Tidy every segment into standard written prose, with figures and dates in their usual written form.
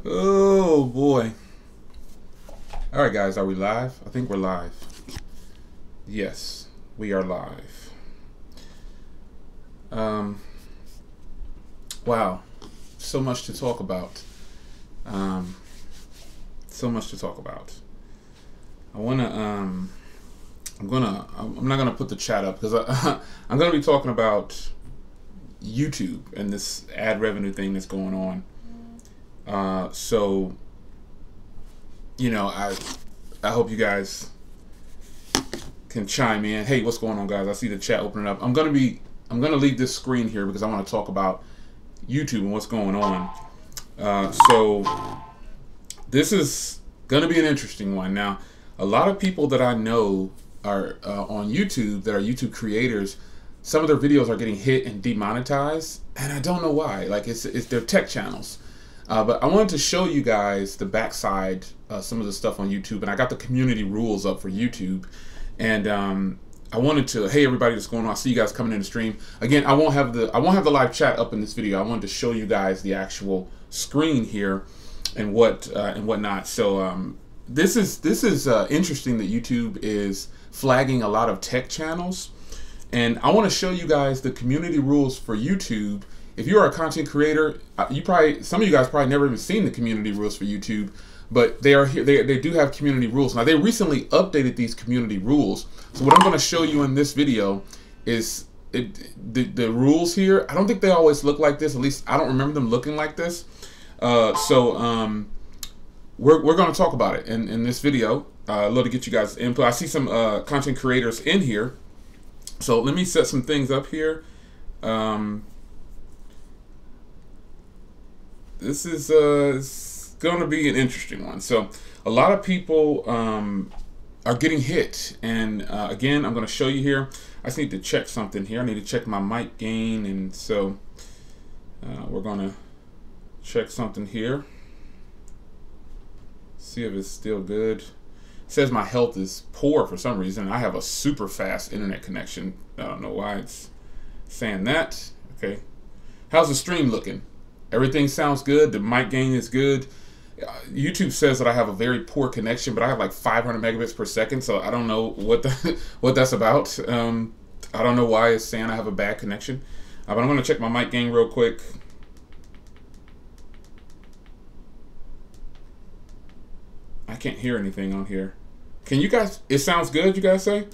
Oh boy. All right, guys, are we live? I think we're live. Yes, we are live. Wow, so much to talk about. So much to talk about. I'm not gonna put the chat up because I'm gonna be talking about YouTube and this ad revenue thing that's going on. So, you know, I hope you guys can chime in. Hey, what's going on, guys? I see the chat opening up. I'm gonna leave this screen here because I want to talk about YouTube and what's going on. So this is gonna be an interesting one. Now, a lot of people that I know are on YouTube that are YouTube creators. Some of their videos are getting hit and demonetized, and I don't know why. Like it's their tech channels. But I wanted to show you guys the backside, some of the stuff on YouTube, and I got the community rules up for YouTube, and I wanted to, hey everybody that's going on, I see you guys coming in the stream. Again, I won't have the live chat up in this video. I wanted to show you guys the actual screen here and whatnot. So this is interesting that YouTube is flagging a lot of tech channels, and I want to show you guys the community rules for YouTube. If you are a content creator, some of you guys probably never even seen the community rules for YouTube, but they are here. They do have community rules. Now, they recently updated these community rules. So what I'm going to show you in this video is the rules here. I don't think they always look like this. At least I don't remember them looking like this. So we're going to talk about it in this video. I'd love to get you guys input. I see some content creators in here. So let me set some things up here. This is going to be an interesting one. So a lot of people are getting hit, and again, I'm going to show you here. I just need to check something here. I need to check my mic gain, and so we're going to check something here. See if it's still good. It says my health is poor for some reason. I have a super fast internet connection. I don't know why it's saying that. Okay, how's the stream looking? Everything sounds good. The mic gain is good. YouTube says that I have a very poor connection, but I have like 500 megabits per second, so I don't know what that's about. I don't know why it's saying I have a bad connection. But I'm going to check my mic gain real quick. I can't hear anything on here. Can you guys? It sounds good, you guys say?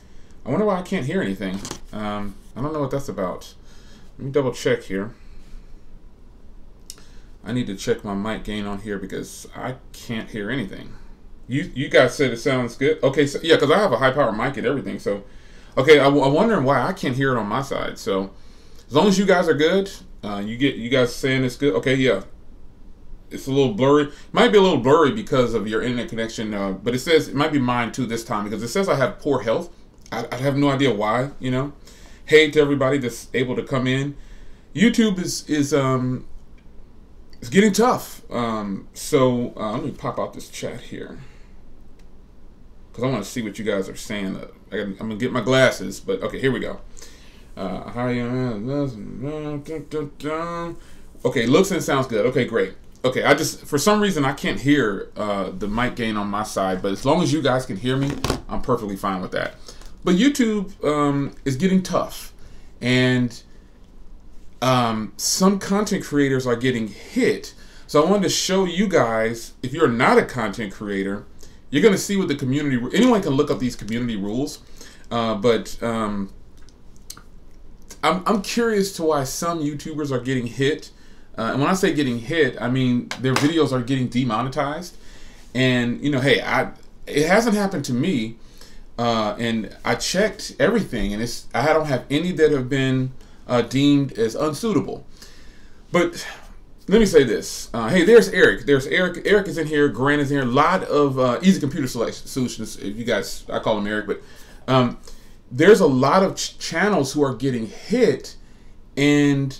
I wonder why I can't hear anything. I don't know what that's about. Let me double check here. I need to check my mic gain on here because I can't hear anything. You guys said it sounds good. Okay, so yeah, because I have a high power mic and everything. So, okay, I'm wondering why I can't hear it on my side. So, as long as you guys are good, you guys saying it's good. Okay, yeah, it's a little blurry. It might be a little blurry because of your internet connection, but it says it might be mine too this time because it says I have poor health. I have no idea why. You know, hey to everybody that's able to come in. YouTube is it's getting tough. So let me pop out this chat here because I want to see what you guys are saying. I'm gonna get my glasses, but okay, here we go. Okay, looks and sounds good. Okay, great. Okay, for some reason I can't hear the mic gain on my side, but as long as you guys can hear me, I'm perfectly fine with that. But YouTube is getting tough, and some content creators are getting hit. So I wanted to show you guys, if you're not a content creator, you're going to see what the community, anyone can look up these community rules, but I'm curious to why some YouTubers are getting hit. And when I say getting hit, I mean their videos are getting demonetized. And, you know, hey, it hasn't happened to me, and I checked everything, and I don't have any that have been deemed as unsuitable. But let me say this. Hey, there's Eric. Eric is in here. Grant is in here. A lot of Easy Computer Solutions. If you guys, I call him Eric, but there's a lot of channels who are getting hit, and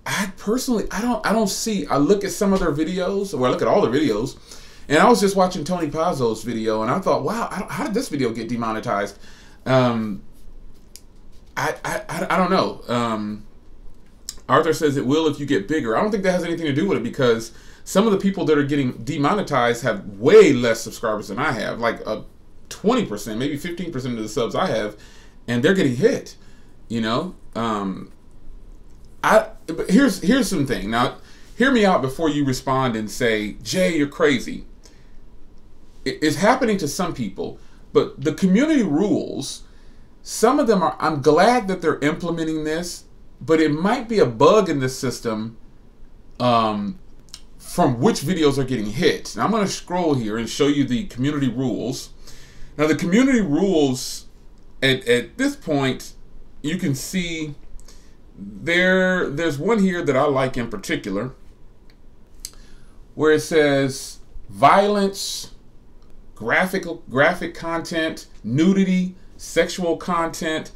I personally, I don't see. I look at some of their videos, or I look at all their videos, and I was just watching Tony Pazzo's video, and I thought, wow, how did this video get demonetized? I don't know. Arthur says it will if you get bigger. I don't think that has anything to do with it, because some of the people that are getting demonetized have way less subscribers than I have, like 20%, maybe 15% of the subs I have, and they're getting hit. You know, but here's something. Now, hear me out before you respond and say, Jay, you're crazy. It's happening to some people, but the community rules, some of them are, I'm glad that they're implementing this, but it might be a bug in the system from which videos are getting hit. Now, I'm going to scroll here and show you the community rules. Now, the community rules, at this point, you can see there's one here that I like in particular, where it says violence, graphic content, nudity, sexual content.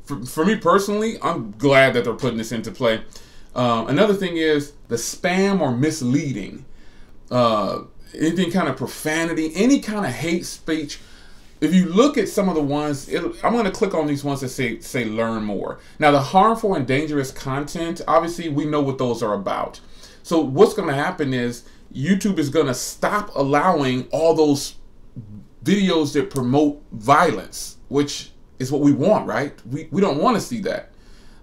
For me personally, I'm glad that they're putting this into play. Another thing is the spam or misleading, anything kind of profanity, any kind of hate speech. If you look at some of the ones, I'm going to click on these ones that say learn more. Now, the harmful and dangerous content, obviously we know what those are about. So what's going to happen is YouTube is going to stop allowing all those videos that promote violence, which is what we want, right? We don't want to see that.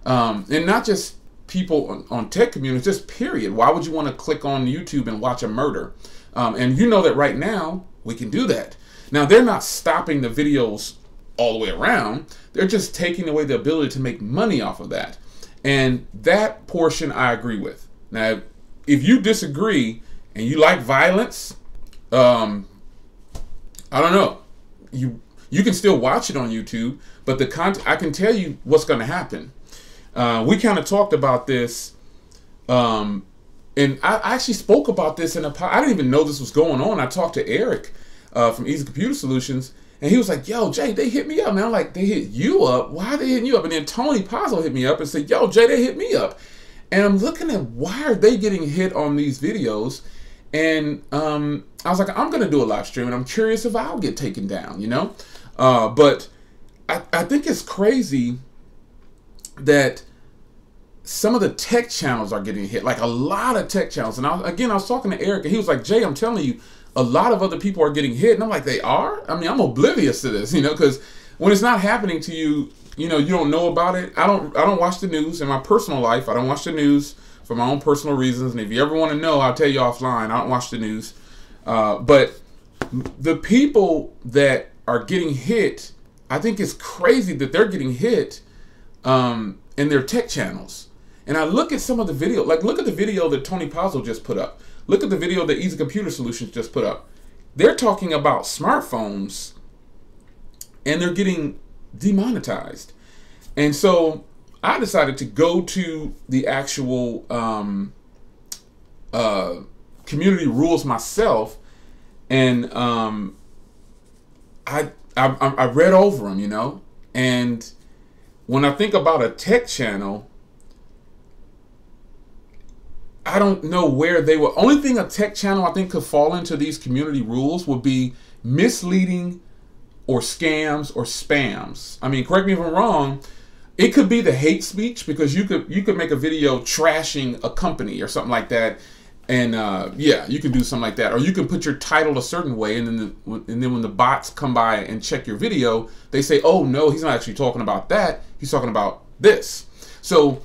And not just people on tech communities, just period. Why would you want to click on YouTube and watch a murder? And you know that right now we can do that. Now, they're not stopping the videos all the way around. They're just taking away the ability to make money off of that. And that portion I agree with. Now, if you disagree and you like violence, I don't know. You can still watch it on YouTube, but the content, I can tell you what's going to happen. We kind of talked about this, and I actually spoke about this in I didn't even know this was going on. I talked to Eric from Easy Computer Solutions, and he was like, yo, Jay, they hit me up, man. I'm like, they hit you up? Why are they hitting you up? And then Tony Pozzo hit me up and said, yo, Jay, they hit me up. And I'm looking at why are they getting hit on these videos? And I was like, I'm going to do a live stream, and I'm curious if I'll get taken down, you know? But I think it's crazy that some of the tech channels are getting hit, like a lot of tech channels. And I was talking to Eric, and he was like, Jay, I'm telling you, a lot of other people are getting hit. And I'm like, they are? I mean, I'm oblivious to this, you know, because when it's not happening to you, you know, you don't know about it. I don't watch the news in my personal life. I don't watch the news for my own personal reasons. And if you ever want to know, I'll tell you offline. I don't watch the news. But the people that are getting hit, I think it's crazy that they're getting hit in their tech channels. And I look at some of the video, like look at the video that Tony Pozzo just put up. Look at the video that Easy Computer Solutions just put up. They're talking about smartphones, and they're getting demonetized. And so I decided to go to the actual community rules myself, and I read over them, you know. And when I think about a tech channel, I don't know where they were. Only thing a tech channel I think could fall into these community rules would be misleading or scams or spams. I mean, correct me if I'm wrong. It could be the hate speech, because you could make a video trashing a company or something like that, and yeah, you can do something like that. Or you can put your title a certain way, and then when the bots come by and check your video, they say, oh no, he's not actually talking about that. He's talking about this. So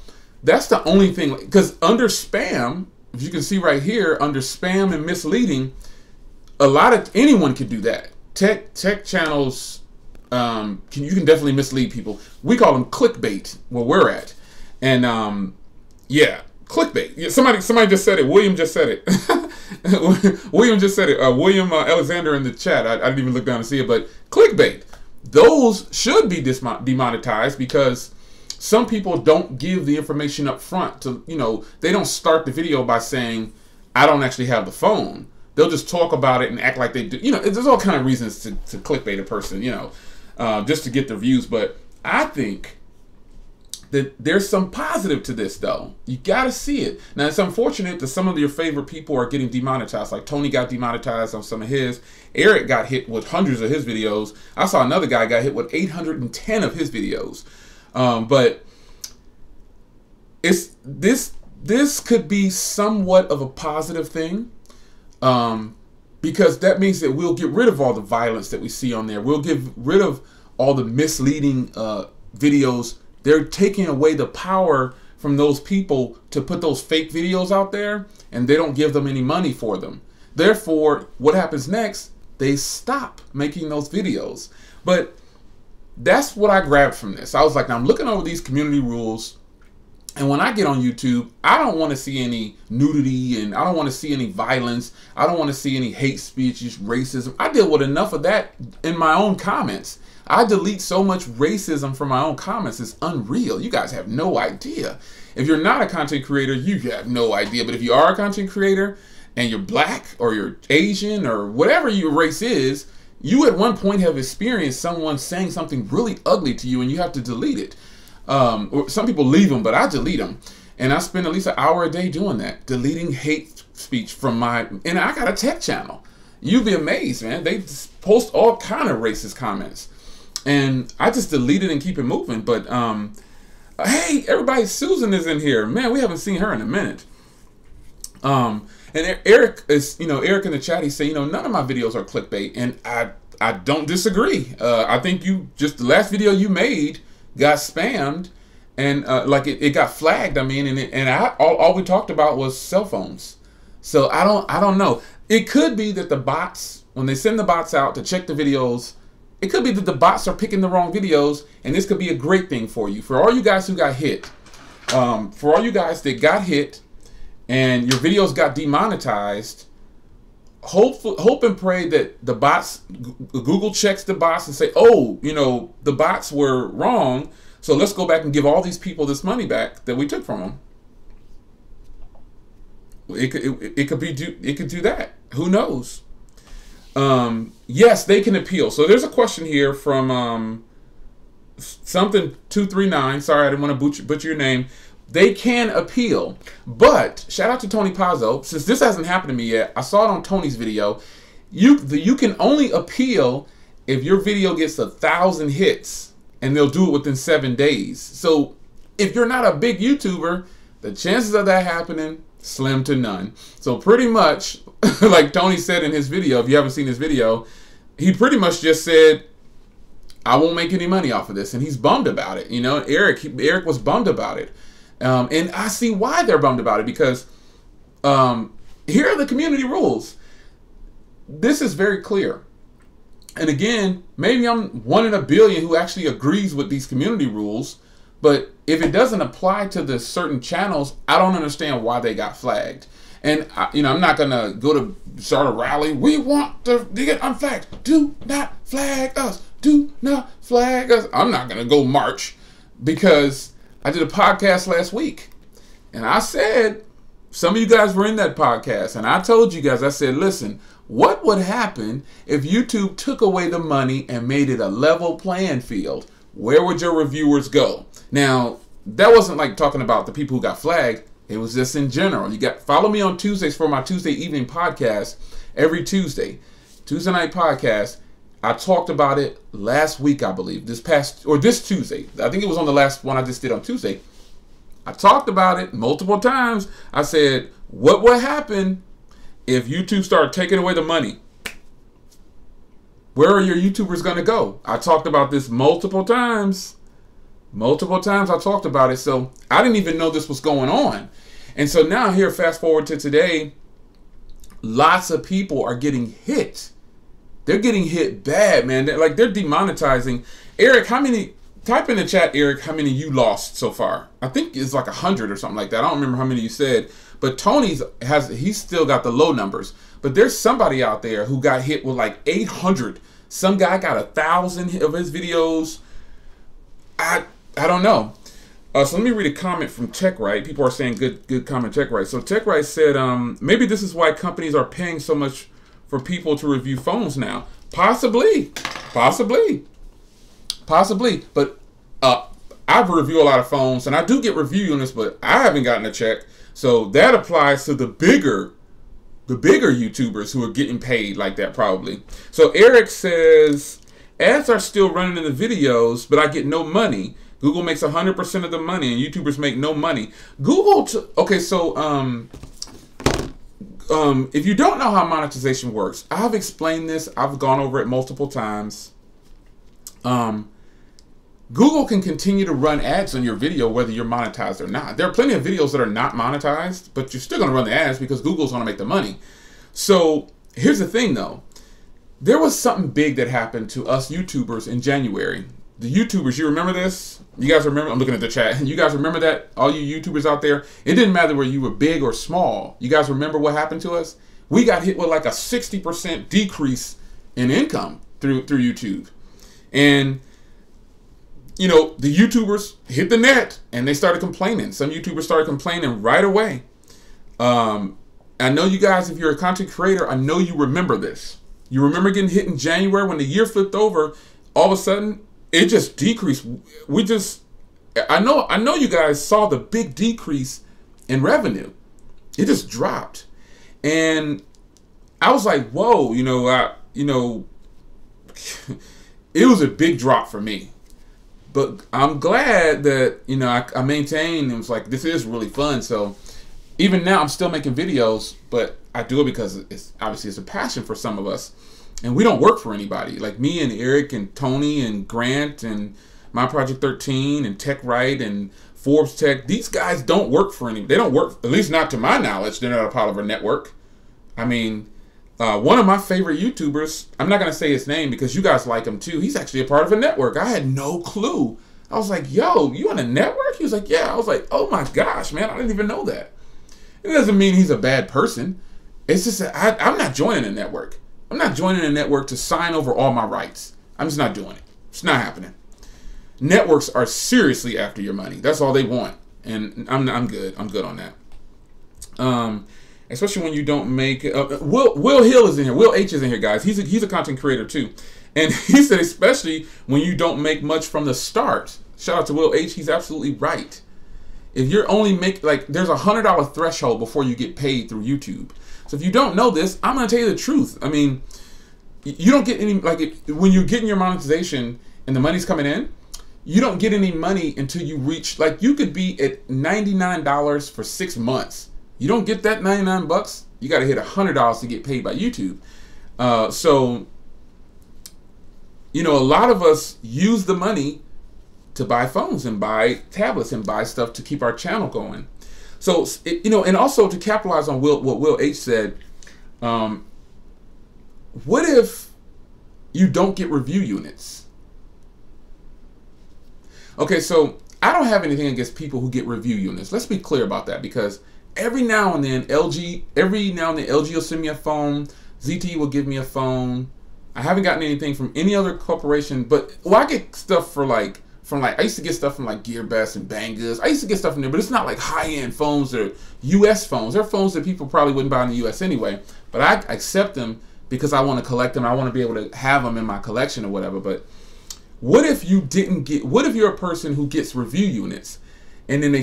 that's the only thing, because under spam, if you can see right here, under spam and misleading, anyone can do that. Tech channels, you can definitely mislead people. We call them clickbait where we're at. And yeah, clickbait. Yeah, somebody just said it. William just said it. William just said it. William Alexander in the chat. I didn't even look down to see it, but clickbait. Those should be demonetized, because some people don't give the information up front. They don't start the video by saying, I don't actually have the phone. They'll just talk about it and act like they do. You know, there's all kind of reasons to clickbait a person, you know, just to get their views. But I think that there's some positive to this, though. You got to see it. Now, it's unfortunate that some of your favorite people are getting demonetized. Like Tony got demonetized on some of his. Eric got hit with hundreds of his videos. I saw another guy got hit with 810 of his videos. But it's this could be somewhat of a positive thing, because that means that we'll get rid of all the violence that we see on there. We'll get rid of all the misleading videos. They're taking away the power from those people to put those fake videos out there, and they don't give them any money for them. Therefore, what happens next? They stop making those videos. But that's what I grabbed from this. I was like, I'm looking over these community rules, and when I get on YouTube, I don't want to see any nudity, and I don't want to see any violence. I don't want to see any hate speech, just racism. I deal with enough of that in my own comments. I delete so much racism from my own comments. It's unreal. You guys have no idea. If you're not a content creator, you have no idea. But if you are a content creator and you're black or you're Asian or whatever your race is, you at one point have experienced someone saying something really ugly to you and you have to delete it. Or some people leave them, but I delete them. And I spend at least an hour a day doing that, deleting hate speech from my, and I got a tech channel. You'd be amazed, man. They post all kind of racist comments. And I just delete it and keep it moving. But hey, everybody, Susan is in here. Man, we haven't seen her in a minute. And Eric is, Eric in the chat, he said, none of my videos are clickbait. And I don't disagree. I think the last video you made got spammed, and it got flagged. I mean, all we talked about was cell phones. So I don't know. It could be that the bots, when they send the bots out to check the videos, it could be that the bots are picking the wrong videos, and this could be a great thing for you. For all you guys who got hit, for all you guys that got hit and your videos got demonetized, hope and pray that the bots, Google checks the bots and say, oh, the bots were wrong, so let's go back and give all these people this money back that we took from them. It could do that. Who knows? Yes, they can appeal. So there's a question here from something 239. Sorry, I didn't want to butcher your name. They can appeal, but shout out to Tony Pazzo. Since this hasn't happened to me yet, I saw it on Tony's video. You can only appeal if your video gets 1,000 hits, and they'll do it within 7 days. So if you're not a big YouTuber, the chances of that happening, slim to none. So pretty much, like Tony said in his video, if you haven't seen his video, he pretty much just said, I won't make any money off of this. And he's bummed about it. Eric was bummed about it. And I see why they're bummed about it, because here are the community rules. This is very clear. And again, maybe I'm one in a billion who actually agrees with these community rules, but if it doesn't apply to the certain channels, I don't understand why they got flagged. And I'm not gonna go to start a rally. We want to get unflagged. Do not flag us. Do not flag us. I'm not gonna go march, because I did a podcast last week, and I said, some of you guys were in that podcast, and I told you guys, I said, listen, what would happen if YouTube took away the money and made it a level playing field? Where would your reviewers go? Now, that wasn't like talking about the people who got flagged. It was just in general. Follow me on Tuesdays for my Tuesday evening podcast. Every Tuesday night podcast. I talked about it last week, I believe, this Tuesday. I think it was on the last one I just did on Tuesday. I talked about it multiple times. I said, what would happen if YouTube started taking away the money? Where are your YouTubers going to go? I talked about this multiple times. Multiple times I talked about it. So I didn't even know this was going on. And so now here, fast forward to today, lots of people are getting hit. They're getting hit bad, man. They're demonetizing. Eric, type in the chat, Eric, how many you lost so far? I think it's like 100 or something like that. I don't remember how many you said. But Tony's he's still got the low numbers. But there's somebody out there who got hit with like 800. Some guy got 1,000 of his videos. I don't know. So let me read a comment from TechRight. People are saying good comment, TechRight. So TechRight said, maybe this is why companies are paying so much for people to review phones now. Possibly. But I review a lot of phones, and I do get review units, but I haven't gotten a check. So that applies to the bigger YouTubers who are getting paid like that, probably. So Eric says, ads are still running in the videos, but I get no money. Google makes 100% of the money, and YouTubers make no money. Google, okay, so if you don't know how monetization works, I've explained this. I've gone over it multiple times. Google can continue to run ads on your video whether you're monetized or not. There are plenty of videos that are not monetized, but you're still going to run the ads because Google's going to make the money. So here's the thing, though. There was something big that happened to us YouTubers in January. The YouTubers, you remember this? You guys remember? I'm looking at the chat. You guys remember that? All you YouTubers out there? It didn't matter whether you were big or small. You guys remember what happened to us? We got hit with like a 60% decrease in income through YouTube. And you know, the YouTubers hit the net and they started complaining. Some YouTubers started complaining right away. I know you guys, if you're a content creator, I know you remember this. You remember getting hit in January when the year flipped over. All of a sudden, it just decreased. I know you guys saw the big decrease in revenue. It just dropped. And I was like, whoa, it was a big drop for me. But I'm glad that, I maintained and was like, this is really fun. So even now I'm still making videos, but I do it because it's a passion for some of us. And we don't work for anybody. Like me and Eric and Tony and Grant and My Project 13 and Tech Right and Forbes Tech. These guys don't work for anybody. They don't work, at least not to my knowledge. They're not a part of a network. I mean, one of my favorite YouTubers, I'm not going to say his name because you guys like him too. He's actually a part of a network. I had no clue. I was like, yo, you on a network? He was like, yeah. I was like, oh my gosh, man, I didn't even know that. It doesn't mean he's a bad person. It's just that I'm not joining a network. I'm not joining a network to sign over all my rights. I'm just not doing it. It's not happening. Networks are seriously after your money. That's all they want. And I'm good. I'm good on that. Especially when you don't make Will Hill is in here. Will H is in here, guys. He's a content creator too, and he said especially when you don't make much from the start. Shout out to Will H. He's absolutely right. If you're only there's a $100 threshold before you get paid through YouTube. So if you don't know this, I'm gonna tell you the truth. I mean, you don't get any when you're getting your monetization and the money's coming in. You don't get any money until you reach you could be at $99 for 6 months. You don't get that 99 bucks. You got to hit $100 to get paid by YouTube. So, a lot of us use the money to buy phones and buy tablets and buy stuff to keep our channel going. So, and also to capitalize on what Will H said, what if you don't get review units? Okay, so I don't have anything against people who get review units. Let's be clear about that because every now and then LG will send me a phone. ZTE will give me a phone. I haven't gotten anything from any other corporation, but I get stuff I used to get stuff from GearBest and Banggood. I used to get stuff from there, but it's not like high-end phones. They're US phones. They're phones that people probably wouldn't buy in the US anyway. But I accept them because I want to collect them. I want to be able to have them in my collection or whatever. But what if you're a person who gets review units and then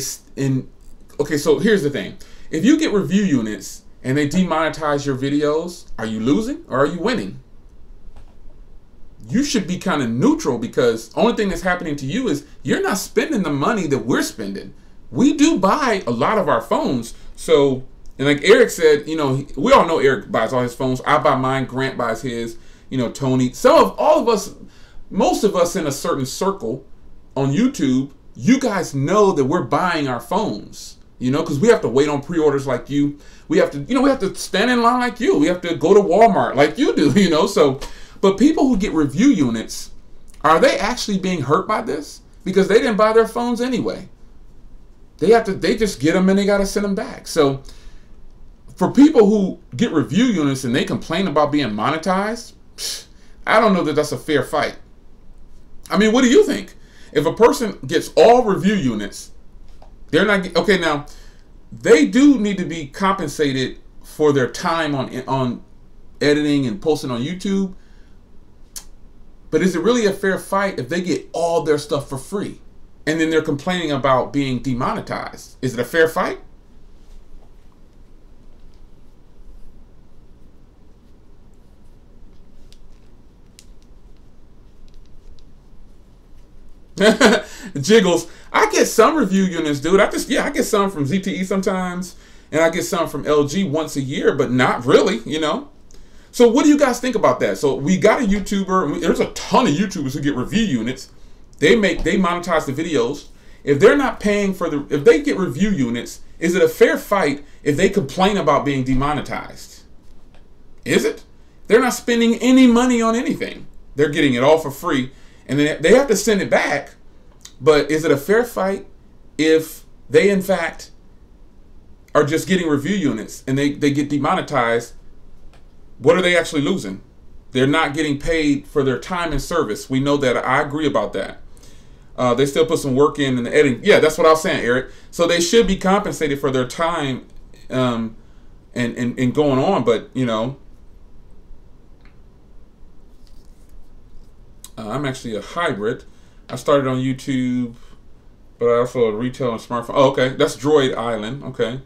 okay, so here's the thing. If you get review units and they demonetize your videos, are you losing or are you winning? You should be kind of neutral because the only thing that's happening to you is you're not spending the money that we're spending. We do buy a lot of our phones. So, and like Eric said, we all know Eric buys all his phones. I buy mine. Grant buys his. Tony. Most of us in a certain circle on YouTube, you guys know that we're buying our phones. Because we have to wait on pre-orders like you. We have to stand in line like you. We have to go to Walmart like you do, So, but people who get review units, are they actually being hurt by this? Because they didn't buy their phones anyway. They just get them and they got to send them back. So, for people who get review units and they complain about being monetized, I don't know that that's a fair fight. I mean, what do you think? If a person gets all review units, they're not okay. Now, they do need to be compensated for their time on editing and posting on YouTube. But is it really a fair fight if they get all their stuff for free and then they're complaining about being demonetized? Is it a fair fight? Jiggles. I get some review units, dude. I get some from ZTE sometimes, and I get some from LG once a year, but not really, you know. So what do you guys think about that? So we got a YouTuber. There's a ton of YouTubers who get review units. They monetize the videos. If they're not paying if they get review units, is it a fair fight if they complain about being demonetized? Is it? They're not spending any money on anything. They're getting it all for free, and then they have to send it back. But is it a fair fight if they, in fact, are just getting review units and they get demonetized? What are they actually losing? They're not getting paid for their time and service. We know that. I agree about that. They still put some work in the editing. Yeah, that's what I was saying, Eric. So they should be compensated for their time and going on. But, you know, I'm actually a hybrid. I started on YouTube, but I also a retail and smartphone. Oh, okay. That's Droid Island. Okay.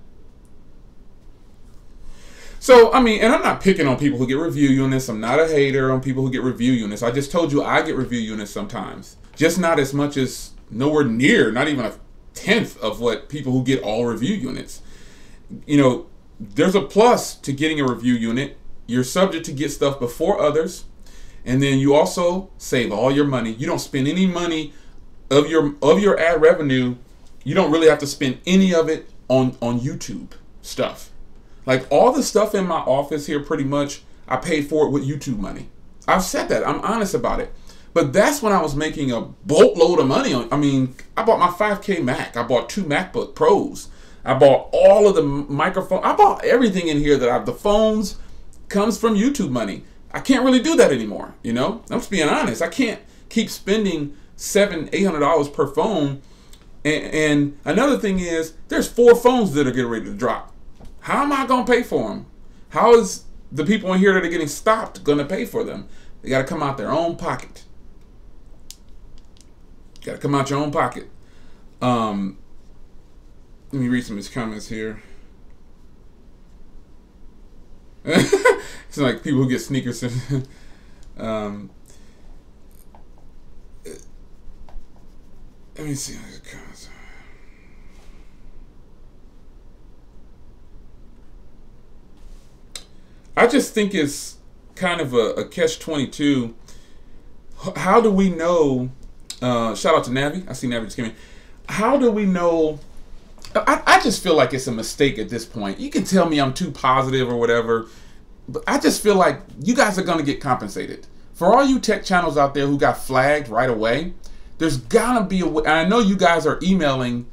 So, I mean, and I'm not picking on people who get review units. I'm not a hater on people who get review units. I just told you I get review units sometimes. Just not as much as, nowhere near, not even a tenth of what people who get all review units. You know, there's a plus to getting a review unit. You're subject to get stuff before others. And then you also save all your money. You don't spend any money of your ad revenue. You don't really have to spend any of it on YouTube stuff. Like all the stuff in my office here, pretty much, I paid for it with YouTube money. I've said that. I'm honest about it. But that's when I was making a boatload of money on. I mean, I bought my 5K Mac. I bought 2 MacBook Pros. I bought all of the microphones. I bought everything in here the phones comes from YouTube money. I can't really do that anymore, you know? I'm just being honest. I can't keep spending $700-800 per phone. And another thing is, there's 4 phones that are getting ready to drop. How am I going to pay for them? How is the people in here that are getting stopped going to pay for them? They got to come out their own pocket. Got to come out your own pocket. Let me read some of his comments here. It's like people who get sneakers. Let me see how it comes. I just think it's kind of a catch-22. How do we know? Shout out to Navi. I see Navi just came in. How do we know? I just feel like it's a mistake at this point. You can tell me I'm too positive or whatever, but I just feel like you guys are going to get compensated. For all you tech channels out there who got flagged right away, there's got to be a way. And I know you guys are emailing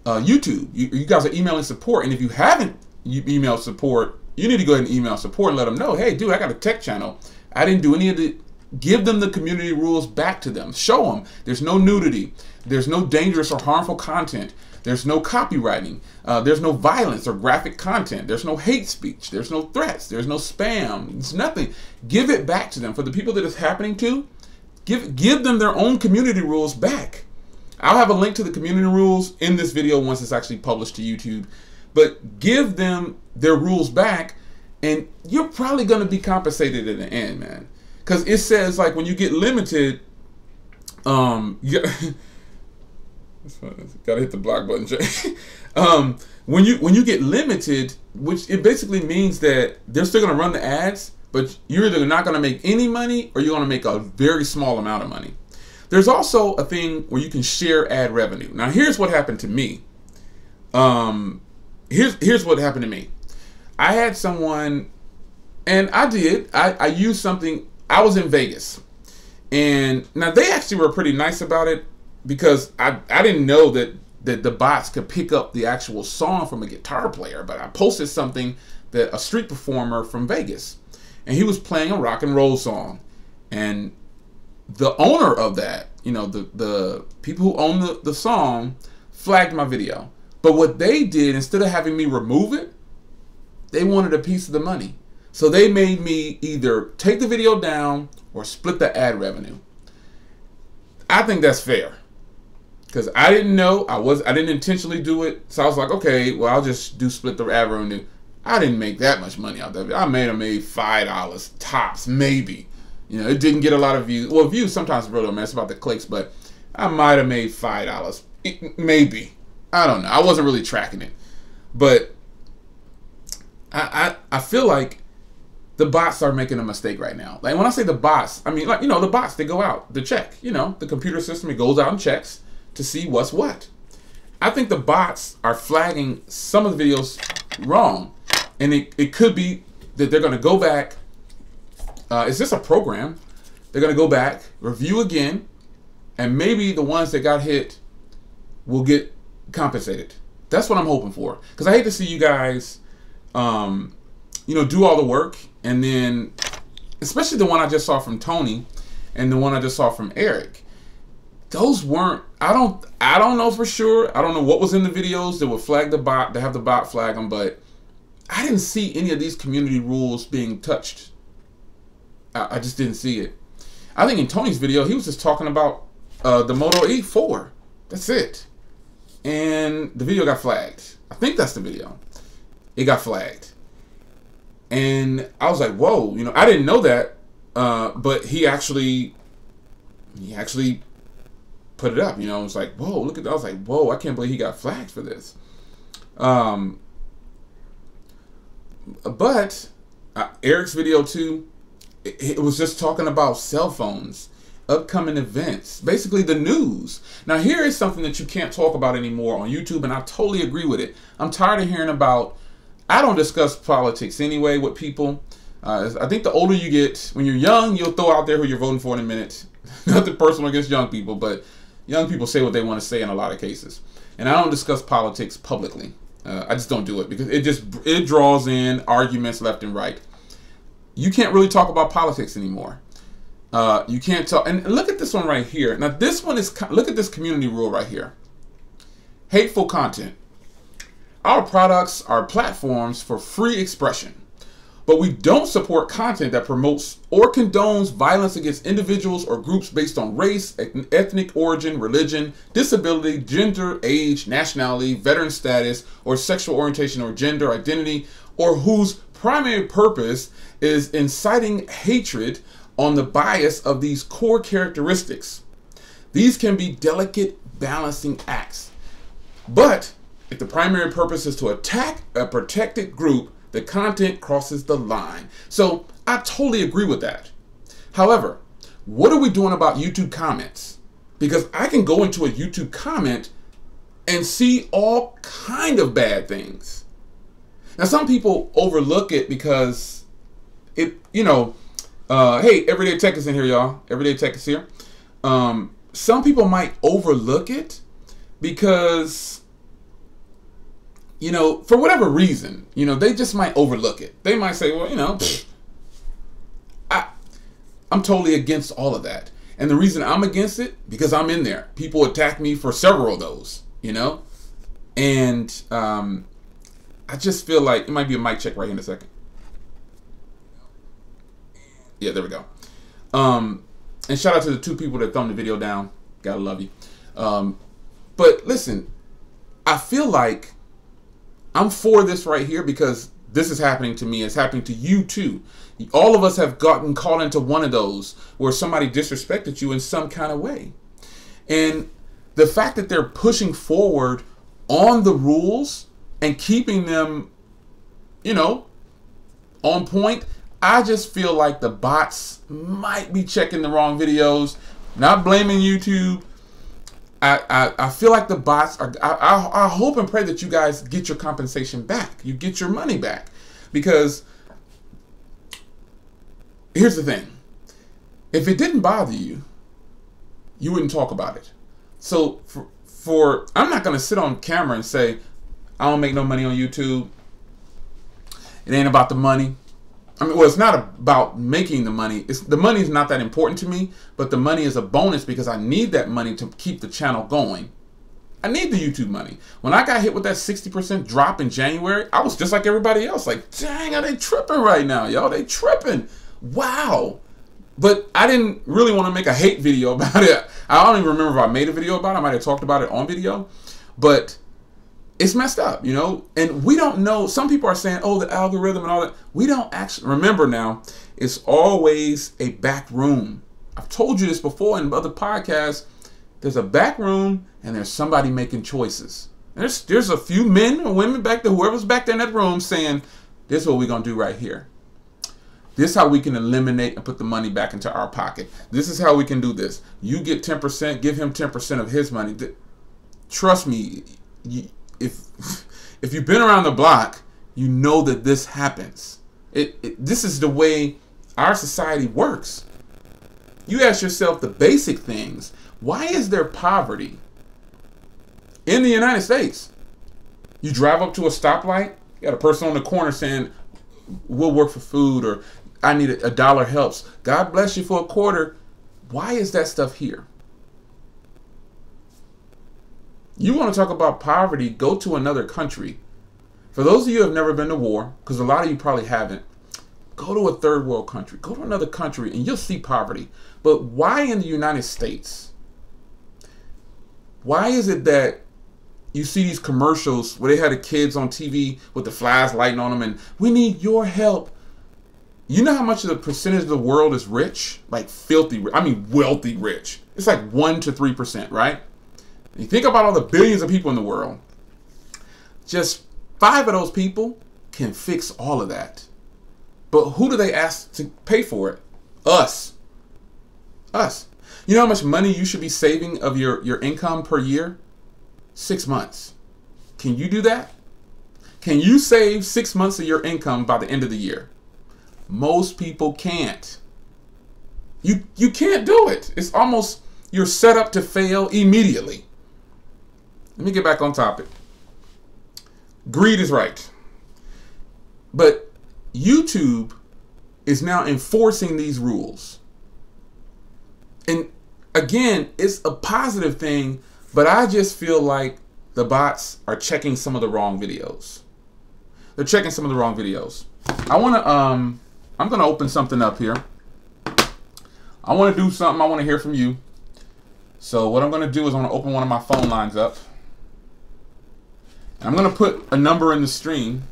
YouTube. You guys are emailing support. And if you haven't emailed support, you need to go ahead and email support and let them know, hey, dude, I got a tech channel. I didn't do any of the... Give them the community rules back to them. Show them there's no nudity. There's no dangerous or harmful content. There's no copywriting. There's no violence or graphic content. There's no hate speech. There's no threats. There's no spam. It's nothing. Give it back to them. For the people that it's happening to, give them their own community rules back. I'll have a link to the community rules in this video once it's actually published to YouTube. But give them their rules back, and you're probably going to be compensated in the end, man. Because it says, like, when you get limited, you gotta hit the block button, Jay. When you get limited, which it basically means that they're still gonna run the ads, but you're either not gonna make any money or you're gonna make a very small amount of money. There's also a thing where you can share ad revenue. Now, here's what happened to me. Here's what happened to me. I had someone, and I used something. I was in Vegas, and now they actually were pretty nice about it because I didn't know that the bots could pick up the actual song from a guitar player, but I posted something that a street performer from Vegas, and he was playing a rock and roll song, and the owner of that, you know, the people who own the song flagged my video. But what they did, instead of having me remove it, they wanted a piece of the money. So they made me either take the video down or split the ad revenue. I think that's fair, because I didn't know, I didn't intentionally do it. So I was like, okay, well, I'll just split the ad revenue. I didn't make that much money out of it. I made $5 tops, maybe. You know, it didn't get a lot of views. Well, views sometimes really don't mess about the clicks, but I might have made $5. Maybe. I don't know. I wasn't really tracking it. But I feel like the bots are making a mistake right now. Like when I say the bots, I mean, like, you know, the bots, they go out to check, you know, the computer system, it goes out and checks to see what's what. I think the bots are flagging some of the videos wrong. And it could be that they're going to go back. It's just a program. They're going to go back, review again, and maybe the ones that got hit will get compensated. That's what I'm hoping for. Because I hate to see you guys, you know, do all the work, and then, especially the one I just saw from Tony, and the one I just saw from Eric. Those weren't. I don't know for sure. I don't know what was in the videos that would flag the bot, to have the bot flag them, but I didn't see any of these community rules being touched. I just didn't see it. I think in Tony's video, he was just talking about the Moto E4. That's it. And the video got flagged. I think that's the video. It got flagged. And I was like, whoa, you know, I didn't know that. But he actually put it up, you know. It was like, whoa, look at that. I was like, whoa, I can't believe he got flagged for this. But Eric's video too, it was just talking about cell phones, upcoming events, basically the news. Now here is something that you can't talk about anymore on YouTube, and I totally agree with it. I'm tired of hearing about, I don't discuss politics anyway with people. I think the older you get, when you're young, you'll throw out there who you're voting for in a minute. Nothing personal against young people, but young people say what they want to say in a lot of cases. And I don't discuss politics publicly. I just don't do it because it draws in arguments left and right. You can't really talk about politics anymore. You can't talk. And look at this one right here. Now this one is, look at this community rule right here. Hateful content. Our products are platforms for free expression, but we don't support content that promotes or condones violence against individuals or groups based on race, ethnic origin, religion, disability, gender, age, nationality, veteran status, or sexual orientation or gender identity, or whose primary purpose is inciting hatred on the bias of these core characteristics. These can be delicate balancing acts. But if the primary purpose is to attack a protected group, the content crosses the line. So I totally agree with that. However, what are we doing about YouTube comments? Because I can go into a YouTube comment and see all kind of bad things. Now some people overlook it because it, you know, hey, Everyday Tech is in here, y'all. Everyday Tech is here. Some people might overlook it because, you know, for whatever reason, you know, they just might overlook it. They might say, well, you know, I'm totally against all of that. And the reason I'm against it, because I'm in there. People attack me for several of those, you know? And I just feel like, it might be a mic check right here in a second. Yeah, there we go. And shout out to the 2 people that thumbed the video down. Gotta love you. But listen, I feel like I'm for this right here because this is happening to me. It's happening to you too. All of us have gotten caught into one of those where somebody disrespected you in some kind of way. And the fact that they're pushing forward on the rules and keeping them, you know, on point, I just feel like the bots might be checking the wrong videos. Not blaming YouTube. I feel like the bots are, I hope and pray that you guys get your compensation back. You get your money back. Because here's the thing. If it didn't bother you, you wouldn't talk about it. So I'm not going to sit on camera and say, I don't make no money on YouTube. It ain't about the money. I mean, well, it's not about making the money. The money is not that important to me, but the money is a bonus because I need that money to keep the channel going. I need the YouTube money. When I got hit with that 60% drop in January, I was just like everybody else. Like, dang, are they tripping right now, y'all? They tripping. Wow. But I didn't really want to make a hate video about it. I don't even remember if I made a video about it. I might have talked about it on video. But it's messed up, you know, and we don't know. Some people are saying, oh, the algorithm and all that. We don't actually remember now. It's always a back room. I've told you this before in other podcasts. there's a back room and there's somebody making choices. There's a few men or women back there, whoever's back there in that room saying, this is what we're going to do right here. This is how we can eliminate and put the money back into our pocket. This is how we can do this. You get 10%, give him 10% of his money. Trust me, if you've been around the block, you know that this happens. This is the way our society works. You ask yourself the basic things. Why is there poverty in the United States? You drive up to a stoplight, you got a person on the corner saying, we'll work for food, or I need a dollar helps. God bless you for a quarter. Why is that stuff here? You want to talk about poverty, go to another country. For those of you who have never been to war, because a lot of you probably haven't, go to a third world country. Go to another country and you'll see poverty. But why in the United States? Why is it that you see these commercials where they had the kids on TV with the flies lighting on them and we need your help? You know how much of the percentage of the world is rich? Like filthy, I mean wealthy rich. It's like 1 to 3%, right? You think about all the billions of people in the world. Just 5 of those people can fix all of that. But who do they ask to pay for it? Us. Us. You know how much money you should be saving of your income per year? 6 months. Can you do that? Can you save 6 months of your income by the end of the year? Most people can't. You can't do it. It's almost, you're set up to fail immediately. Let me get back on topic. Greed is right. But YouTube is now enforcing these rules. And again, it's a positive thing, but I just feel like the bots are checking some of the wrong videos. They're checking some of the wrong videos. I'm gonna open something up here. I want to do something. I want to hear from you. So what I'm gonna do is I'm gonna open one of my phone lines up. And I'm gonna put a number in the stream,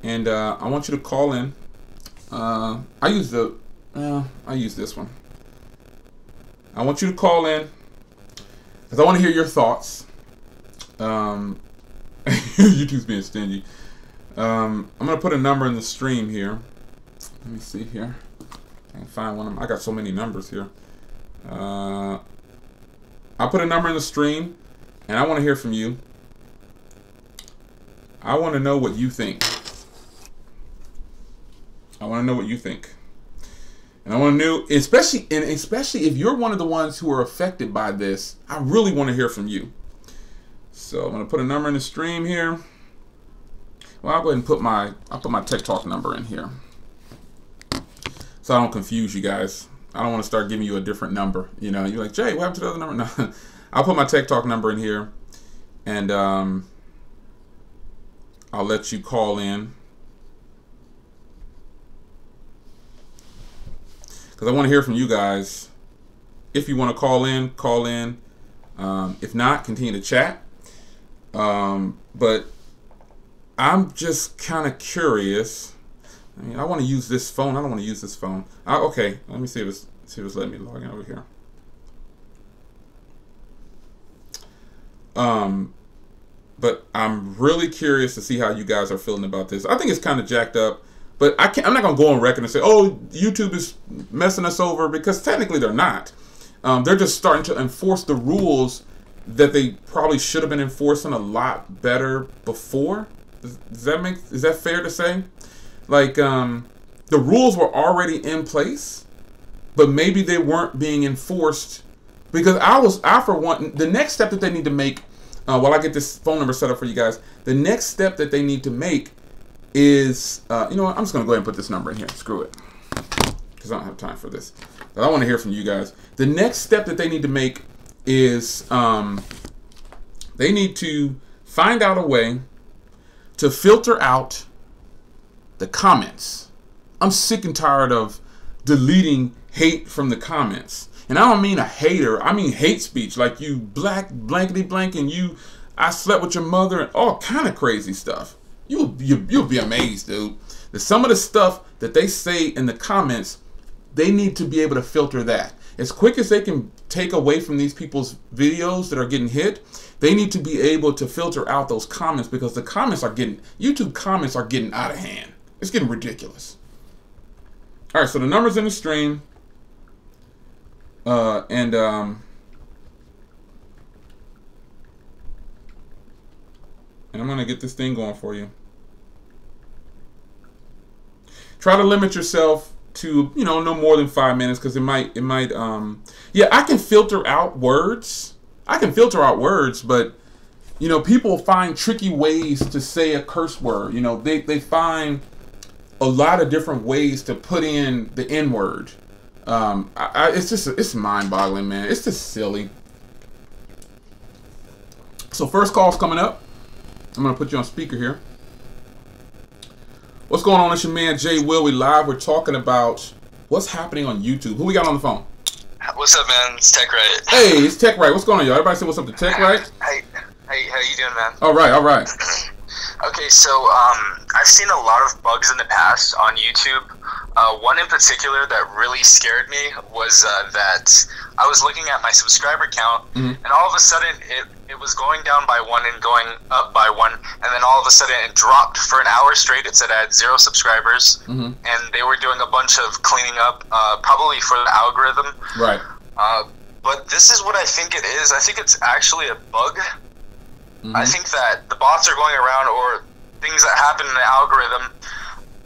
and I want you to call in. I use this one. I want you to call in because I want to hear your thoughts. YouTube's being stingy. I'm gonna put a number in the stream here. Let me see here. I can find one of them. I got so many numbers here. I'll put a number in the stream, and I want to hear from you. I want to know what you think. I want to know what you think. And I want to know, especially if you're one of the ones who are affected by this, I really want to hear from you. So I'm going to put a number in the stream here. Well, I'll go ahead and I'll put my Tech Talk number in here, so I don't confuse you guys. I don't want to start giving you a different number. You know, you're like, Jay, what happened to the other number? No. I'll put my Tech Talk number in here, and I'll let you call in, because I want to hear from you guys. If you want to call in, call in. If not, continue to chat. But I'm just kind of curious. I mean, I want to use this phone. I don't want to use this phone. Okay, let me see if it's letting me log in over here. But I'm really curious to see how you guys are feeling about this. I think it's kind of jacked up, but I'm not gonna go on record and say, oh, YouTube is messing us over, because technically they're not. They're just starting to enforce the rules that they probably should have been enforcing a lot better before. Is that fair to say? Like, the rules were already in place, but maybe they weren't being enforced, because I for one, the next step that they need to make, while I get this phone number set up for you guys, the next step that they need to make is, you know what, I'm just going to go ahead and put this number in here. Screw it, because I don't have time for this. But I want to hear from you guys. The next step that they need to make is they need to find out a way to filter out the comments. I'm sick and tired of deleting hate from the comments. And I don't mean a hater, I mean hate speech, like you blankety blank and I slept with your mother and all kind of crazy stuff. You'll be amazed, dude. That some of the stuff that they say in the comments, they need to be able to filter that. as quick as they can take away from these people's videos that are getting hit, they need to be able to filter out those comments, because the comments are getting, YouTube comments are getting out of hand. It's getting ridiculous. All right, so the numbers in the stream, and I'm gonna get this thing going for you. Try to limit yourself to, you know, no more than 5 minutes, because it might yeah, I can filter out words. I can filter out words, but you know, people find tricky ways to say a curse word. You know, they find a lot of different ways to put in the N word. It's just, it's mind-boggling, man. It's just silly. So first call's coming up. I'm gonna put you on speaker here. What's going on? It's your man Jay Will. We live. We're talking about what's happening on YouTube. Who we got on the phone? What's up, man? It's Tech Right. Hey, it's Tech Right. What's going on, y'all? Everybody say what's up to Tech Right? Hey, how you doing, man? All right, all right. Okay, so I've seen a lot of bugs in the past on YouTube. One in particular that really scared me was that I was looking at my subscriber count, and all of a sudden it was going down by 1 and going up by 1, and then all of a sudden it dropped for an hour straight. It said I had 0 subscribers, and they were doing a bunch of cleaning up, probably for the algorithm. Right. But this is what I think it is. I think it's actually a bug. I think that the bots are going around, or things that happen in the algorithm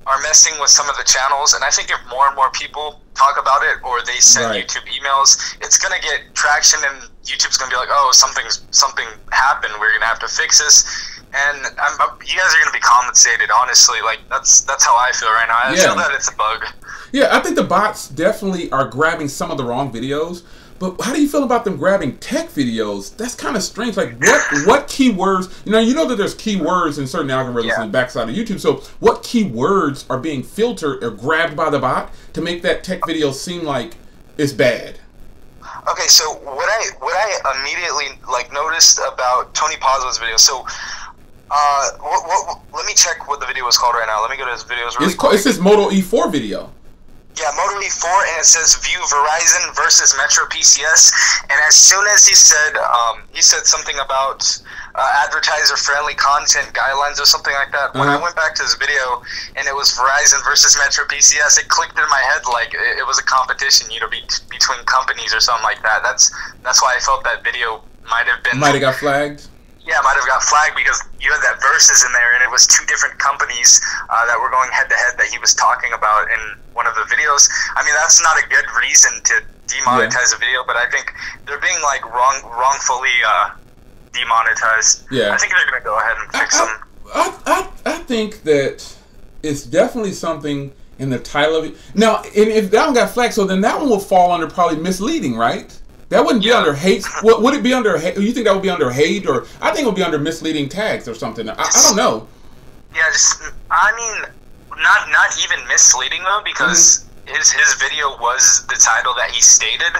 are messing with some of the channels, and I think if more and more people talk about it, or they send YouTube emails, it's going to get traction, and YouTube's going to be like, oh, something happened, we're going to have to fix this, and you guys are going to be compensated, honestly. Like, that's how I feel right now. I feel that it's a bug. Yeah, I think the bots definitely are grabbing some of the wrong videos. But how do you feel about them grabbing tech videos? That's kind of strange. Like, what keywords? You know that there's keywords in certain algorithms in the backside of YouTube. So what keywords are being filtered or grabbed by the bot to make that tech video seem like it's bad? Okay, so what I immediately noticed about Tony Pazzo's video. So let me check what the video was called right now. Let me go to his videos really quick. It's his Moto E4 video. Yeah, Moto E4, and it says view Verizon versus Metro PCS. And as soon as he said something about advertiser-friendly content guidelines or something like that, when I went back to his video and it was Verizon versus Metro PCS, it clicked in my head like it was a competition, you know, between companies or something like that. That's why I felt that video might have got flagged. Yeah, it might have got flagged because you had that versus in there, and it was 2 different companies that were going head-to-head that he was talking about in one of the videos. I mean, that's not a good reason to demonetize a video, but I think they're being wrongfully demonetized. Yeah, I think they're going to go ahead and fix them. I think that it's definitely something in the title of it. Now, and if that one got flagged, so then that one will fall under probably misleading, right? That wouldn't be under hate. What would it be under? You think that would be under hate, or I think it would be under misleading tags or something? I don't know. Yeah, I mean, not even misleading though, because his video was the title that he stated.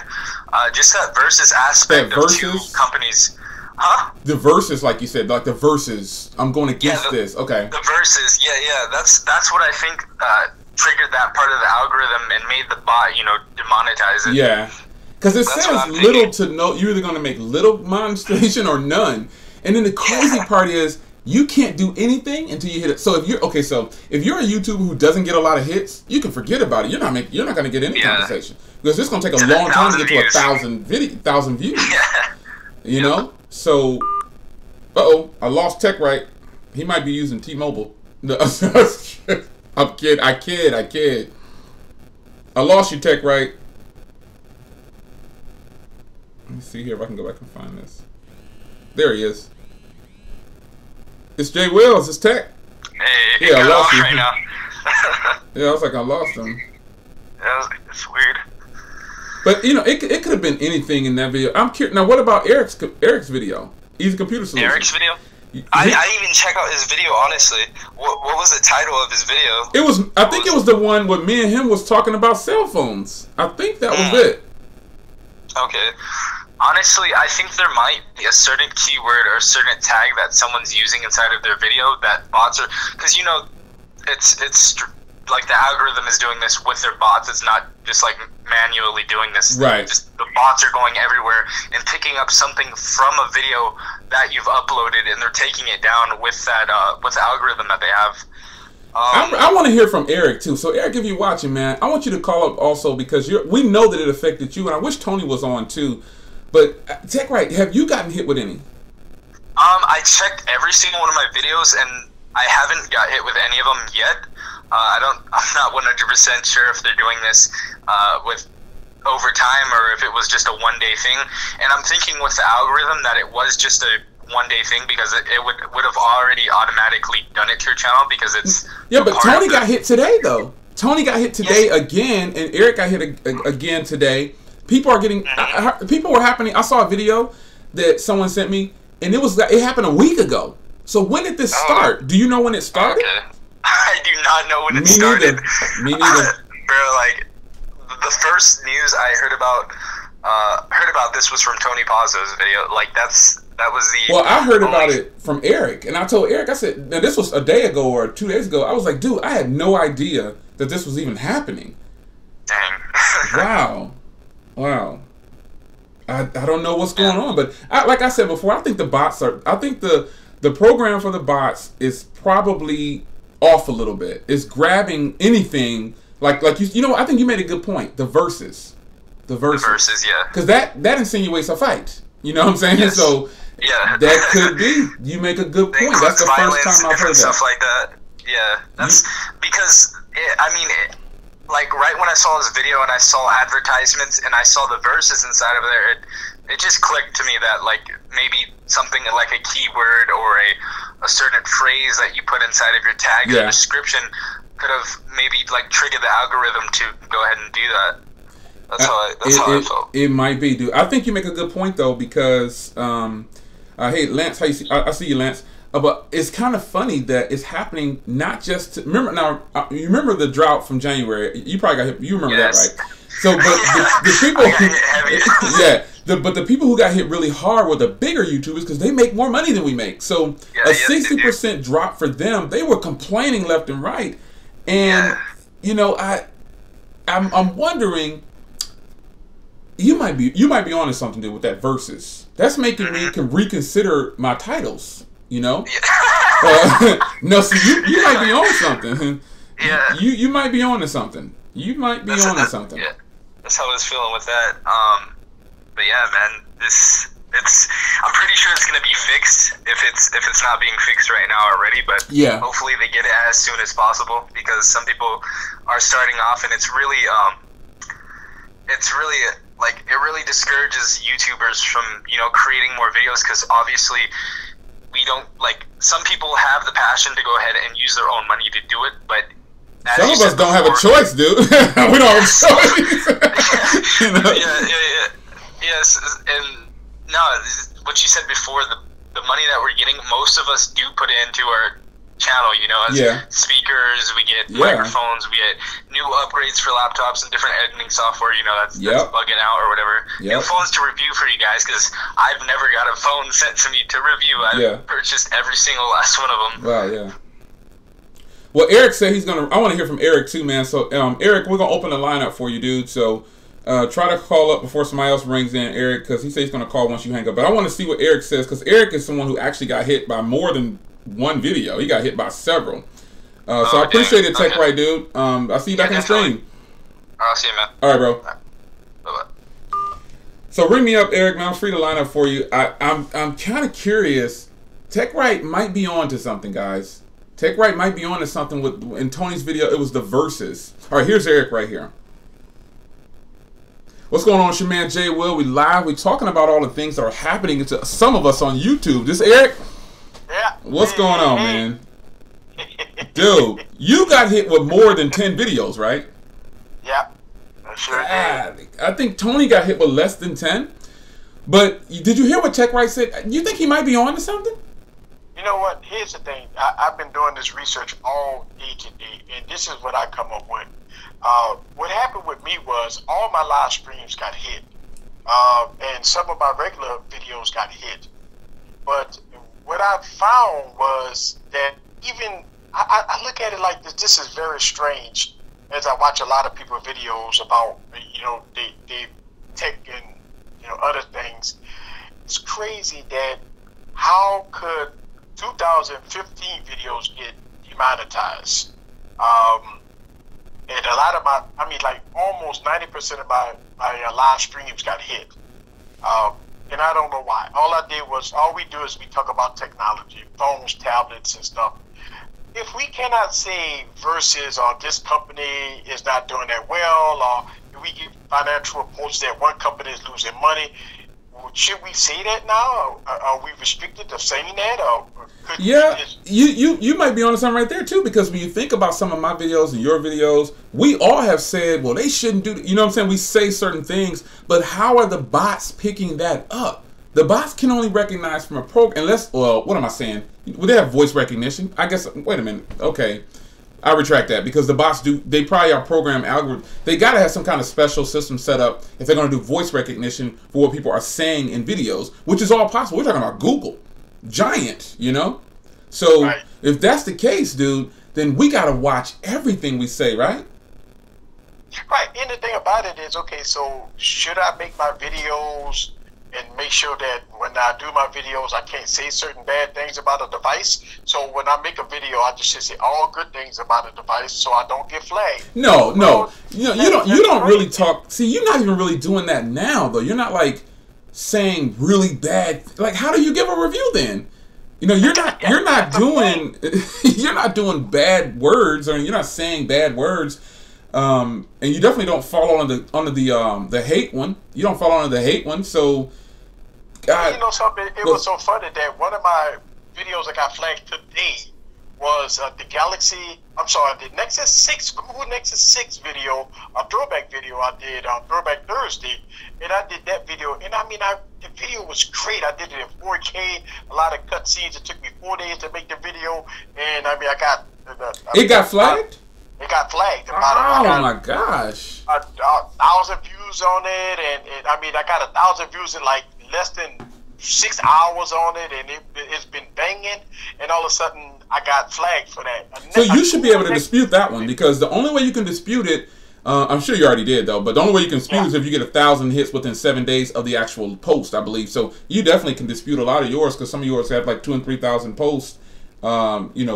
Just that versus aspect of 2 companies. Huh? The verses, like you said, like the verses. I'm going against this. Okay. The verses, yeah. That's what I think triggered that part of the algorithm and made the bot, you know, demonetize it. Yeah. Because it says little to no. You're either going to make little monetization or none. And then the crazy part is you can't do anything until you hit it. So if you're if you're a YouTuber who doesn't get a lot of hits, you can forget about it. You're not going to get any compensation, because it's going to take a long time to get to 1,000 views. Yeah. You know. So, I lost Tech Right. He might be using T-Mobile. No, I'm kidding. I kid. I lost you, Tech Right. Let me see here if I can go back and find this. There he is. It's Jay Wills. It's Tech. Hey, yeah, I lost him right now. Yeah, I was like, I lost him. Yeah, it's weird. But you know, it could have been anything in that video. I'm curious. Now, what about Eric's video? He's a computer solution. Eric's video? I didn't even check out his video, honestly. What was the title of his video? I think it was the one where me and him was talking about cell phones. I think that was it. Okay. Honestly, I think there might be a certain keyword or a certain tag that someone's using inside of their video that bots are, because you know, it's like the algorithm is doing this with their bots. It's not just like manually doing this. Right. Just the bots are going everywhere and picking up something from a video that you've uploaded, and they're taking it down with that with the algorithm that they have. I want to hear from Eric too. So Eric, if you're watching, man, I want you to call up also, because we know that it affected you, and I wish Tony was on too. But Tech Right, have you gotten hit with any? I checked every single one of my videos, and I haven't got hit with any of them yet. I'm not 100% sure if they're doing this with over time or if it was just a one-day thing. And I'm thinking with the algorithm that it was just a one-day thing, because it would have already automatically done it to your channel, because it's but Tony got hit today though. Tony got hit today again, and Eric got hit again today. People are getting people were happening. I saw a video that someone sent me, and it happened a week ago. So when did this start? Do you know when it started? Okay. I do not know when it started. Me neither. Bro, like the first news I heard about this was from Tony Pazzo's video. Like that was the. Well, I heard about it from Eric, and I told Eric, I said, now this was a day ago or 2 days ago. I was like, dude, I had no idea that this was even happening. Dang. Wow. I don't know what's going on, but like I said before, I think the bots are. I think the program for the bots is probably off a little bit. It's grabbing anything like you know. I think you made a good point. The verses, yeah, because that insinuates a fight. You know what I'm saying? Yes. So yeah, that could be. You make a good point. That's the first time I've heard that. Stuff like that. Yeah, that's because like right when I saw this video and I saw advertisements and I saw the verses inside of there, it just clicked to me that like maybe something like a keyword or a certain phrase that you put inside of your tag or description could have maybe like triggered the algorithm to go ahead and do that. That's how I felt. It might be, dude. I think you make a good point though, because hey Lance, how you see? I see you, Lance. But it's kind of funny that it's happening not just to, remember now. You remember the drought from January? You probably got hit. You remember that, right? So, but the people, but the people who got hit really hard were the bigger YouTubers, because they make more money than we make. So a 60% drop for them. They were complaining left and right, and you know, I'm wondering. You might be onto something, dude, with that versus. That's making me reconsider my titles. You know? No, see, you might be on something. Yeah. You might be on to something. You might be on to something. Yeah. That's how I was feeling with that. But yeah, man, I'm pretty sure it's gonna be fixed if it's not being fixed right now already, but hopefully they get it as soon as possible, because some people are starting off and it's really like it really discourages YouTubers from, you know, creating more videos, because obviously we don't, like, some people have the passion to go ahead and use their own money to do it, but some of us don't have a choice, dude. We don't have a choice. You know? Yes, and no, what you said before, the money that we're getting, most of us do put into our channel, you know, as speakers, we get microphones, we get new upgrades for laptops and different editing software, you know, that's bugging out or whatever. New phones to review for you guys, because I've never got a phone sent to me to review. I've purchased every single last one of them. Wow, yeah. Well, Eric said I want to hear from Eric too, man. So, Eric, we're going to open the line up for you, dude. So, try to call up before somebody else rings in, Eric, because he says he's going to call once you hang up. But I want to see what Eric says, because Eric is someone who actually got hit by more than one video. He got hit by several. So I appreciate it, Tech Right, dude. I'll see you back in the stream. I'll see you, man. All right, bro. Bye-bye. So ring me up, Eric, man. I'm free to line up for you. I'm kind of curious. Tech Right might be on to something, guys. Tech Right might be on to something in Tony's video. It was the verses. All right, here's Eric right here. What's going on? It's your man Jay Will. We live. We talking about all the things that are happening to some of us on YouTube. This Eric. Yeah. What's going on, man? Dude, you got hit with more than 10 videos, right? Yeah. I sure did. I think Tony got hit with less than 10. But did you hear what Tech Right said? You think he might be on to something? You know what? Here's the thing. I've been doing this research all day today, and this is what I come up with. What happened with me was all my live streams got hit, and some of my regular videos got hit. But what I found was that even I look at it like this. This is very strange. As I watch a lot of people videos about, they tech and other things. It's crazy that how could 2015 videos get demonetized? And a lot of almost 90% of my live streams got hit. And I don't know why. All we do is we talk about technology, phones, tablets, and stuff. If we cannot say versus or this company is not doing that well, or if we get financial reports that one company is losing money, should we say that now? Are we restricted to saying that? Or you might be onto something right there too, because when you think about some of my videos and your videos, we all have said, well, they shouldn't do, you know what I'm saying? We say certain things, but how are the bots picking that up? The bots can only recognize from a program, what am I saying? Well, they have voice recognition. I guess, wait a minute, okay. I retract that, because the bots they probably are program algorithms. They gotta have some kind of special system set up if they're gonna do voice recognition for what people are saying in videos, which is all possible. We're talking about Google, giant, So right. If that's the case, dude, then we gotta watch everything we say, right? Right, and the thing about it is, okay, so should I make my videos and make sure that when I do my videos, I can't say certain bad things about a device? So when I make a video, I just should say all good things about a device, so I don't get flagged. No, you don't really talk. See, you're not even really doing that now, though. You're not like saying really bad. Like, how do you give a review then? You're not doing you're not doing bad words, or you're not saying bad words. And you definitely don't fall under the hate one. You don't fall under the hate one. So, God, something. It was so funny that one of my videos that got flagged today was the Nexus 6, Google Nexus 6 video, a throwback video I did on Throwback Thursday, and I did that video, and the video was great. I did it in 4K, a lot of cutscenes. It took me 4 days to make the video, and I got it got flagged. It got flagged. Oh my gosh! 1,000 views on it, and I got 1,000 views in like less than 6 hours on it, and it's been banging. And all of a sudden, I got flagged for that. So you should be able to dispute that one, because the only way you can dispute it, I'm sure you already did though, but the only way you can dispute is if you get 1,000 hits within 7 days of the actual post, I believe. So you definitely can dispute a lot of yours, because some of yours have like 2,000 and 3,000 posts.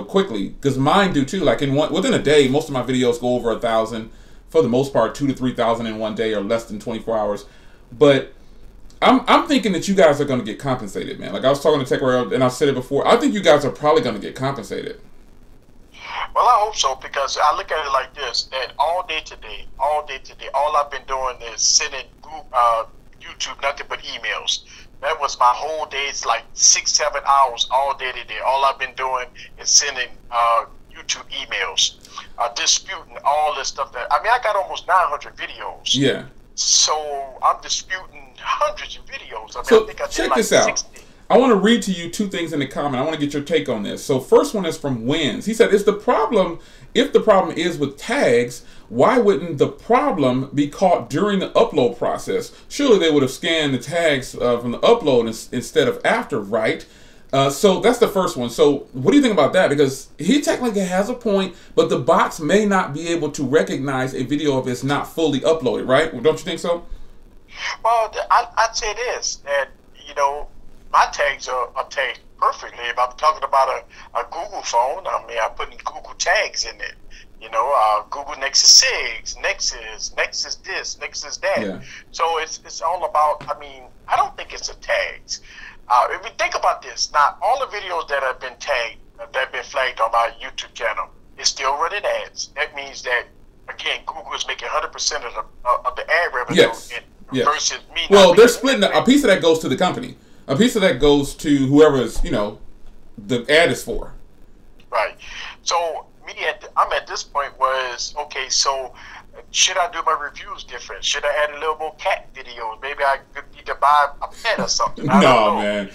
Quickly, because mine do too. Like within a day, most of my videos go over 1,000 for the most part, 2,000 to 3,000 in one day, or less than 24 hours. But I'm thinking that you guys are going to get compensated, man. Like I was talking to Tech World, and I said it before. I think you guys are probably going to get compensated. Well, I hope so, because I look at it like this: that all day today, all I've been doing is sending YouTube nothing but emails. That was my whole day. It's like 6-7 hours all day today. All I've been doing is sending YouTube emails, disputing all this stuff. I got almost 900 videos. Yeah. So I'm disputing hundreds of videos. So I think I did check like this out. 60. I want to read to you two things in the comment. I want to get your take on this. So first one is from Wins. He said, if the problem is with tags, why wouldn't the problem be caught during the upload process? Surely they would have scanned the tags from the upload instead of after, right? So that's the first one. So what do you think about that? Because he technically has a point, but the bots may not be able to recognize a video if it's not fully uploaded, right? Don't you think so? Well, I'd say this, that, my tags are tagged perfectly. If I'm talking about a Google phone, I put in Google tags in it. Google Nexus 6, Nexus this, Nexus that. Yeah. So it's all about, I don't think it's the tags. If we think about this, now all the videos that have been tagged, that have been flagged on my YouTube channel, it's still running ads. That means that, again, Google is making 100% of the ad revenue. Yes. Versus me. Well, they're splitting a piece of that goes to the company. A piece of that goes to whoever is, the ad is for. Right. So I'm at this point was, okay, so should I do my reviews different? Should I add a little more cat videos? Maybe I need to buy a pet or something. No, man.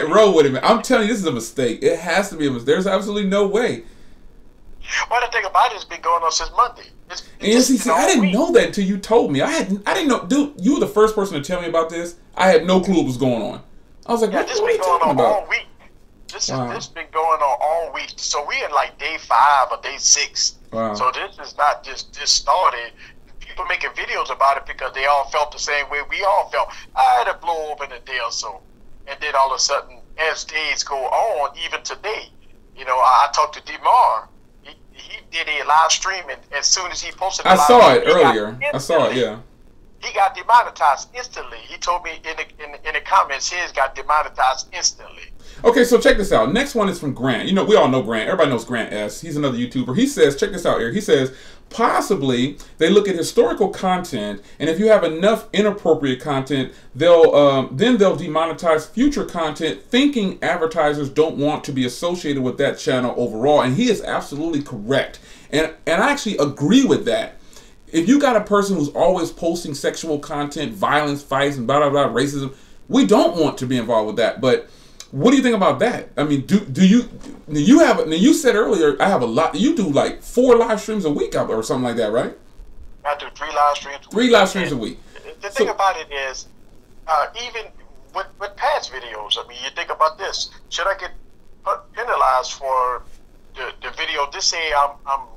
Roll with it, man. I'm telling you, this is a mistake. It has to be a mistake. There's absolutely no way. Well, the thing about it has been going on since Monday. I didn't know that until you told me. I didn't know, dude. You were the first person to tell me about this. I had no clue what was going on. I was like, this been going on all week. This has been going on all week. So we in like day 5 or day 6. Wow. So this is not just started. People making videos about it because they all felt the same way we all felt. I had to blow over in a day or so. And then all of a sudden, as days go on, even today, you know, I talked to DeMar. He did a live stream, and as soon as he posted I saw it earlier. I saw it, yeah. He got demonetized instantly. He told me in the comments his got demonetized instantly. Okay, so check this out. Next one is from Grant. You know, we all know Grant. Everybody knows Grant S. He's another YouTuber. He says, check this out here. He says, possibly they look at historical content, and if you have enough inappropriate content, they'll demonetize future content, thinking advertisers don't want to be associated with that channel overall. And he is absolutely correct. And I actually agree with that. If you got a person who's always posting sexual content, violence, fights, and blah blah blah, racism, we don't want to be involved with that. But what do you think about that? I mean, do you have? Now you said earlier I have a lot. You do like 4 live streams a week or something like that, right? I do 3 live streams. 3 live streams a week. The thing about it is, even with past videos, I mean, you think about this. Should I get penalized for the video? Just say I'm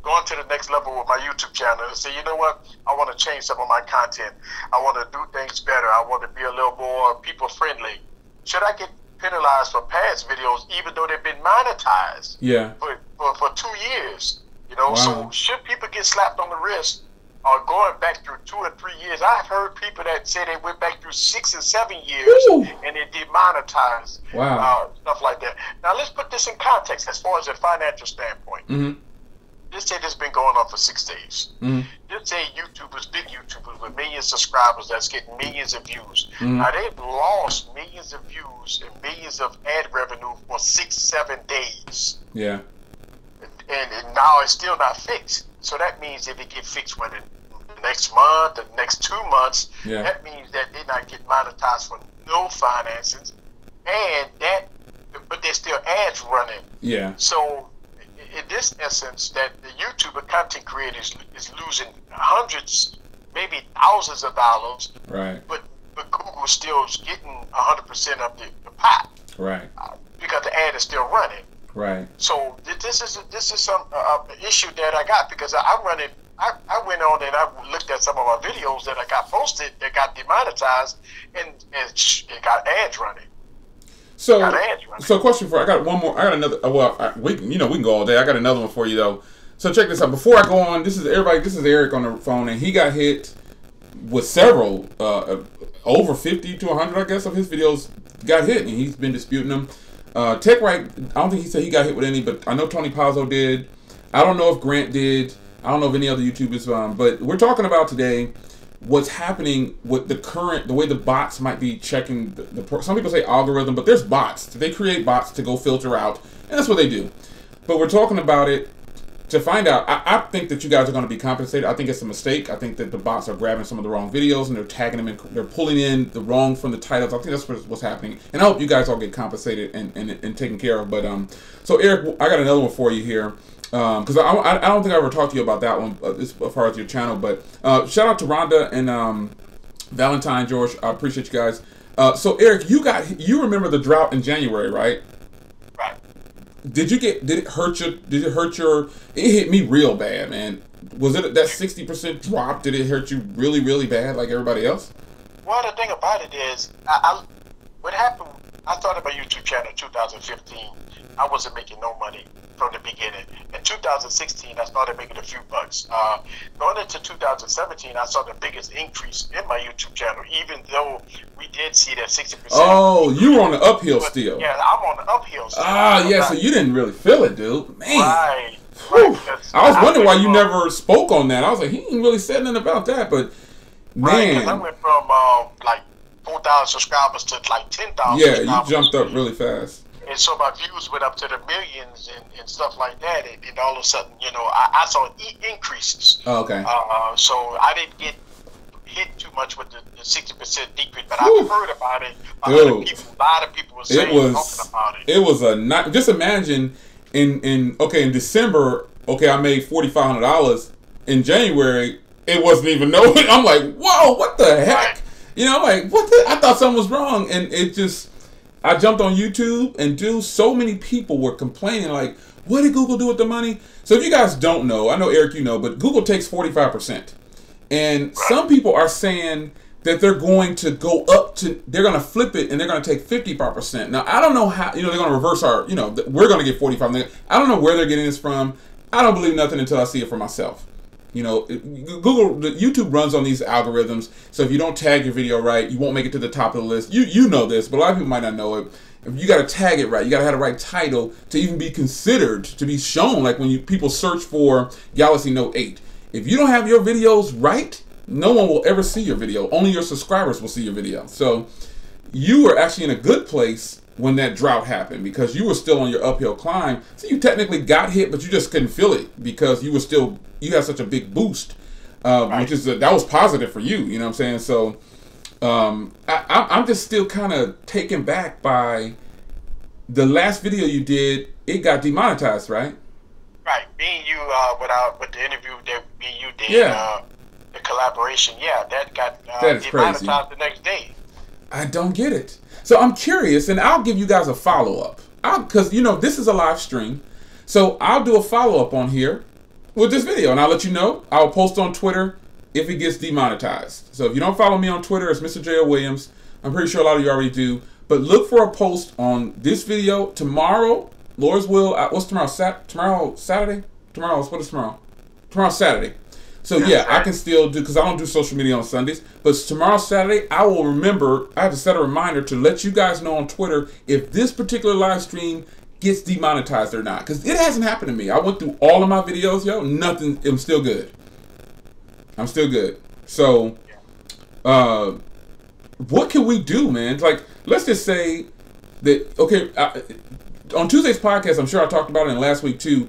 going to the next level with my YouTube channel and say, you know what, I want to change some of my content. I want to do things better. I want to be a little more people friendly. Should I get penalized for past videos even though they've been monetized? Yeah. For 2 years, you know. Wow. So should people get slapped on the wrist or going back through 2 or 3 years? I've heard people that say they went back through 6 and 7 years. Ooh. And they demonetized. Wow. Stuff like that. Now let's put this in context as far as a financial standpoint. Mm-hmm. Let's say this has been going on for 6 days. Mm-hmm. Let's say YouTubers, big YouTubers with millions of subscribers that's getting millions of views. Mm-hmm. Now they've lost millions of views and millions of ad revenue for 6-7 days. Yeah. And now it's still not fixed. So that means if it get fixed within the next month, the next 2 months, yeah, that means that they're not getting monetized for no finances, but there's still ads running. Yeah. So in this essence, that the YouTuber content creators is losing hundreds, maybe thousands of dollars. Right. But Google still is getting 100% of the pot. Right. Because the ad is still running. Right. So this is some issue that I got because I went on and I looked at some of my videos that I got posted that got demonetized and it got ads running. So question for, I got one more. I got another. Well, we can go all day. I got another one for you though. So check this out. Before I go on, this is Eric on the phone, and he got hit with several over 50 to 100, I guess, of his videos got hit, and he's been disputing them. Tech Right, I don't think he said he got hit with any, but I know Tony Pazzo did. I don't know if Grant did. I don't know if any other YouTubers. But we're talking about today what's happening with the way the bots might be checking some people say algorithm, but there's bots. They create bots to go filter out, and that's what they do. But we're talking about it to find out. I think that you guys are going to be compensated. I think it's a mistake. I think that the bots are grabbing some of the wrong videos and they're tagging them and they're pulling in the wrong from the titles. I think that's what's happening, and I hope you guys all get compensated and taken care of. But so Eric, I got another one for you here. Because I don't think I ever talked to you about that one as far as your channel, but shout out to Rhonda and Valentine, George. I appreciate you guys. So Eric, you remember the drought in January, right? Right. Did it hurt your? It hit me real bad, man. Was it that 60% drop? Did it hurt you really, really bad like everybody else? Well, the thing about it is, what happened? I started my YouTube channel in 2015. I wasn't making no money from the beginning. In 2016, I started making a few bucks. Going into 2017, I saw the biggest increase in my YouTube channel, even though we did see that 60%. Oh, you were on the uphill still. Yeah, I'm on the uphill still. Ah, yeah, so you didn't really feel it, dude. Man. Right. I was wondering why you never spoke on that. I was like, he ain't really said nothing about that, but man. Right, I went from like 4,000 subscribers to like 10,000 Yeah, subscribers. You jumped up really fast. And so my views went up to the millions and stuff like that. And all of a sudden, I saw increases. Oh, okay. So I didn't get hit too much with the 60% decrease, but I've heard about it. A lot of people were saying, talking about it. It was just imagine in December, I made $4,500. In January, it wasn't even no. I'm like, whoa, what the heck? Right. Like, what the? I thought something was wrong, and it just. I jumped on YouTube, and dude, so many people were complaining like, what did Google do with the money? So if you guys don't know, I know Eric, you know, but Google takes 45%. And some people are saying that they're going to go up to, they're going to flip it and they're going to take 55%. Now, I don't know how, you know, they're going to reverse our, you know, we're going to get 45. I don't know where they're getting this from. I don't believe nothing until I see it for myself. You know, YouTube runs on these algorithms. So if you don't tag your video right, you won't make it to the top of the list. You know this, but a lot of people might not know it. If you got to tag it right, you got to have the right title to even be considered, to be shown. Like when people search for Galaxy Note 8. If you don't have your videos right, no one will ever see your video. Only your subscribers will see your video. So you were actually in a good place when that drought happened because you were still on your uphill climb. So you technically got hit, but you just couldn't feel it because you were still, you had such a big boost, which is that was positive for you. You know what I'm saying? So I'm just still kind of taken back by the last video you did. It got demonetized, right? Right. Being you with the interview that me and you did, yeah. The collaboration, yeah, that got that is demonetized crazy. the next day. I don't get it. So I'm curious, and I'll give you guys a follow-up. Because, you know, this is a live stream. So I'll do a follow-up on here with this video, and I'll let you know. I'll post on Twitter if it gets demonetized. So if you don't follow me on Twitter, it's Mr. J.O. Williams. I'm pretty sure a lot of you already do. But look for a post on this video tomorrow. Lord's will. What's tomorrow? Tomorrow Saturday? What is tomorrow? Tomorrow's Saturday. So yeah, I can still do, because I don't do social media on Sundays. But tomorrow Saturday, I will remember, I have to set a reminder to let you guys know on Twitter if this particular live stream gets demonetized or not. Because it hasn't happened to me. I went through all of my videos, yo. Nothing. I'm still good. I'm still good. So, what can we do, man? Like, let's just say that, okay, on Tuesday's podcast, I'm sure I talked about it in last week too.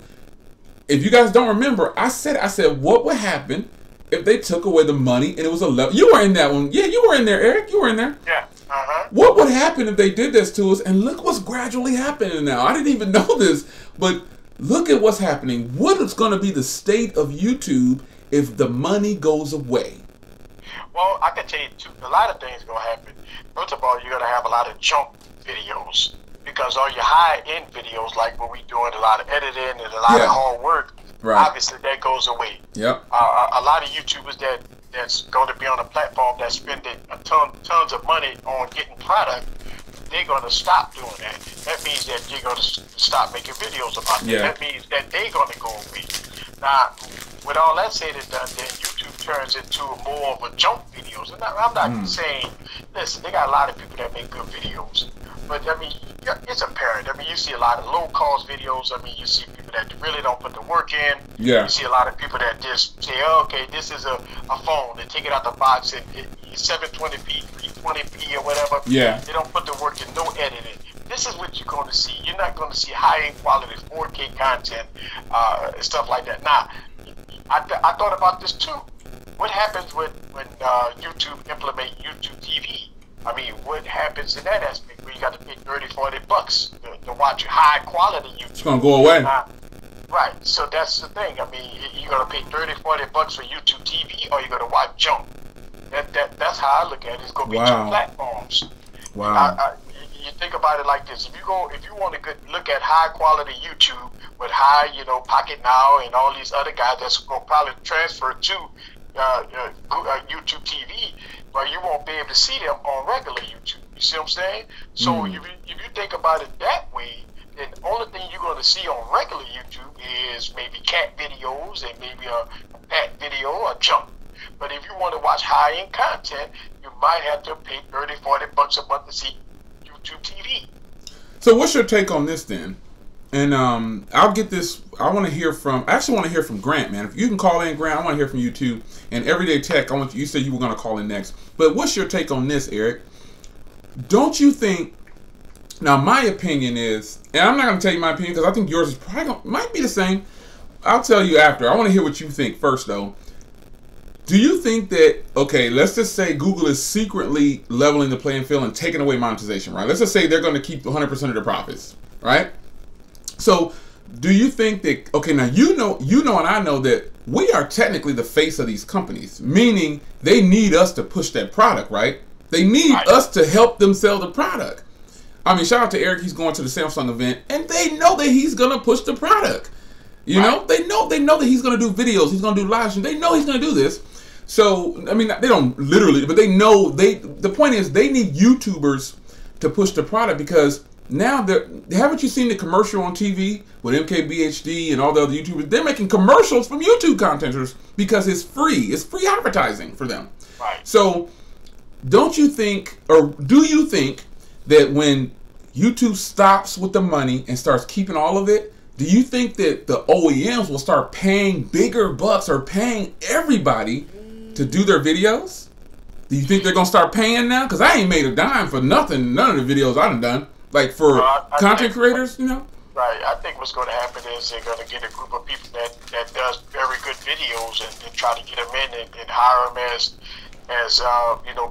If you guys don't remember, I said, what would happen if they took away the money and it was a level? You were in that one. Yeah, you were in there, Eric. You were in there. Yeah. What would happen if they did this to us? And look what's gradually happening now. I didn't even know this, but look at what's happening. What is going to be the state of YouTube if the money goes away? Well, I can tell you a lot of things going to happen. First of all, you're going to have a lot of junk videos. Because all your high-end videos, like when we doing a lot of editing and a lot of hard work, obviously that goes away. Yep. A lot of YouTubers that's going to be on a platform that's spending tons of money on getting product, they're going to stop doing that. That means that you're going to stop making videos about that. That means that they're going to go away. Now, with all that said and done, then YouTube turns into more of a junk videos. And I'm not saying, listen, they got a lot of people that make good videos. But, I mean, it's apparent. I mean, you see a lot of low-cost videos. I mean, you see people that really don't put the work in. Yeah. You see a lot of people that just say, oh, okay, this is a phone. They take it out the box and it's 720p, 320p or whatever. Yeah. They don't put the work in, no editing. This is what you're going to see. You're not going to see high-end quality 4K content, stuff like that. Now, I thought about this too. What happens when YouTube implement YouTube TV? I mean, what happens in that aspect where you got to pay $30-$40 to watch high quality YouTube? It's gonna go away. Right. So that's the thing. I mean, you're gonna pay $30-$40 for YouTube TV, or you're gonna watch junk. That's how I look at it. It's gonna be two platforms. Wow. You think about it like this: if you want to look at high quality YouTube with high, Pocket Now and all these other guys that's gonna probably transfer to YouTube TV, but you won't be able to see them on regular YouTube. You see what I'm saying? So if you think about it that way, then the only thing you're going to see on regular YouTube is maybe cat videos and maybe a pet video or junk. But if you want to watch high-end content, you might have to pay $30-$40 a month to see YouTube TV. So what's your take on this then? And I'll get this. I want to hear from. I actually want to hear from Grant, man. If you can call in, Grant, I want to hear from you too. And Everyday Tech, I want you said you were going to call in next. But what's your take on this, Eric? Don't you think? Now, my opinion is, and I'm not going to tell you my opinion because I think yours is probably might be the same. I'll tell you after. I want to hear what you think first, though. Do you think that, okay, let's just say Google is secretly leveling the playing field and taking away monetization, right? Let's just say they're going to keep 100% of their profits, right? So, do you think that, okay, now you know and I know that we are technically the face of these companies, meaning they need us to push that product, right? They need us to help them sell the product. I mean, shout out to Eric. He's going to the Samsung event, and they know that he's gonna push the product. You know, they know that he's gonna do videos. He's gonna do live streams. They know he's gonna do this. So I mean, they don't literally, but they know The point is, they need YouTubers to push the product because now haven't you seen the commercial on TV with MKBHD and all the other YouTubers? They're making commercials from YouTube contenters because it's free. It's free advertising for them. Right. So don't you think, or do you think that when YouTube stops with the money and starts keeping all of it, do you think that the OEMs will start paying bigger bucks or paying everybody to do their videos? Do you think they're going to start paying now? Because I ain't made a dime for nothing, none of the videos I've done. Like for content creators, you know? Right. I think what's going to happen is they're going to get a group of people that does very good videos and try to get them in and hire them as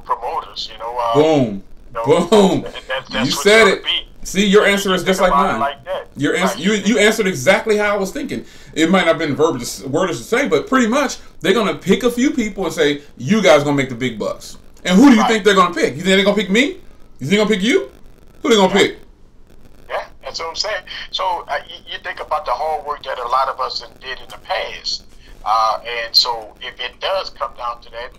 promoters, Boom. Boom. You said it. See, your answer is just like mine. Like that. Your answer, you answered exactly how I was thinking. It might not have been wordish to say, but pretty much they're gonna pick a few people and say, "You guys gonna make the big bucks." And who do you think they're gonna pick? You think they're gonna pick me? You think they're gonna pick you? Who they gonna pick? Yeah, that's what I'm saying. So you think about the hard work that a lot of us did in the past, and so if it does come down to that.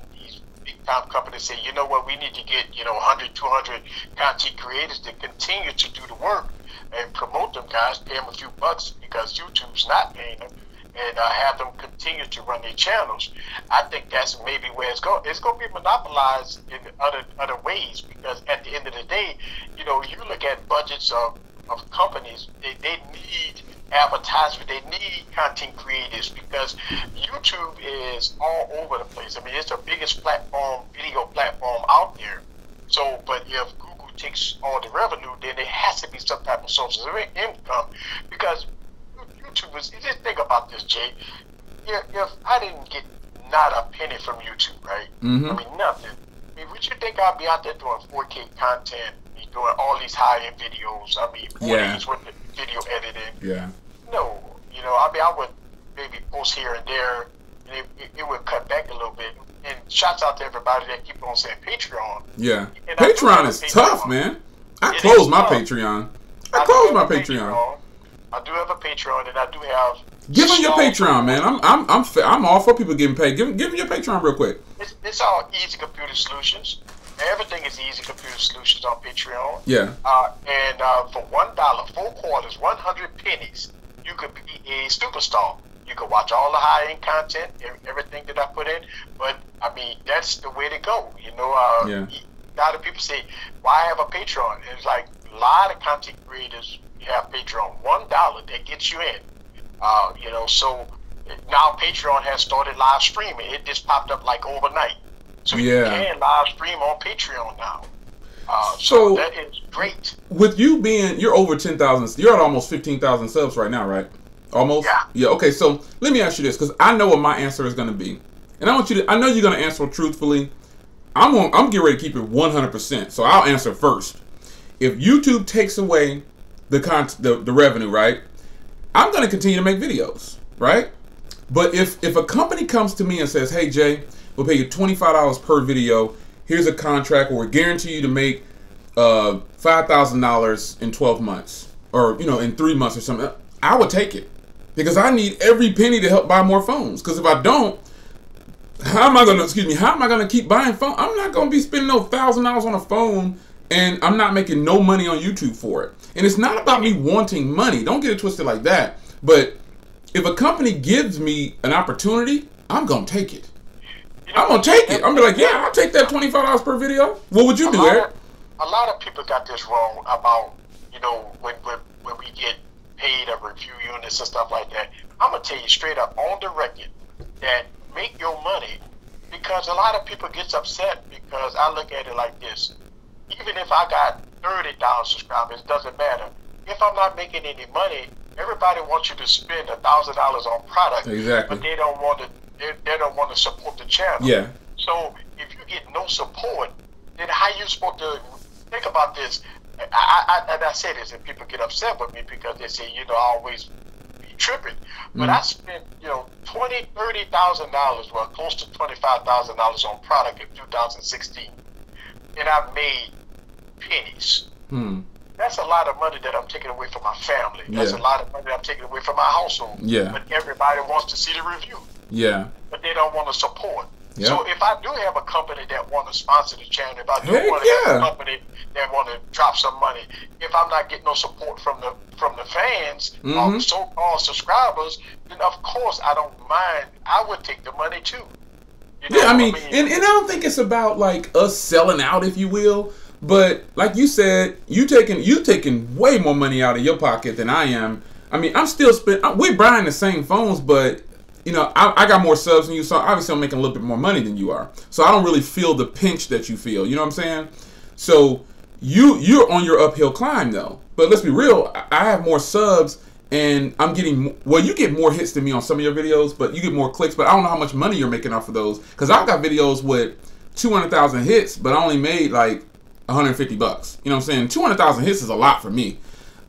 Time companies say, you know what, we need to get 100, 200 content creators to continue to do the work and promote them guys, pay them a few bucks because YouTube's not paying them, and have them continue to run their channels. I think that's maybe where it's going. It's going to be monopolized in other ways because at the end of the day, you look at budgets of companies, they need advertisement, they need content creators because YouTube is all over the place. I mean, it's the biggest video platform out there. So, but if Google takes all the revenue, then there has to be some type of sources of income because YouTubers, you just think about this, Jay. If I didn't get not a penny from YouTube, right? Mm-hmm. I mean, nothing. I mean, would you think I'd be out there doing 4K content, doing all these high-end videos? I mean, 4 days worth of video editing. Yeah. No, I mean, I would maybe post here and there, and it would cut back a little bit. And shouts out to everybody that keep on saying Patreon. Yeah. And Patreon is tough, man. I closed my Patreon. I closed my Patreon. I do have a Patreon, and I do have. Give them your Patreon, man. I'm all for people getting paid. Give them your Patreon real quick. It's all Easy Computer Solutions. Everything is Easy Computer Solutions on Patreon. Yeah. And for $1, 4 quarters, 100 pennies, you could be a superstar. You could watch all the high-end content, everything that I put in. But I mean, that's the way to go. A lot of people say, "Why have a Patreon?" And it's like a lot of content creators have Patreon. $1 that gets you in. So now Patreon has started live streaming. It just popped up like overnight. So you can live stream on Patreon now. So that is great. With you you're over 10,000, you're at almost 15,000 subs right now, right? Almost? Yeah. Yeah, okay, so let me ask you this, because I know what my answer is going to be. And I know you're going to answer truthfully. I'm getting ready to keep it 100%, so I'll answer first. If YouTube takes away the revenue, right, I'm going to continue to make videos, right? But if a company comes to me and says, "Hey, Jay, we'll pay you $25 per video. Here's a contract where we guarantee you to make $5,000 in 12 months, or in 3 months or something," I would take it because I need every penny to help buy more phones. Because if I don't, how am I gonna keep buying phones? I'm not gonna be spending no $1,000 on a phone, and I'm not making no money on YouTube for it. And it's not about me wanting money. Don't get it twisted like that. But if a company gives me an opportunity, I'm gonna take it. I'm gonna take it. I'm gonna be like, yeah, I'll take that $25 per video. What would you do, Eric? A lot of people got this wrong about when we get paid a review units and stuff like that. I'm gonna tell you straight up on the record that make your money, because a lot of people gets upset because I look at it like this. Even if I got 30,000 subscribers, it doesn't matter. If I'm not making any money, everybody wants you to spend $1,000 on product, exactly, but they don't want to. They don't want to support the channel. Yeah. So if you get no support, then how you supposed to think about this? I say this, and people get upset with me because they say, I always be tripping. But I spent, $20,000, $30,000, well, close to $25,000 on product in 2016, and I made pennies. that's a lot of money that I'm taking away from my family. That's a lot of money that I'm taking away from my household. Yeah. But everybody wants to see the review. Yeah. But they don't want to support. Yeah. So if I do have a company that want to sponsor the channel, if I do want to have a company that want to drop some money, if I'm not getting no support from the fans or so-called subscribers, then of course I don't mind. I would take the money too. You know I mean? And I don't think it's about like us selling out, if you will. But like you said, you taking way more money out of your pocket than I am. I mean, I'm still we're buying the same phones, but you know, I got more subs than you, so obviously I'm making a little bit more money than you are. So I don't really feel the pinch that you feel. You know what I'm saying? So you're on your uphill climb though. But let's be real, I have more subs and I'm getting, well, you get more hits than me on some of your videos, but you get more clicks. But I don't know how much money you're making off of those, because I've got videos with 200,000 hits, but I only made like 150 bucks. You know what I'm saying? 200,000 hits is a lot for me.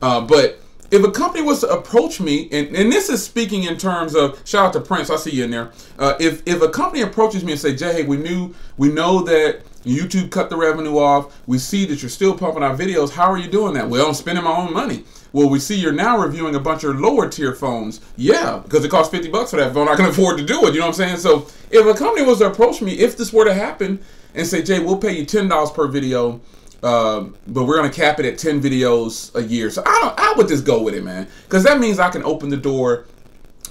But if a company was to approach me, and this is speaking in terms of, shout out to Prince, I see you in there. If a company approaches me and say, Jay, hey, we know that YouTube cut the revenue off. We see that you're still pumping out videos. How are you doing that? Well, I'm spending my own money. Well, we see you're now reviewing a bunch of lower tier phones. Yeah, because it costs 50 bucks for that phone. I can afford to do it. You know what I'm saying? So if a company was to approach me, if this were to happen, and say, Jay, we'll pay you $10 per video, but we're gonna cap it at 10 videos a year. So I would just go with it, man, because that means I can open the door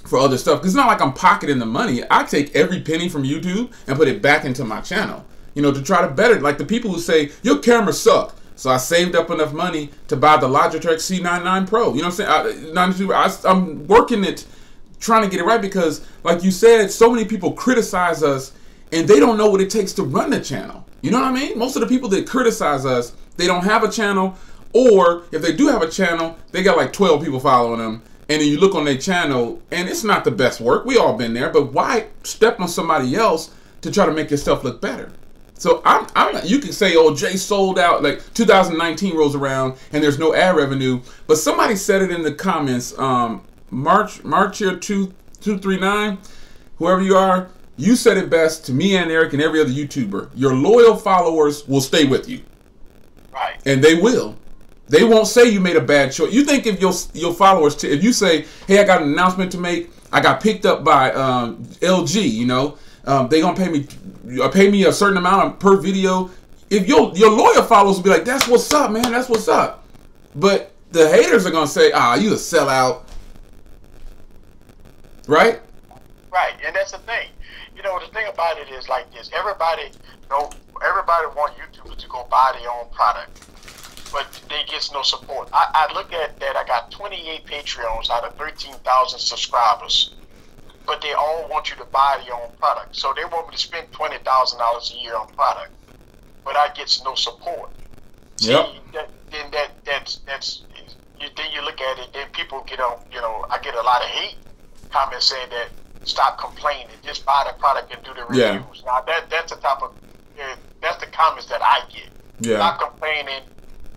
for other stuff. Because it's not like I'm pocketing the money. I take every penny from YouTube and put it back into my channel, you know, to try to better. Like the people who say your cameras suck, so I saved up enough money to buy the Logitech C99 Pro. You know what I'm saying? I'm working it, trying to get it right, because like you said, so many people criticize us and they don't know what it takes to run the channel. You know what I mean? Most of the people that criticize us, they don't have a channel, or if they do have a channel, they got like 12 people following them, and then you look on their channel, and it's not the best work. We all been there, but why step on somebody else to try to make yourself look better? So you can say, oh, Jay sold out, like 2019 rolls around, and there's no ad revenue, but somebody said it in the comments, March here 239, whoever you are, you said it best to me and Eric and every other YouTuber. Your loyal followers will stay with you. Right. And they will. They won't say you made a bad choice. You think if your followers, if you say, hey, I got an announcement to make, I got picked up by LG, you know, they gonna pay me a certain amount per video. If your loyal followers will be like, that's what's up, man, that's what's up. But the haters are gonna say, you a sellout. Right? Right, and that's the thing. You know, the thing about it is like this. Everybody want YouTubers to go buy their own product, but they get no support. I look at that. I got 28 Patreons out of 13,000 subscribers, but they all want you to buy your own product. So they want me to spend $20,000 a year on product, but I get no support. Yep. See, then you look at it. Then people get on. You know, I get a lot of hate comments saying that, stop complaining, just buy the product and do the reviews. Yeah. Now that's the type of that's the comments that I get. Yeah. Stop complaining,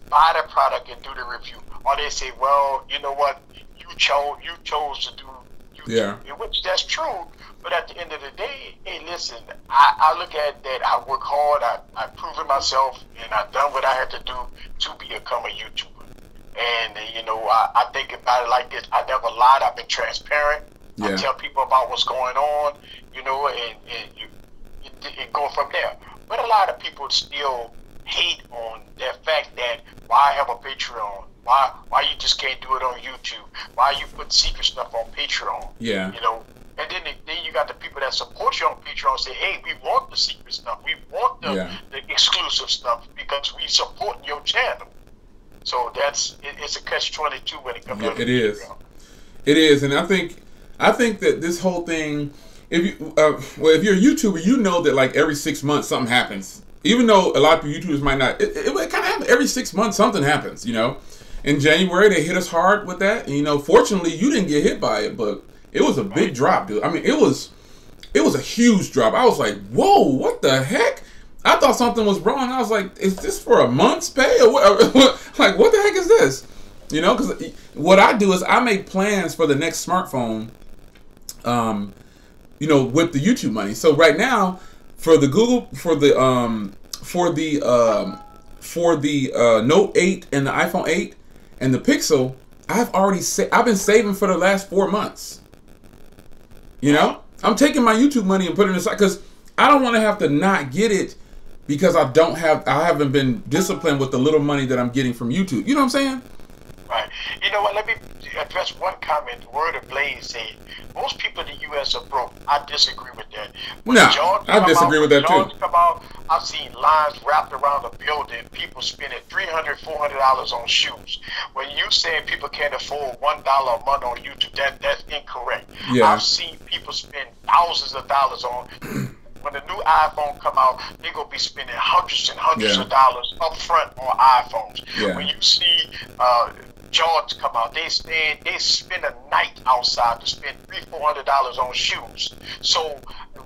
buy the product and do the review. Or they say, well, you know what, you chose to do YouTube. Yeah. Which that's true, but at the end of the day, hey, listen, I look at that, I work hard, I've proven myself, and I've done what I had to do to become a YouTuber. And you know, I think about it like this: I never lied. I've been transparent. Yeah. I tell people about what's going on, you know, and go from there. But a lot of people still hate on the fact that why have a Patreon? Why you just can't do it on YouTube? Why you put secret stuff on Patreon? Yeah. You know, and then you got the people that support you on Patreon say, hey, we want the secret stuff. We want the exclusive stuff because we support your channel. So it's a catch-22 when it comes to it is. Patreon. It is, and I think that this whole thing, if you're a YouTuber, you know that like every 6 months something happens. Even though a lot of YouTubers might not, it kind of happens every 6 months. Something happens, you know. In January they hit us hard with that, and, you know, fortunately you didn't get hit by it, but it was a big drop, dude. I mean, it was a huge drop. I was like, whoa, what the heck? I thought something was wrong. I was like, is this for a month's pay or what? Like, what the heck is this? You know, because what I do is I make plans for the next smartphone, you know, with the YouTube money. So right now, for the for the Note 8 and the iPhone 8 and the Pixel, I've been saving for the last 4 months. You know, I'm taking my YouTube money and putting it aside because I don't want to have to not get it because I haven't been disciplined with the little money that I'm getting from YouTube. You know what I'm saying? Right. You know what? Let me address one comment. Word of Blaze said most people in the U.S. are broke. I disagree with that. I disagree with that too. Come out, I've seen lines wrapped around the building. People spending $300, $400 on shoes. When you say people can't afford $1 a month on YouTube, that's incorrect. Yeah. I've seen people spend thousands of dollars on. When the new iPhone come out, they're going to be spending hundreds and hundreds of dollars up front on iPhones. Yeah. When you see Jordans come out, they spend a night outside to spend $300-400 on shoes. So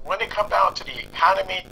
when it comes down to the economy,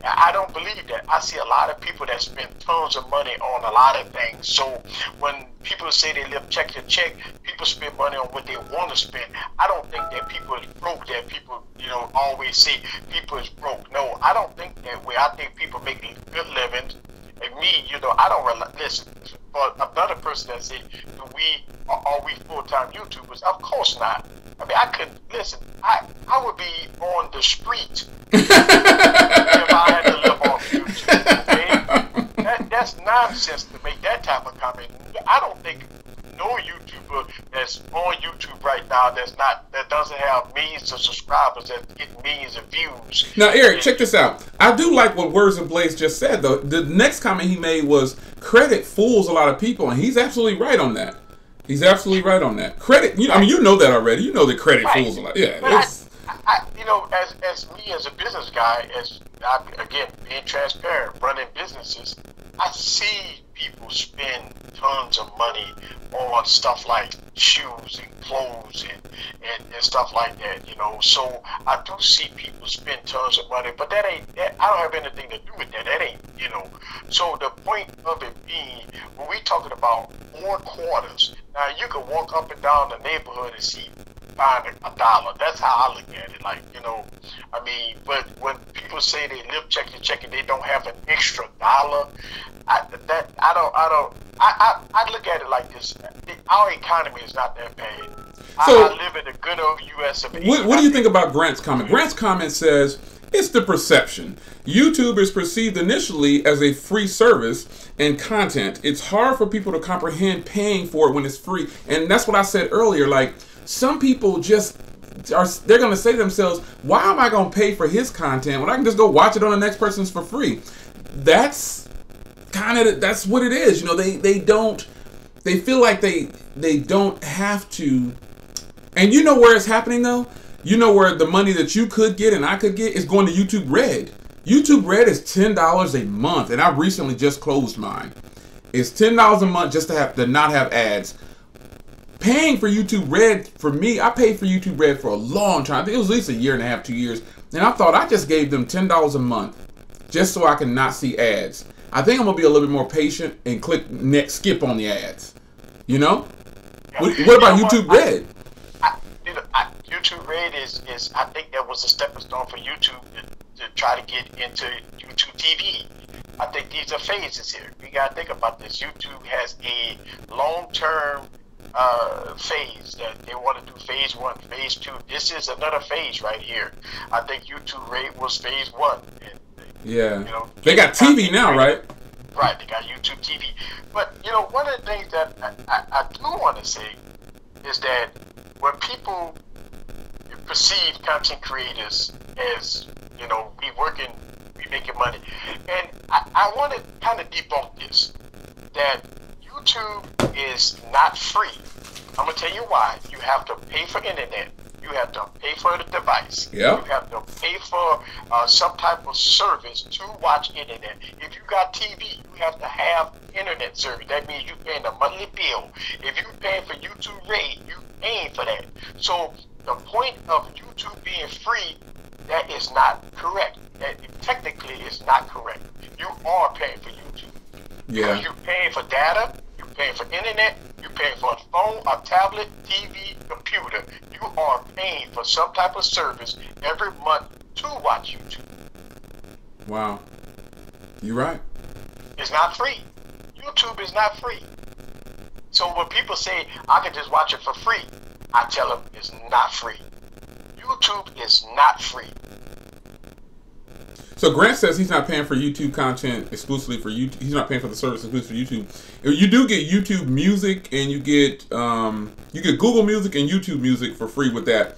I don't believe that. I see a lot of people that spend tons of money on a lot of things. So when people say they live check to check, people spend money on what they want to spend. I don't think that people is broke, that people, always say people is broke. No, I don't think that way. I think people make good livings. And me, I don't really listen. For another person that said, are we full-time YouTubers? Of course not. I mean, I couldn't listen. I would be on the street if I had to live on YouTube. Okay? That's nonsense to make that type of comment. I don't think no YouTuber that's on YouTube right now that doesn't have millions of subscribers that get millions of views. Now, Eric, check this out. I do like what Words of Blaze just said, though. The next comment he made was credit fools a lot of people, and he's absolutely right on that. He's absolutely right on that. Credit, you know that already. You know that credit fools a lot. Yeah. As me as a business guy, again, being transparent, running businesses, I see people spend tons of money on stuff like shoes and clothes and stuff like that, So I do see people spend tons of money, but I don't have anything to do with that. That ain't, So the point of it being, when we talking about 4 quarters, now you can walk up and down the neighborhood and see find $1. That's how I look at it. But when people say they live check to check and they don't have an extra dollar, I look at it like this. Our economy is not that bad. So, I live in the good old U.S. of A. What do you think about Grant's comment? Grant's comment says, it's the perception. YouTube is perceived initially as a free service and content. It's hard for people to comprehend paying for it when it's free. And that's what I said earlier. Like, some people they're going to say to themselves, why am I going to pay for his content when I can just go watch it on the next person's for free? That's what it is. They feel like they don't have to. And you know where it's happening though? You know where the money that you could get and I could get is going to YouTube Red. YouTube Red is $10 a month, and I recently just closed mine. It's $10 a month just to not have ads. Paying for YouTube Red, for me, I paid for YouTube Red for a long time. I think it was at least 1.5 years, 2 years. And I thought I just gave them $10 a month just so I can not see ads. I think I'm going to be a little bit more patient and skip on the ads. What about YouTube Red? YouTube Red is I think that was a stepping stone for YouTube to try to get into YouTube TV. I think these are phases here. We got to think about this. YouTube has a long-term phase that they want to do phase 1, phase 2. This is another phase right here. I think YouTube Red was phase 1. And, they got TV now, right? Right, they got YouTube TV. But, one of the things that I do want to say is that when people perceive content creators as, we making money. And I want to kind of debunk this, that YouTube is not free. I'm going to tell you why. You have to pay for internet. You have to pay for the device. Yep. You have to pay for some type of service to watch internet. If you got TV, you have to have internet service. That means you're paying a monthly bill. If you're paying for YouTube Red, you're paying for that. So the point of YouTube being free, that is not correct. That technically is not correct. You are paying for YouTube. Yeah. Because you're paying for data, you're paying for internet, you're paying for a phone, a tablet, TV, computer. You are paying for some type of service every month to watch YouTube. Wow. You're right. It's not free. YouTube is not free. So when people say I can just watch it for free, I tell them it's not free. YouTube is not free. So Grant says he's not paying for YouTube content exclusively for YouTube. He's not paying for the service exclusively for YouTube. You do get YouTube Music, and you get Google Music and YouTube Music for free with that.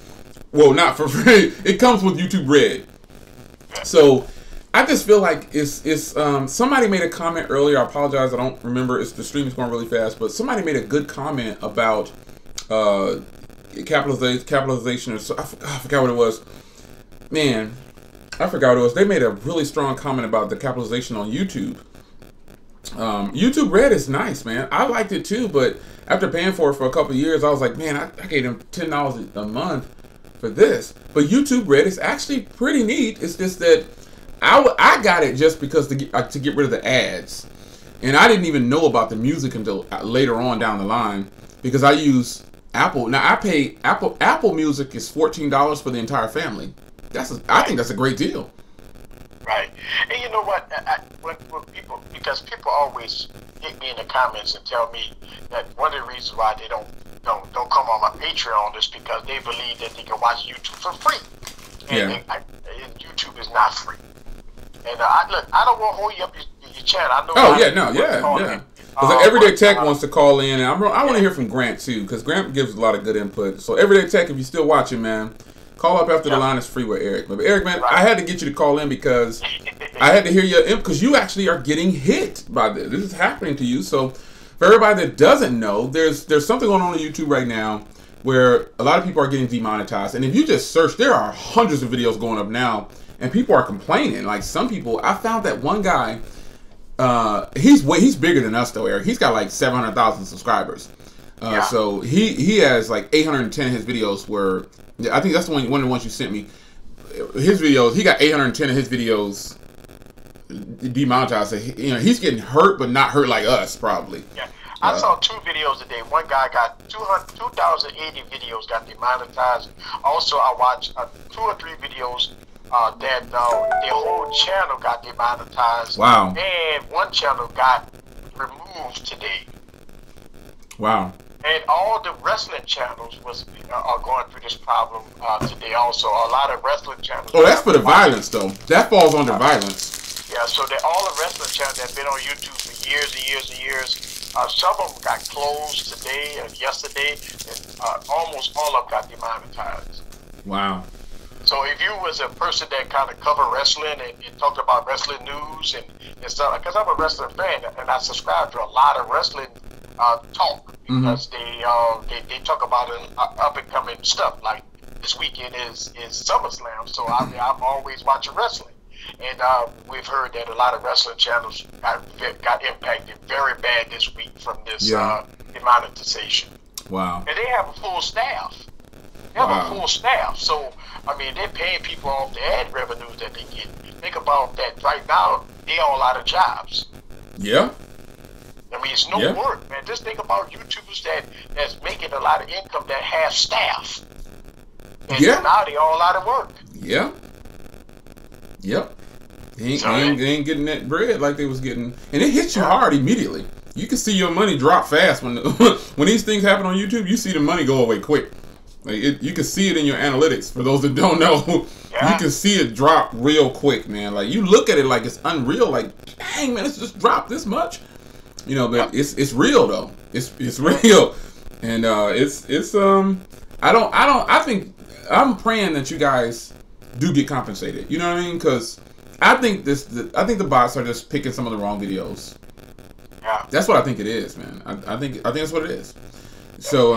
Well, not for free. It comes with YouTube Red. So I just feel like it's somebody made a comment earlier. I apologize, I don't remember. The stream is going really fast, but somebody made a good comment about capitalization. Or so I forgot what it was. Man, I forgot what it was. They made a really strong comment about the capitalization on YouTube. YouTube Red is nice, man. I liked it too, but after paying for it for a couple of years, I was like, man, I gave them $10 a month for this. But YouTube Red is actually pretty neat. It's just that I got it just because to get rid of the ads, and I didn't even know about the music until later on down the line, because I use Apple. Now I pay Apple Music is $14 for the entire family. I think that's a great deal. Right. And you know what? When people always hit me in the comments and tell me that one of the reasons why they don't come on my Patreon is because they believe that they can watch YouTube for free. And YouTube is not free. And look, I don't want to hold you up your channel. I know. Because Everyday Tech wants to call in, and I want to hear from Grant too, because Grant gives a lot of good input. So Everyday Tech, if you're still watching, man, call up after the line is free with Eric. But Eric, man, I had to get you to call in because I had to hear your input, because you actually are getting hit by this. This is happening to you. So for everybody that doesn't know, there's something going on YouTube right now where a lot of people are getting demonetized. And if you just search, there are hundreds of videos going up now, and people are complaining. Like some people, I found that one guy, he's bigger than us though, Eric. He's got like 700,000 subscribers. So he has like 810 of his videos where, I think that's one of the ones you sent me. His videos, he got 810 of his videos demonetized. So he's getting hurt, but not hurt like us probably. Yeah. I saw 2 videos a day. One guy got 2,080 videos got demonetized. Also, I watched 2 or 3 videos that their whole channel got demonetized. Wow. And one channel got removed today. Wow. And all the wrestling channels are going through this problem today also. A lot of wrestling channels. Oh, that's for the violence though. That falls under violence. Yeah, so all the wrestling channels that have been on YouTube for years and years and years, some of them got closed today and yesterday, and almost all of them got demonetized. Wow. So if you was a person that kind of cover wrestling and talked about wrestling news and stuff, because I'm a wrestling fan and I subscribe to a lot of wrestling talk, because they talk about up and coming stuff. Like this weekend is SummerSlam, so I'm always watching wrestling, and we've heard that a lot of wrestling channels got impacted very bad this week from this demonetization. Wow. And they have a full staff. They have a full staff, so I mean they're paying people off the ad revenues that they get. Think about that. Right now, they all out of jobs. Yeah. I mean, it's no work, man. Just think about YouTubers that's making a lot of income that have staff. And now they all out of work. Yeah. Yep. They ain't getting that bread like they was getting. And it hits you hard immediately. You can see your money drop fast when when these things happen on YouTube. You see the money go away quick. Like you can see it in your analytics. For those that don't know, you can see it drop real quick, man. Like you look at it like it's unreal. Like, dang, man, it's just dropped this much. But it's real though. It's real, and I think I'm praying that you guys do get compensated. You know what I mean? Because I think the bots are just picking some of the wrong videos. Yeah. That's what I think it is, man. I think that's what it is. So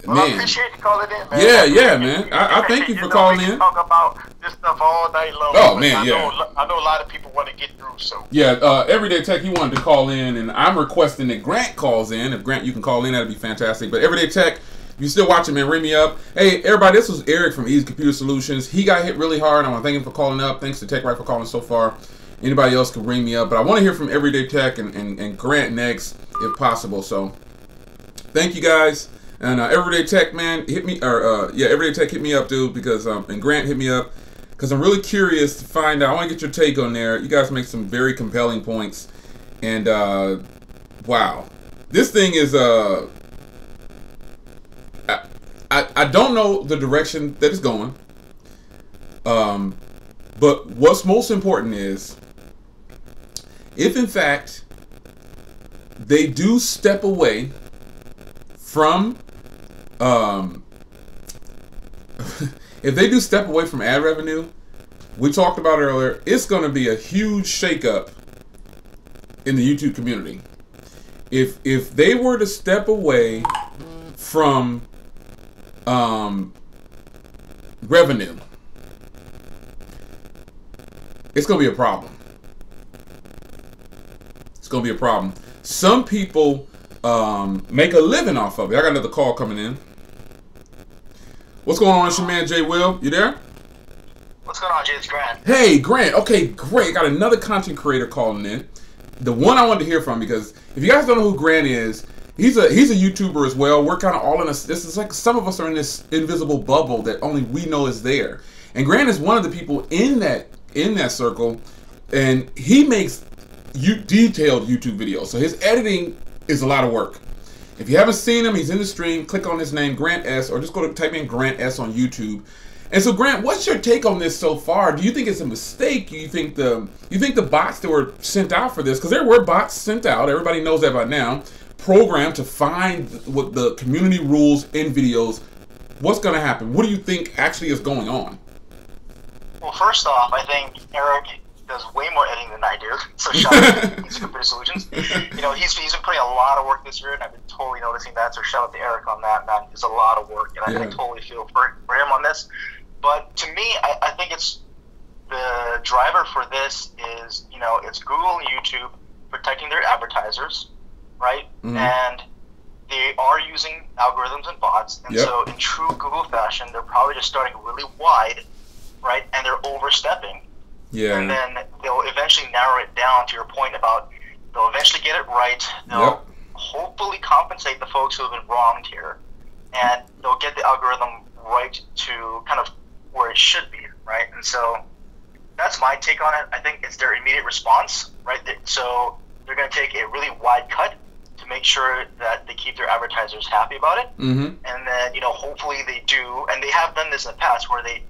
Well, I appreciate you calling in, man. Yeah, man. I thank you for calling in. Talk about this stuff all night long. Oh, man, I know a lot of people want to get through, so. Yeah, Everyday Tech, he wanted to call in, and I'm requesting that Grant calls in. If Grant, you can call in, that'd be fantastic. But Everyday Tech, if you're still watching, man, ring me up. Hey, everybody, this was Eric from Easy Computer Solutions. He got hit really hard. I want to thank him for calling up. Thanks to TechRight for calling so far. Anybody else can ring me up. But I want to hear from Everyday Tech and Grant next, if possible. So, thank you, guys. And Everyday Tech, man, hit me, Everyday Tech hit me up, dude, because, and Grant hit me up, because I'm really curious to find out. I want to get your take on there. You guys make some very compelling points. And wow, this thing is I don't know the direction that it's going. But what's most important is if in fact they do step away from if they do step away from ad revenue, we talked about it earlier, it's going to be a huge shakeup in the YouTube community. If they were to step away from revenue, it's going to be a problem. It's going to be a problem. Some people make a living off of it. I got another call coming in. What's going on? It's your man Jay Will. You there? What's going on, Jay? It's Grant. Hey, Grant. Okay, great. I got another content creator calling in. The one I wanted to hear from, because if you guys don't know who Grant is, he's a YouTuber as well. We're kind of all in this is like some of us are in this invisible bubble that only we know is there. And Grant is one of the people in that circle, and he makes detailed YouTube videos. So his editing is a lot of work. If you haven't seen him, he's in the stream. Click on his name, Grant S, or just go to type in Grant S on YouTube. And so, Grant, what's your take on this so far? Do you think it's a mistake? Do you think the bots that were sent out for this, because there were bots sent out, everybody knows that by now, programmed to find what the community rules in videos, what's going to happen? What do you think actually is going on? Well, first off, I think Eric does way more editing than I do. So shout out to Easy Computer Solutions. You know, he's been putting a lot of work this year, and I've been totally noticing that. So shout out to Eric on that, man. It's a lot of work, and I totally feel for him on this. But to me, I think it's the driver for this is, you know, it's Google and YouTube protecting their advertisers, right? Mm-hmm. And they are using algorithms and bots. And so in true Google fashion, they're probably just starting really wide, right? And they're overstepping. Yeah. And then they'll eventually narrow it down to your point about they'll eventually get it right. They'll hopefully compensate the folks who have been wronged here. And they'll get the algorithm right to kind of where it should be, right? And so that's my take on it. I think it's their immediate response, right? So they're going to take a really wide cut to make sure that they keep their advertisers happy about it. Mm-hmm. And then, you know, hopefully they do, and they have done this in the past where they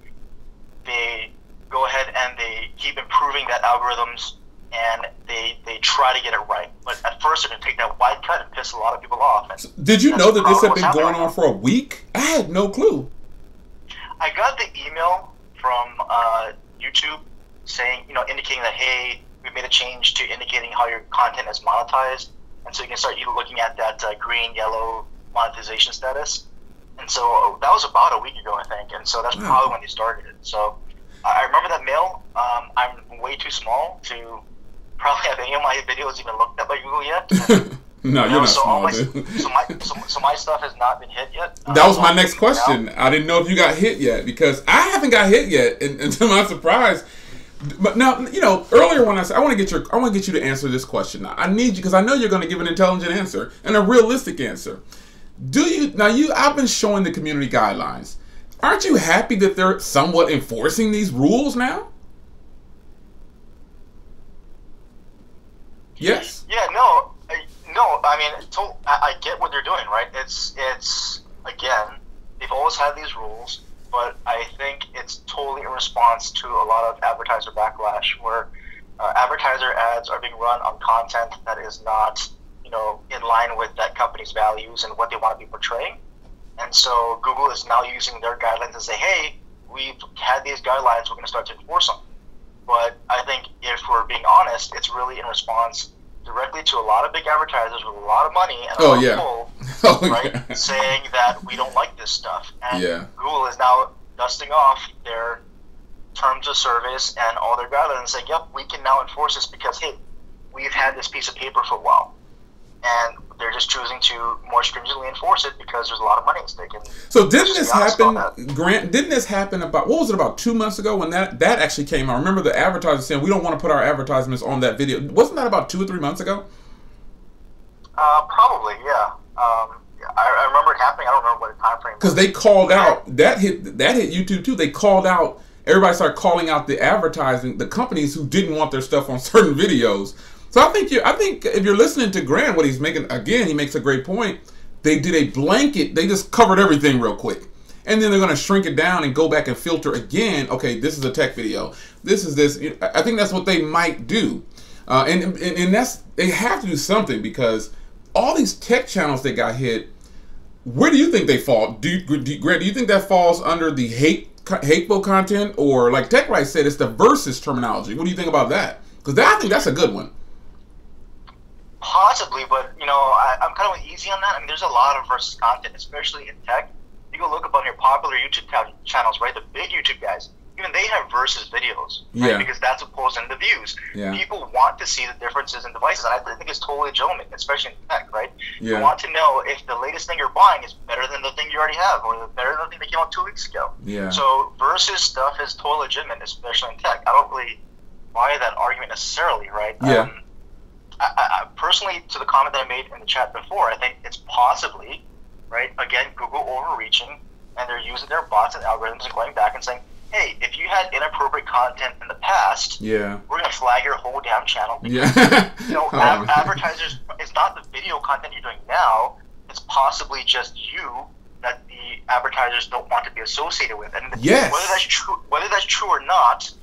go ahead and they keep improving that algorithms and they try to get it right. But at first they're going to take that wide cut and piss a lot of people off. And did you know that this had been going on for a week? I had no clue. I got the email from YouTube saying, you know, indicating that, hey, we made a change to indicating how your content is monetized. And so you can start looking at that green, yellow monetization status. And so that was about a week ago, I think. And so that's probably when they started it. So I remember that mail. I'm way too small to probably have any of my videos even looked at by Google yet. And, no, you're not small, dude. So my stuff has not been hit yet. That was my next question. I didn't know if you got hit yet, because I haven't got hit yet, and to my surprise. But now, you know, earlier when I said I want to get you to answer this question. I need you, because I know you're going to give an intelligent answer and a realistic answer. I've been showing the community guidelines. Aren't you happy that they're somewhat enforcing these rules now? Yes. Yeah. No. I mean, I get what they're doing, right? It's again, they've always had these rules, but I think it's totally in response to a lot of advertiser backlash, where advertiser ads are being run on content that is not, you know, in line with that company's values and what they want to be portraying. And so Google is now using their guidelines to say, hey, we've had these guidelines, we're going to start to enforce them. But I think if we're being honest, it's really in response directly to a lot of big advertisers with a lot of money and a lot of pull, right? Saying that we don't like this stuff. And Google is now dusting off their terms of service and all their guidelines and saying, yep, we can now enforce this because, hey, we've had this piece of paper for a while. And they're just choosing to more stringently enforce it because there's a lot of money at stake. So didn't this happen, Grant? Didn't this happen about 2 months ago when that actually came out? Remember the advertisers saying we don't want to put our advertisements on that video. Wasn't that about 2 or 3 months ago? Probably, yeah. I remember it happening. I don't remember what the time frame was. Because they called out that hit YouTube too. They called out. Everybody started calling out the companies who didn't want their stuff on certain videos. So I think if you're listening to Grant, what he's making, again, he makes a great point. They did a blanket. They just covered everything real quick. And then they're going to shrink it down and go back and filter again. Okay, this is a tech video. This is this. I think that's what they might do. And that's, they have to do something, because all these tech channels that got hit, where do you think they fall? Grant, do you think that falls under the hateful content, or like TechRight said, it's the versus terminology? What do you think about that? Because I think that's a good one. Possibly, but I'm kind of easy on that. I mean, there's a lot of versus content, especially in tech. You go look up on your popular YouTube channels, right? The big YouTube guys, even they have versus videos, right? Because that's what pulls in the views. Yeah. People want to see the differences in devices, and I think it's totally legitimate, especially in tech, right? Yeah. You want to know if the latest thing you're buying is better than the thing you already have, or better than the thing that came out 2 weeks ago. Yeah. So versus stuff is totally legitimate, especially in tech. I don't really buy that argument necessarily, right? Yeah. I personally, to the comment that I made in the chat before, I think it's possibly, right, again, Google overreaching, and they're using their bots and algorithms and going back and saying, hey, if you had inappropriate content in the past, we're going to flag your whole damn channel. Advertisers, it's not the video content you're doing now, it's possibly just you that the advertisers don't want to be associated with. And whether that's true or not,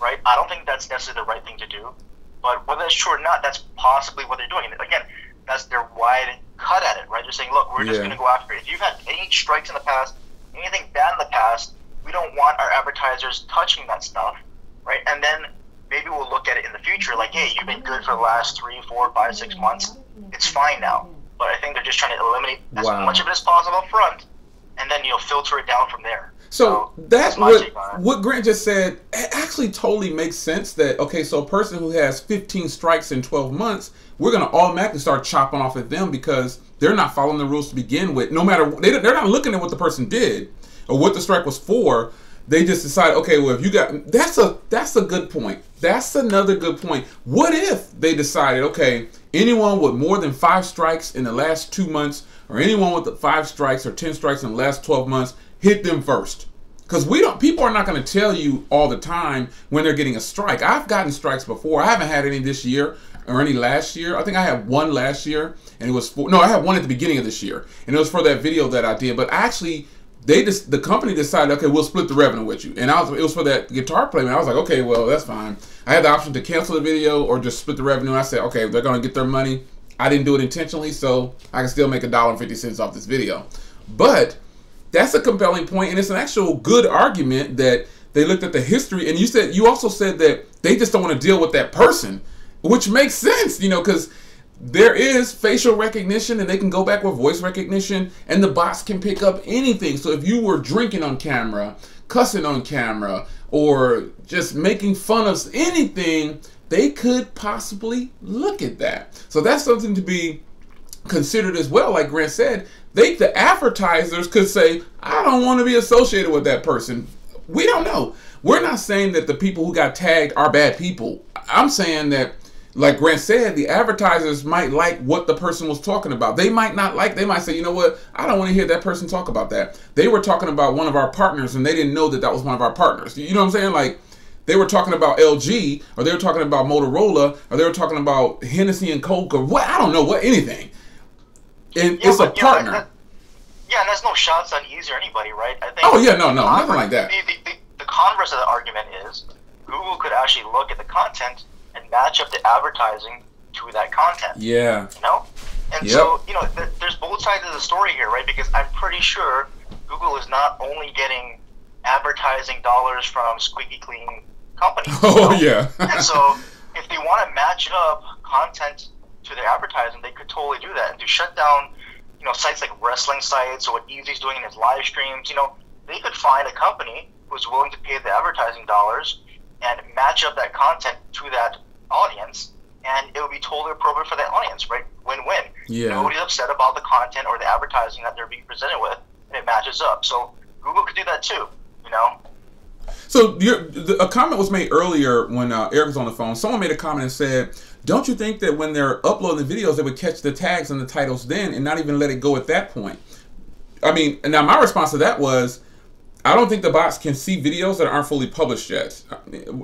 right, I don't think that's necessarily the right thing to do. But whether that's true or not, that's possibly what they're doing. And again, that's their wide cut at it, right? They're saying, look, we're just going to go after it. If you've had any strikes in the past, anything bad in the past, we don't want our advertisers touching that stuff, right? And then maybe we'll look at it in the future, like, hey, you've been good for the last 3, 4, 5, 6 months. It's fine now. But I think they're just trying to eliminate as much of it as possible up front, and then filter it down from there. So that's what Grant just said actually totally makes sense. That, okay, so a person who has 15 strikes in 12 months, we're going to automatically start chopping off at them because they're not following the rules to begin with. No matter, they're not looking at what the person did or what the strike was for. They just decide, okay, well, if you got, that's a good point. That's another good point. What if they decided, okay, anyone with more than 5 strikes in the last 2 months, or anyone with the 5 strikes or 10 strikes in the last 12 months, hit them first? Because people are not going to tell you all the time when they're getting a strike. I've gotten strikes before. I haven't had any this year or any last year. I think I had one last year, and it was I had one at the beginning of this year, and it was for that video that I did. But actually, the company decided, okay, we'll split the revenue with you, and it was for that guitar player. And I was like, okay, well, that's fine. I had the option to cancel the video or just split the revenue. And I said, okay, they're going to get their money. I didn't do it intentionally, so I can still make $1.50 off this video. But that's a compelling point, and it's an actual good argument that they looked at the history. And you also said that they just don't want to deal with that person, which makes sense, because there is facial recognition, and they can go back with voice recognition, and the bots can pick up anything. So if you were drinking on camera, cussing on camera, or just making fun of anything, they could possibly look at that. So that's something to be considered as well. Like Grant said, the advertisers could say, I don't want to be associated with that person. We don't know. We're not saying that the people who got tagged are bad people. I'm saying that, like Grant said, the advertisers might like what the person was talking about. They might not like, they might say, you know what, I don't want to hear that person talk about that. They were talking about one of our partners, and they didn't know that that was one of our partners. You know what I'm saying? Like, they were talking about LG, or they were talking about Motorola, or they were talking about Hennessy and Coke, or what, I don't know, anything. And it's a partner. And there's no shots on Easy or anybody, right? I think. Oh yeah, no, nothing like that. The converse of the argument is Google could actually look at the content and match up the advertising to that content. Yeah. And so there's both sides of the story here, right? Because I'm pretty sure Google is not only getting advertising dollars from squeaky clean companies. Oh yeah. And so if they want to match up content to their advertising, they could totally do that. And to shut down, sites like wrestling sites or what Easy's doing in his live streams, they could find a company who's willing to pay the advertising dollars and match up that content to that audience, and it would be totally appropriate for that audience, right? Win-win. Yeah. Nobody's upset about the content or the advertising that they're being presented with, and it matches up. So Google could do that too, So a comment was made earlier when Eric was on the phone. Someone made a comment and said, don't you think that when they're uploading the videos, they would catch the tags and the titles then and not even let it go at that point? I mean, now my response to that was, I don't think the bots can see videos that aren't fully published yet.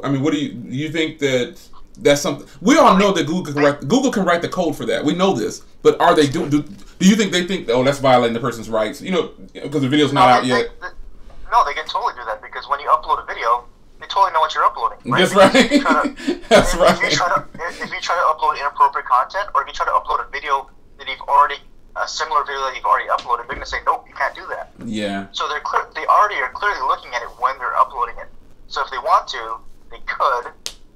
I mean, what do you think that that's something we all know that Google can write the code for that. We know this, but are they do you think they think, oh, that's violating the person's rights? You know, because the video's not out yet. No, they can totally do that because when you upload a video, they totally know what you're uploading. Right? That's right. That's right. If you try to upload inappropriate content, or if you try to upload a video that a similar video that you've already uploaded, they're going to say, nope, you can't do that. Yeah. So they already are clearly looking at it when they're uploading it. So if they want to, they could,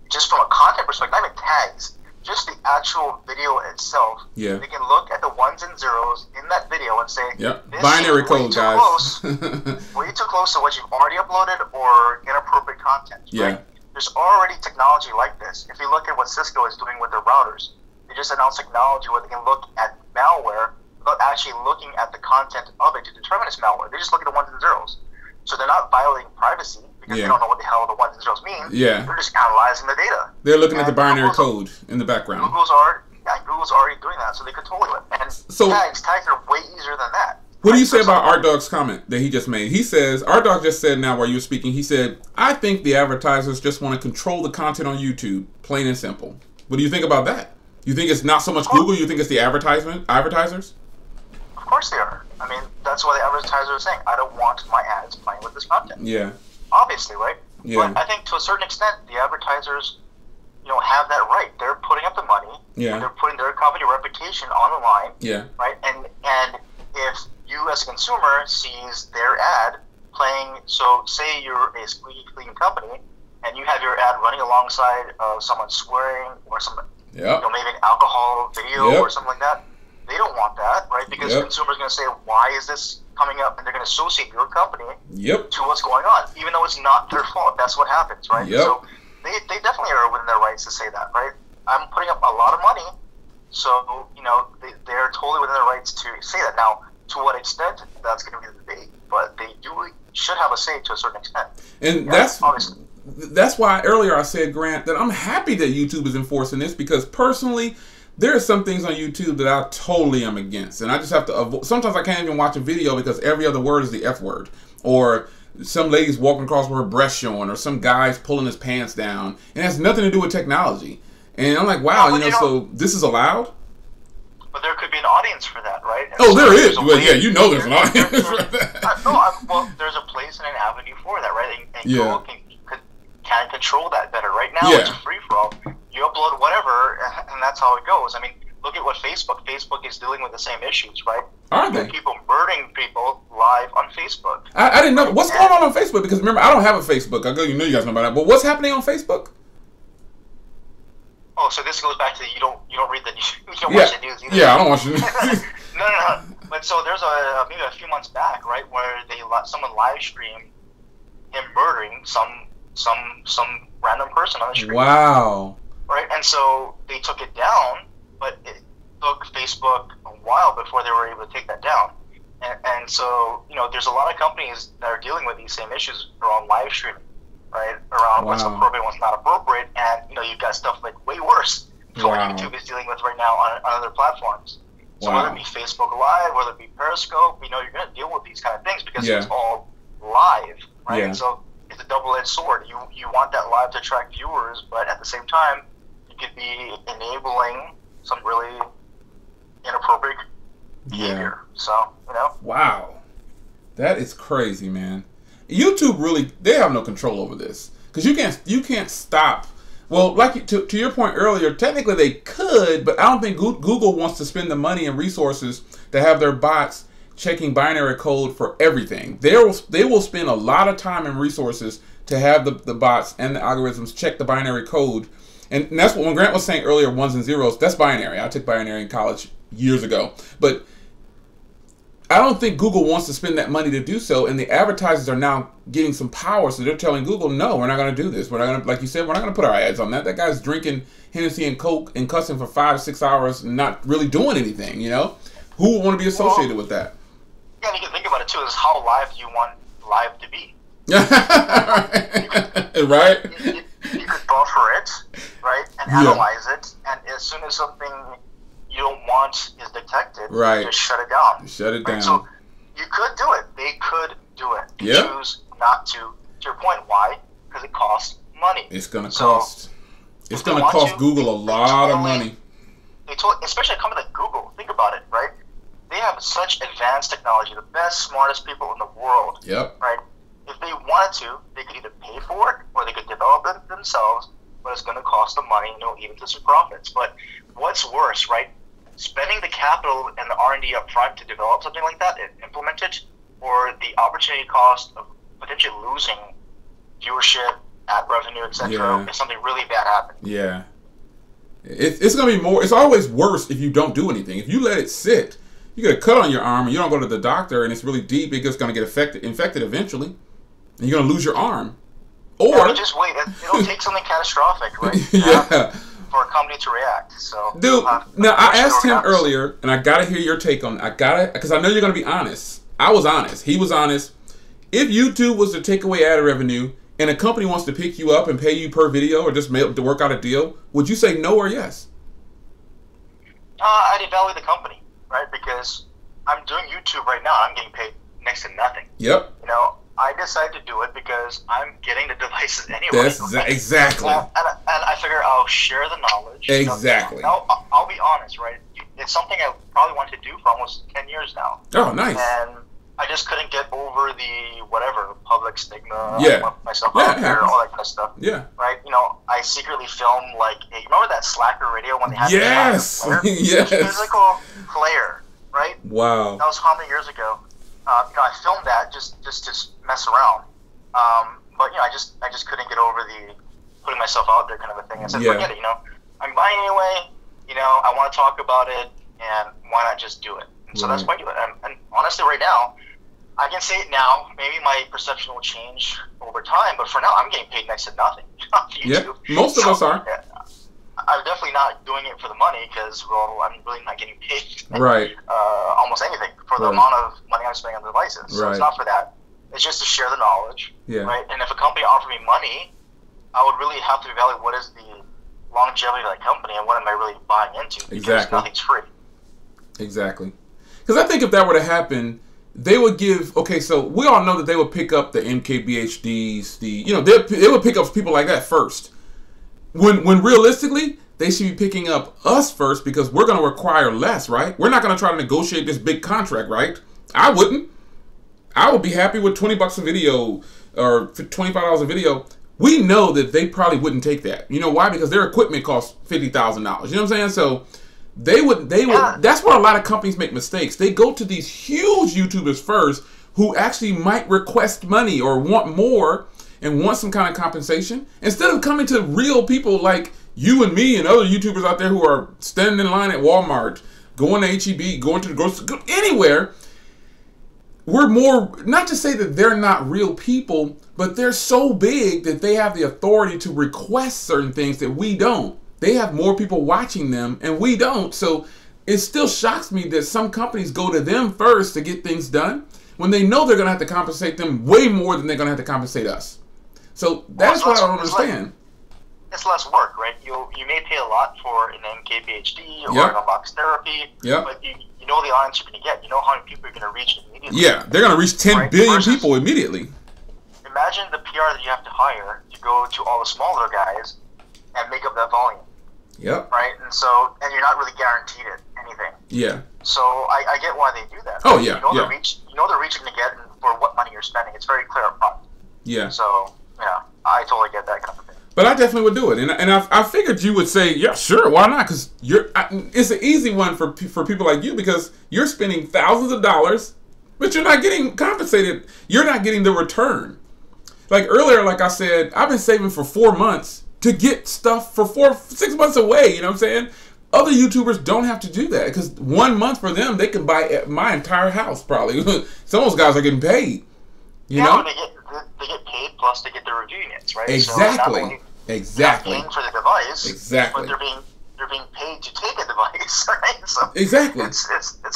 just from a content perspective, not even tags, just the actual video itself. Yeah. They can look at the ones and zeros in that video and say, yep, binary code, guys. Way too close to what you've already uploaded or inappropriate content. Yeah. Right? There's already technology like this. If you look at what Cisco is doing with their routers, they just announced technology where they can look at malware without actually looking at the content of it to determine it's malware. They just look at the ones and zeros. So they're not violating privacy because they don't know what the hell the ones and zeros mean. Yeah. They're just analyzing the data. They're looking at the binary code in the background. Google's already doing that, so they could totally do it. And so, tags are way easier than that. What do you say about Art Dog's comment that he just made? He says, Art Dog just said now while you were speaking, he said, I think the advertisers just want to control the content on YouTube, plain and simple. What do you think about that? You think it's not so much Google, you think it's the advertisers? Of course they are. I mean, that's why the advertisers are saying, I don't want my ads playing with this content. Yeah. Obviously, right? Yeah. But I think to a certain extent, the advertisers, have that right. They're putting up the money. Yeah. They're putting their company reputation on the line. Yeah. Right? And if you as a consumer sees their ad playing, so say you're a squeaky clean company and you have your ad running alongside of someone swearing or some, maybe an alcohol video or something like that, they don't want that, right? Because the consumer's going to say, why is this coming up? And they're going to associate your company to what's going on, even though it's not their fault. That's what happens, right? So they definitely are within their rights to say that, right? I'm putting up a lot of money, so, they're totally within their rights to say that. Now, to what extent, that's going to be the debate, but they should have a say to a certain extent. And that's why earlier I said, Grant, that I'm happy that YouTube is enforcing this, because personally, there are some things on YouTube that I totally am against, and I just have to avoid. Sometimes I can't even watch a video because every other word is the F word, or some lady's walking across with her breast showing, or some guy's pulling his pants down, and it has nothing to do with technology. And I'm like, wow, so this is allowed? But there could be an audience for that, right? And there is. Well, there's an audience for that. Well, there's a place and an avenue for that, right? And Google can control that better. Right now, it's a free-for-all. You upload whatever, and that's how it goes. I mean, look at what Facebook is dealing with the same issues, right? Are they? People murdering people live on Facebook. I didn't know. What's going on Facebook? Because remember, I don't have a Facebook. You know you guys know about that. But what's happening on Facebook? Oh, so this goes back to you don't read the news. You don't watch the news either. Yeah, I don't watch the news. No. But so there's maybe a few months back, right, where someone live streamed him murdering some random person on the street. Wow. Right, and so they took it down, but it took Facebook a while before they were able to take that down. And so, there's a lot of companies that are dealing with these same issues around live streaming, right? Around what's appropriate, what's not appropriate, and you've got stuff like way worse than what YouTube is dealing with right now on other platforms. So whether it be Facebook Live, whether it be Periscope, you're going to deal with these kind of things because it's all live, right? And so it's a double-edged sword. You want that live to attract viewers, but at the same time, you could be enabling some really inappropriate behavior. So, Wow. That is crazy, man. YouTube really, they have no control over this. Because you can't stop. Well, like to your point earlier, technically they could, but I don't think Google wants to spend the money and resources to have their bots checking binary code for everything. They will spend a lot of time and resources to have the bots and the algorithms check the binary code. And that's what, when Grant was saying earlier, ones and zeros, that's binary. I took binary in college years ago. But I don't think Google wants to spend that money to do so, and the advertisers are now getting some power, so they're telling Google, no, we're not going to do this. We're not going to, like you said, we're not going to put our ads on that. That guy's drinking Hennessy and Coke and cussing for 5-6 hours and not really doing anything, Who would want to be associated with that? Yeah, and you can think about it, too, is how live do you want live to be? Right? You could buffer it, right, and analyze it, and as soon as something you don't want is detected, you just shut it down. Shut it down. So you could do it. They could do it. You choose not to. To your point, why? Because it costs money. It's going to cost. It's going to cost Google a lot of money. Especially a company like Google. Think about it, right? They have such advanced technology, the best, smartest people in the world. Yep. Right? If they wanted to, they could either pay for it or they could develop it themselves, but it's going to cost them money, even to some profits. But what's worse, right? Spending the capital and the R&D up front to develop something like that and implement it, or the opportunity cost of potentially losing viewership, ad revenue, etc. if something really bad happens. Yeah. It's going to be more, it's always worse if you don't do anything. If you let it sit, you get a cut on your arm and you don't go to the doctor and it's really deep, it's going to get infected eventually. And you're going to lose your arm. Or just wait. It'll take something catastrophic, right? For a company to react. So, dude, now I asked him earlier, and I gotta hear your take on it. because I know you're gonna be honest. I was honest. He was honest. If YouTube was to take away ad revenue, and a company wants to pick you up and pay you per video, or just to work out a deal, would you say no or yes? I'd evaluate the company, right? Because I'm doing YouTube right now. I'm getting paid next to nothing. Yep. I decided to do it because I'm getting the devices anyway. Exactly. And I figure I'll share the knowledge. Exactly. I'll be honest, right? It's something I probably wanted to do for almost 10 years now. Oh, nice. And I just couldn't get over the public stigma. Myself out there, all that kind of stuff. Yeah. Right? I secretly filmed you remember that Slacker radio when they had yes. Yes. Physical player, right? Wow. That was how many years ago? I filmed that just to mess around, but I just couldn't get over the putting myself out there kind of a thing. I said, forget it. I'm buying anyway. I want to talk about it, and why not just do it? And so that's why I do it. And honestly, right now, I can say it now. Maybe my perception will change over time, but for now, I'm getting paid next to nothing on YouTube. Yeah, most of us are. I'm definitely not doing it for the money because, I'm really not getting paid. Right. Almost anything for the amount of money I'm spending on the devices. So it's not for that. It's just to share the knowledge. Yeah. Right. And if a company offered me money, I would really have to evaluate what is the longevity of that company and what am I really buying into. Because nothing's free. Exactly. Because I think if that were to happen, they would give. Okay, so we all know that they would pick up the MKBHDs. They would pick up people like that first. When realistically, they should be picking up us first because we're going to require less, right? We're not going to try to negotiate this big contract, right? I wouldn't. I would be happy with $20 a video or $25 a video. We know that they probably wouldn't take that. You know why? Because their equipment costs $50,000. You know what I'm saying? So they would. That's where a lot of companies make mistakes. They go to these huge YouTubers first who actually might request money or want more and want some kind of compensation, instead of coming to real people like you and me and other YouTubers out there who are standing in line at Walmart, going to HEB, going to the grocery store, anywhere. We're more, not to say that they're not real people, but they're so big that they have the authority to request certain things that we don't. They have more people watching them and we don't. So it still shocks me that some companies go to them first to get things done when they know they're going to have to compensate them way more than they're going to have to compensate us. So that's what I don't understand. It's less work, right? You may pay a lot for an MKBHD or an unbox therapy, but you know the audience you're going to get. You know how many people you're going to reach immediately. Yeah, they're going to reach 10 billion people immediately. Imagine the PR that you have to hire to go to all the smaller guys and make up that volume. Yep. Right? And you're not really guaranteed anything. Yeah. So I get why they do that. Oh, yeah. The reach you're going to get and for what money you're spending. It's very clear up front. Yeah. So, I totally get that kind of thing. But I definitely would do it, and I figured you would say, yeah, sure, why not? Because it's an easy one for people like you because you're spending thousands of dollars, but you're not getting compensated. You're not getting the return. Like earlier, like I said, I've been saving for 4 months to get stuff for 6 months away. You know what I'm saying? Other YouTubers don't have to do that because 1 month for them, they can buy my entire house probably. Some of those guys are getting paid. You know? They get paid plus they get the review units, right? Exactly. So exactly. They're paying for the device. Exactly. But they're being paid to take a device, right? So exactly. It's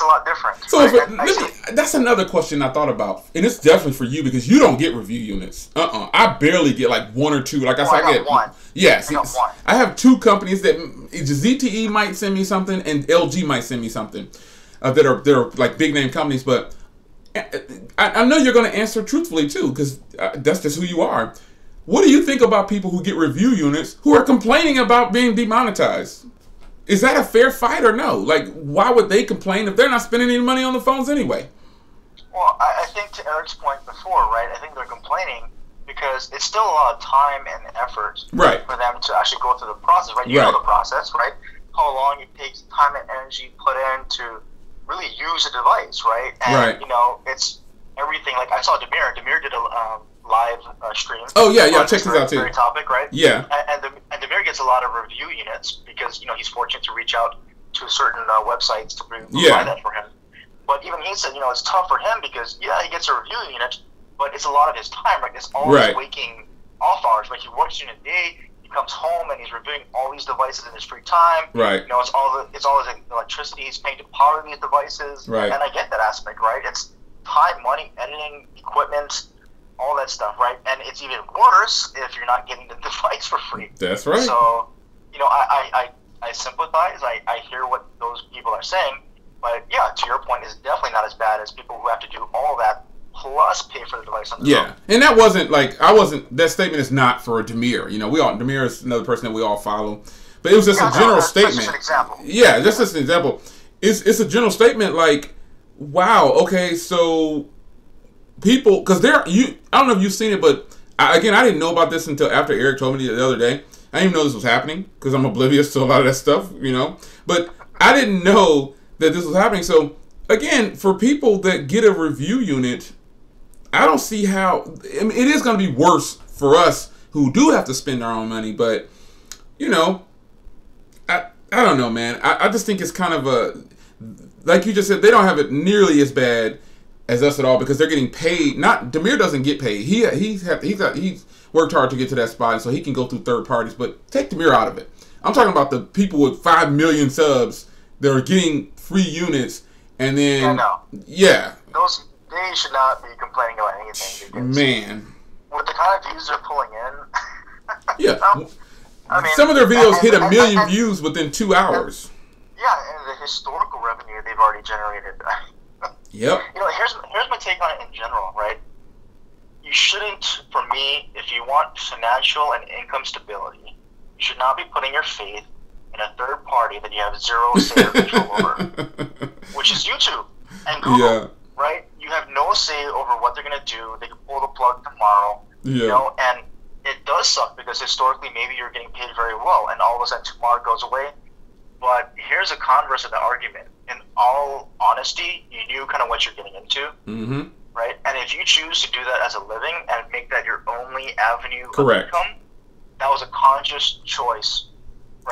a lot different. So that's another question I thought about, and it's definitely for you because you don't get review units. I barely get like 1 or 2. Like I get one. Yes, I got one. I have 2 companies that ZTE might send me something and LG might send me something that are like big name companies, but. I know you're going to answer truthfully too, because that's just who you are. what do you think about people who get review units who are complaining about being demonetized? Is that a fair fight or no? Like, why would they complain if they're not spending any money on the phones anyway? Well, I think to Eric's point before, right, I think they're complaining because it's still a lot of time and effort for them to actually go through the process, right? You know the process, right? How long it takes, time and energy put in to really use a device, right? And, you know, it's everything. Like, I saw Demir. Demir did a live stream. Oh, yeah, check this out, too. Very topic, right? Yeah. And Demir gets a lot of review units because, you know, he's fortunate to reach out to certain websites to provide that for him. But even he said, you know, it's tough for him because, yeah, he gets a review unit, but it's a lot of his time, right? It's all his waking off hours, right? He works during the day, he comes home, and he's reviewing all these devices in his free time. Right. You know, it's all his electricity he's paying to power these devices. Right. And I get that aspect, right? It's time, money, editing, equipment, all that stuff, right? And it's even worse if you're not getting the device for free. That's right. So, you know, I sympathize. I hear what those people are saying. But yeah, to your point, it's definitely not as bad as people who have to do all that plus pay for the device on the phone. And that wasn't that statement is not for Demir. You know, Demir is another person that we all follow. But it was just a general statement. That's just an example. Yeah, just as an example. It's a general statement like, wow, okay, so people, because I don't know if you've seen it, but I didn't know about this until after Eric told me the other day. I didn't even know this was happening because I'm oblivious to a lot of that stuff, you know. But I didn't know that this was happening. So again, for people that get a review unit, I don't see how. I mean, it is going to be worse for us who do have to spend our own money. But you know, I don't know, man. I just think it's kind of like you just said, they don't have it nearly as bad as us at all because they're getting paid. Demir doesn't get paid. He's worked hard to get to that spot, and so he can go through third parties. But take Demir out of it. I'm talking about the people with 5 million subs that are getting free units, and then those they should not be complaining about anything. Because with the kind of views they're pulling in, I mean, some of their videos hit 1 million views within 2 hours. And the historical revenue they've already generated. You know, here's my take on it in general, right? You shouldn't, for me, if you want financial and income stability, you should not be putting your faith in a third party that you have zero say or control over, which is YouTube and Google, right? You have no say over what they're going to do. They can pull the plug tomorrow, you know, and it does suck because historically maybe you're getting paid very well and all of a sudden tomorrow goes away. But here's a converse of the argument. In all honesty, you knew kind of what you're getting into, right? And if you choose to do that as a living and make that your only avenue of income, that was a conscious choice,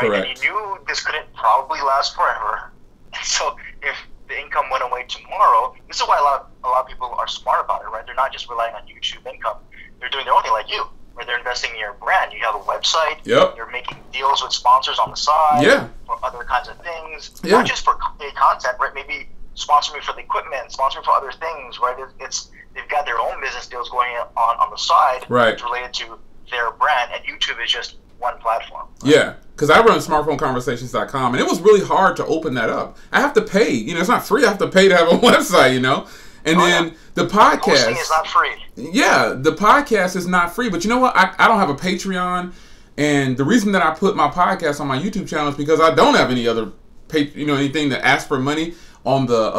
right? And you knew this couldn't probably last forever. And so if the income went away tomorrow, this is why a lot of people are smart about it, right? They're not just relying on YouTube income. They're doing their own thing like you, where they're investing in your brand. You have a website. You're making deals with sponsors on the side for other kinds of things. Not just for paid content, right? Maybe sponsor me for the equipment, sponsor me for other things, right? They've got their own business deals going on the side that's related to their brand, and YouTube is just one platform. Right? Because I run smartphoneconversations.com, and it was really hard to open that up. I have to pay. You know, it's not free. I have to pay to have a website, you know? And then the podcast. Hosting is not free. Yeah, the podcast is not free. But you know what? I don't have a Patreon. And the reason that I put my podcast on my YouTube channel is because I don't have any other, anything that asks for money on the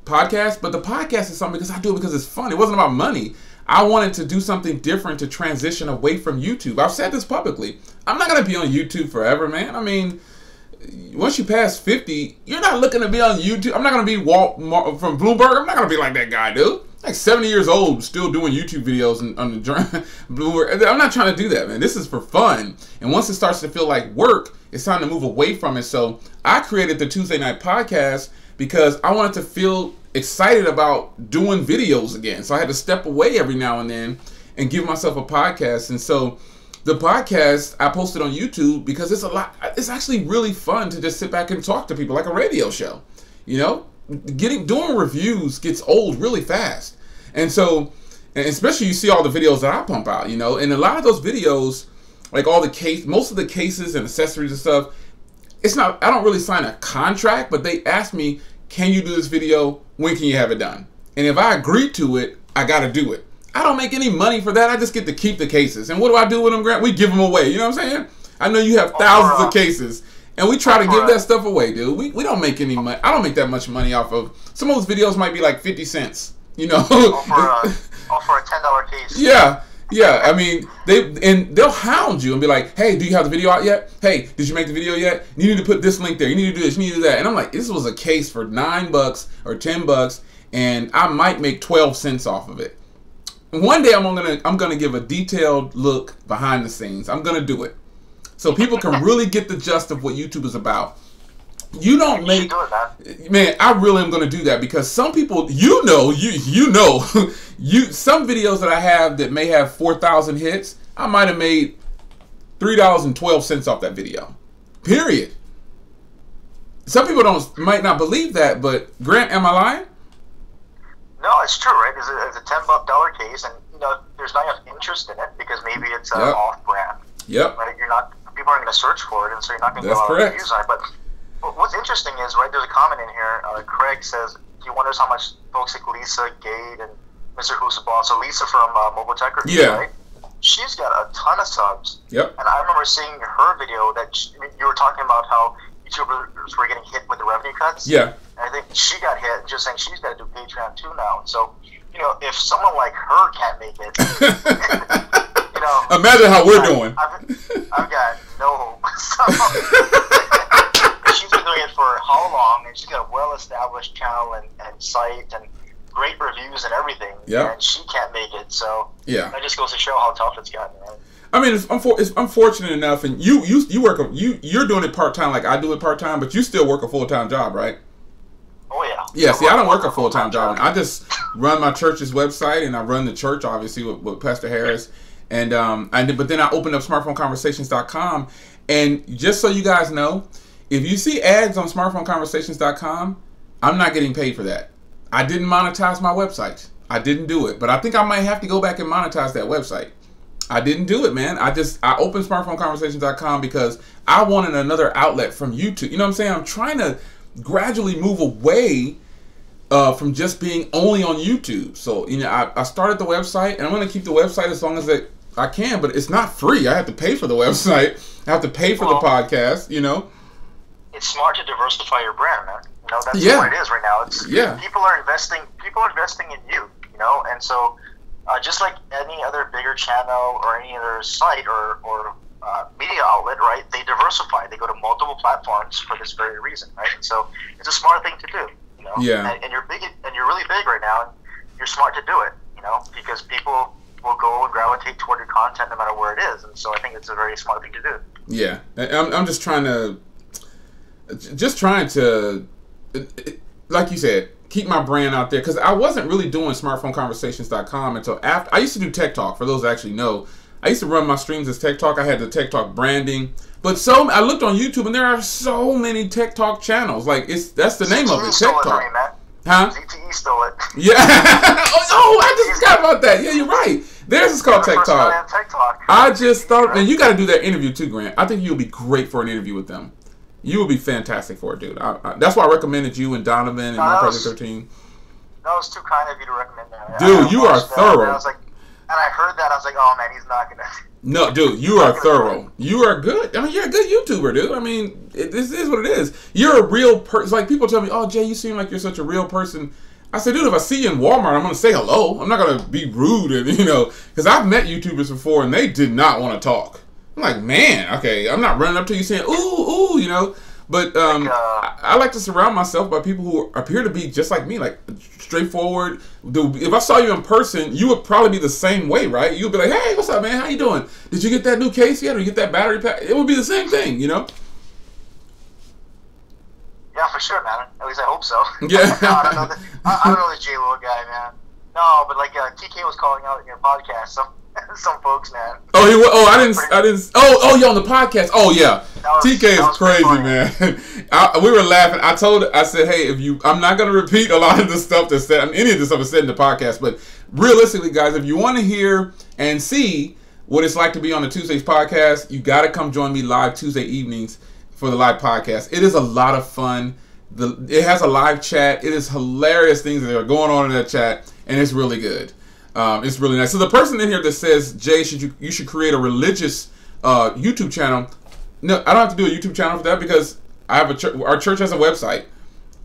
podcast. But the podcast is something because I do it because it's fun. It wasn't about money. I wanted to do something different to transition away from YouTube. I've said this publicly. I'm not going to be on YouTube forever, man. I mean, once you pass 50, you're not looking to be on YouTube. I'm not going to be Walt from Bloomberg. I'm not going to be like that guy, dude. Like 70 years old, still doing YouTube videos on the Bloomberg. I'm not trying to do that, man. This is for fun. And once it starts to feel like work, it's time to move away from it. So I created the Tuesday Night Podcast because I wanted to feel excited about doing videos again. So I had to step away every now and then and give myself a podcast. And so the podcast I posted on YouTube because it's actually really fun to just sit back and talk to people like a radio show. You know, doing reviews gets old really fast. And so, and especially you see all the videos that I pump out, you know, and a lot of those videos, like most of the cases and accessories and stuff, I don't really sign a contract, but they ask me, can you do this video? When can you have it done? And if I agree to it, I got to do it. I don't make any money for that. I just get to keep the cases. And what do I do with them, Grant? We give them away. You know what I'm saying? I know you have thousands of cases. And we try to give that stuff away, dude. We don't make any money. I don't make that much money off of. Some of those videos might be like 50 cents. You know? All for a $10 case. Yeah. Yeah, I mean, they'll hound you and be like, hey, do you have the video out yet? Hey, did you make the video yet? You need to put this link there. You need to do this. You need to do that. And I'm like, this was a case for $9 or $10, and I might make 12 cents off of it. One day I'm gonna give a detailed look behind the scenes. I'm gonna do it so people can really get the gist of what YouTube is about. You don't make, man. I really am gonna do that because some people, you know, some videos that I have that may have 4,000 hits, I might have made $3.12 off that video. Period. Some people might not believe that, but Grant, am I lying? No, it's true, right? It's a $10 case, and you know, there's not enough interest in it because maybe it's off-brand. Yep. Right? People aren't going to search for it, and so you're not going to get a lot of reviews on it. But what's interesting is, right? There's a comment in here. Craig says he wonders how much folks like Lisa Gade and Mr. Husabal. So Lisa from Mobile Tech Review, right? She's got a ton of subs. Yep. And I remember seeing her video that you were talking about how YouTubers were getting hit with the revenue cuts. Yeah. And I think she got hit, just saying she's got to do Patreon too now. So, you know, if someone like her can't make it, you know, imagine how we're doing. I've got no hope. So, she's been doing it for how long? And she's got a well-established channel and site and great reviews and everything. Yeah. And she can't make it. So yeah, that just goes to show how tough it's gotten. Right? I mean, it's unfortunate enough, and you're doing it part-time like I do it part-time, but you still work a full-time job, right? Oh yeah. Yeah. See, I don't work a full-time job. I just run my church's website, and I run the church obviously with Pastor Harris, and but then I opened up smartphoneconversations.com, and just so you guys know, if you see ads on smartphoneconversations.com, I'm not getting paid for that. I didn't monetize my website. I didn't do it, but I think I might have to go back and monetize that website. I didn't do it, man. I opened smartphoneconversations.com because I wanted another outlet from YouTube. You know what I'm saying? I'm trying to gradually move away from just being only on YouTube. So, you know, I started the website, and I'm going to keep the website as long as I can, but it's not free. I have to pay for the website. I have to pay for the podcast, you know. It's smart to diversify your brand, man. You know, that's what it is right now. It's people are investing in you, you know, and so just like any other bigger channel or any other site or media outlet, right? They diversify. They go to multiple platforms for this very reason, right? And so it's a smart thing to do, you know. Yeah. And you're big, and you're really big right now, and you're smart to do it, you know, because people will go and gravitate toward your content no matter where it is, and so I think it's a very smart thing to do. Yeah, I'm just trying to, like you said, keep my brand out there, because I wasn't really doing smartphoneconversations.com until after. I used to do Tech Talk, for those that actually know. I used to run my streams as Tech Talk. I had the Tech Talk branding. But I looked on YouTube, and there are so many Tech Talk channels. Like, that's the name of it, Tech Talk. Huh? ZTE stole it. Yeah. I just forgot about that. Yeah, you're right. Theirs is called Tech Talk. I just thought, and you got to do that interview too, Grant. I think you'll be great for an interview with them. You will be fantastic for it, dude. That's why I recommended you and Donovan and My Project 13. That was too kind of you to recommend that. Dude, you are thorough. And I heard that, I was like, oh man, he's not gonna. No, dude, you are thorough. You are good. I mean, you're a good YouTuber, dude. I mean, this is what it is. You're a real person. Like, people tell me, oh, Jay, you seem like you're such a real person. I said, dude, if I see you in Walmart, I'm going to say hello. I'm not going to be rude, and because I've met YouTubers before, and they did not want to talk. I'm like, man, okay, I'm not running up to you saying, ooh, But I like to surround myself by people who appear to be just like me, like straightforward. If I saw you in person, you would probably be the same way, right? You'd be like, hey, what's up, man? How you doing? Did you get that new case yet? Or you get that battery pack? It would be the same thing, Yeah, for sure, man. At least I hope so. Yeah. No, I don't know the J-Lo guy, man. No, but like TK was calling out in your podcast, some folks, man. I didn't. Oh, on the podcast. Oh, yeah. TK is crazy, man. We were laughing. I said, hey, I'm not going to repeat a lot of the stuff that's said. I mean, any of the stuff is said in the podcast, but realistically, guys, if you want to hear and see what it's like to be on the Tuesdays podcast, you got to come join me live Tuesday evenings for the live podcast. It is a lot of fun. It has a live chat. It is hilarious things that are going on in that chat, and it's really good. It's really nice. So the person in here that says, Jay, you should create a religious YouTube channel. No, I don't have to do a YouTube channel for that because I have our church has a website,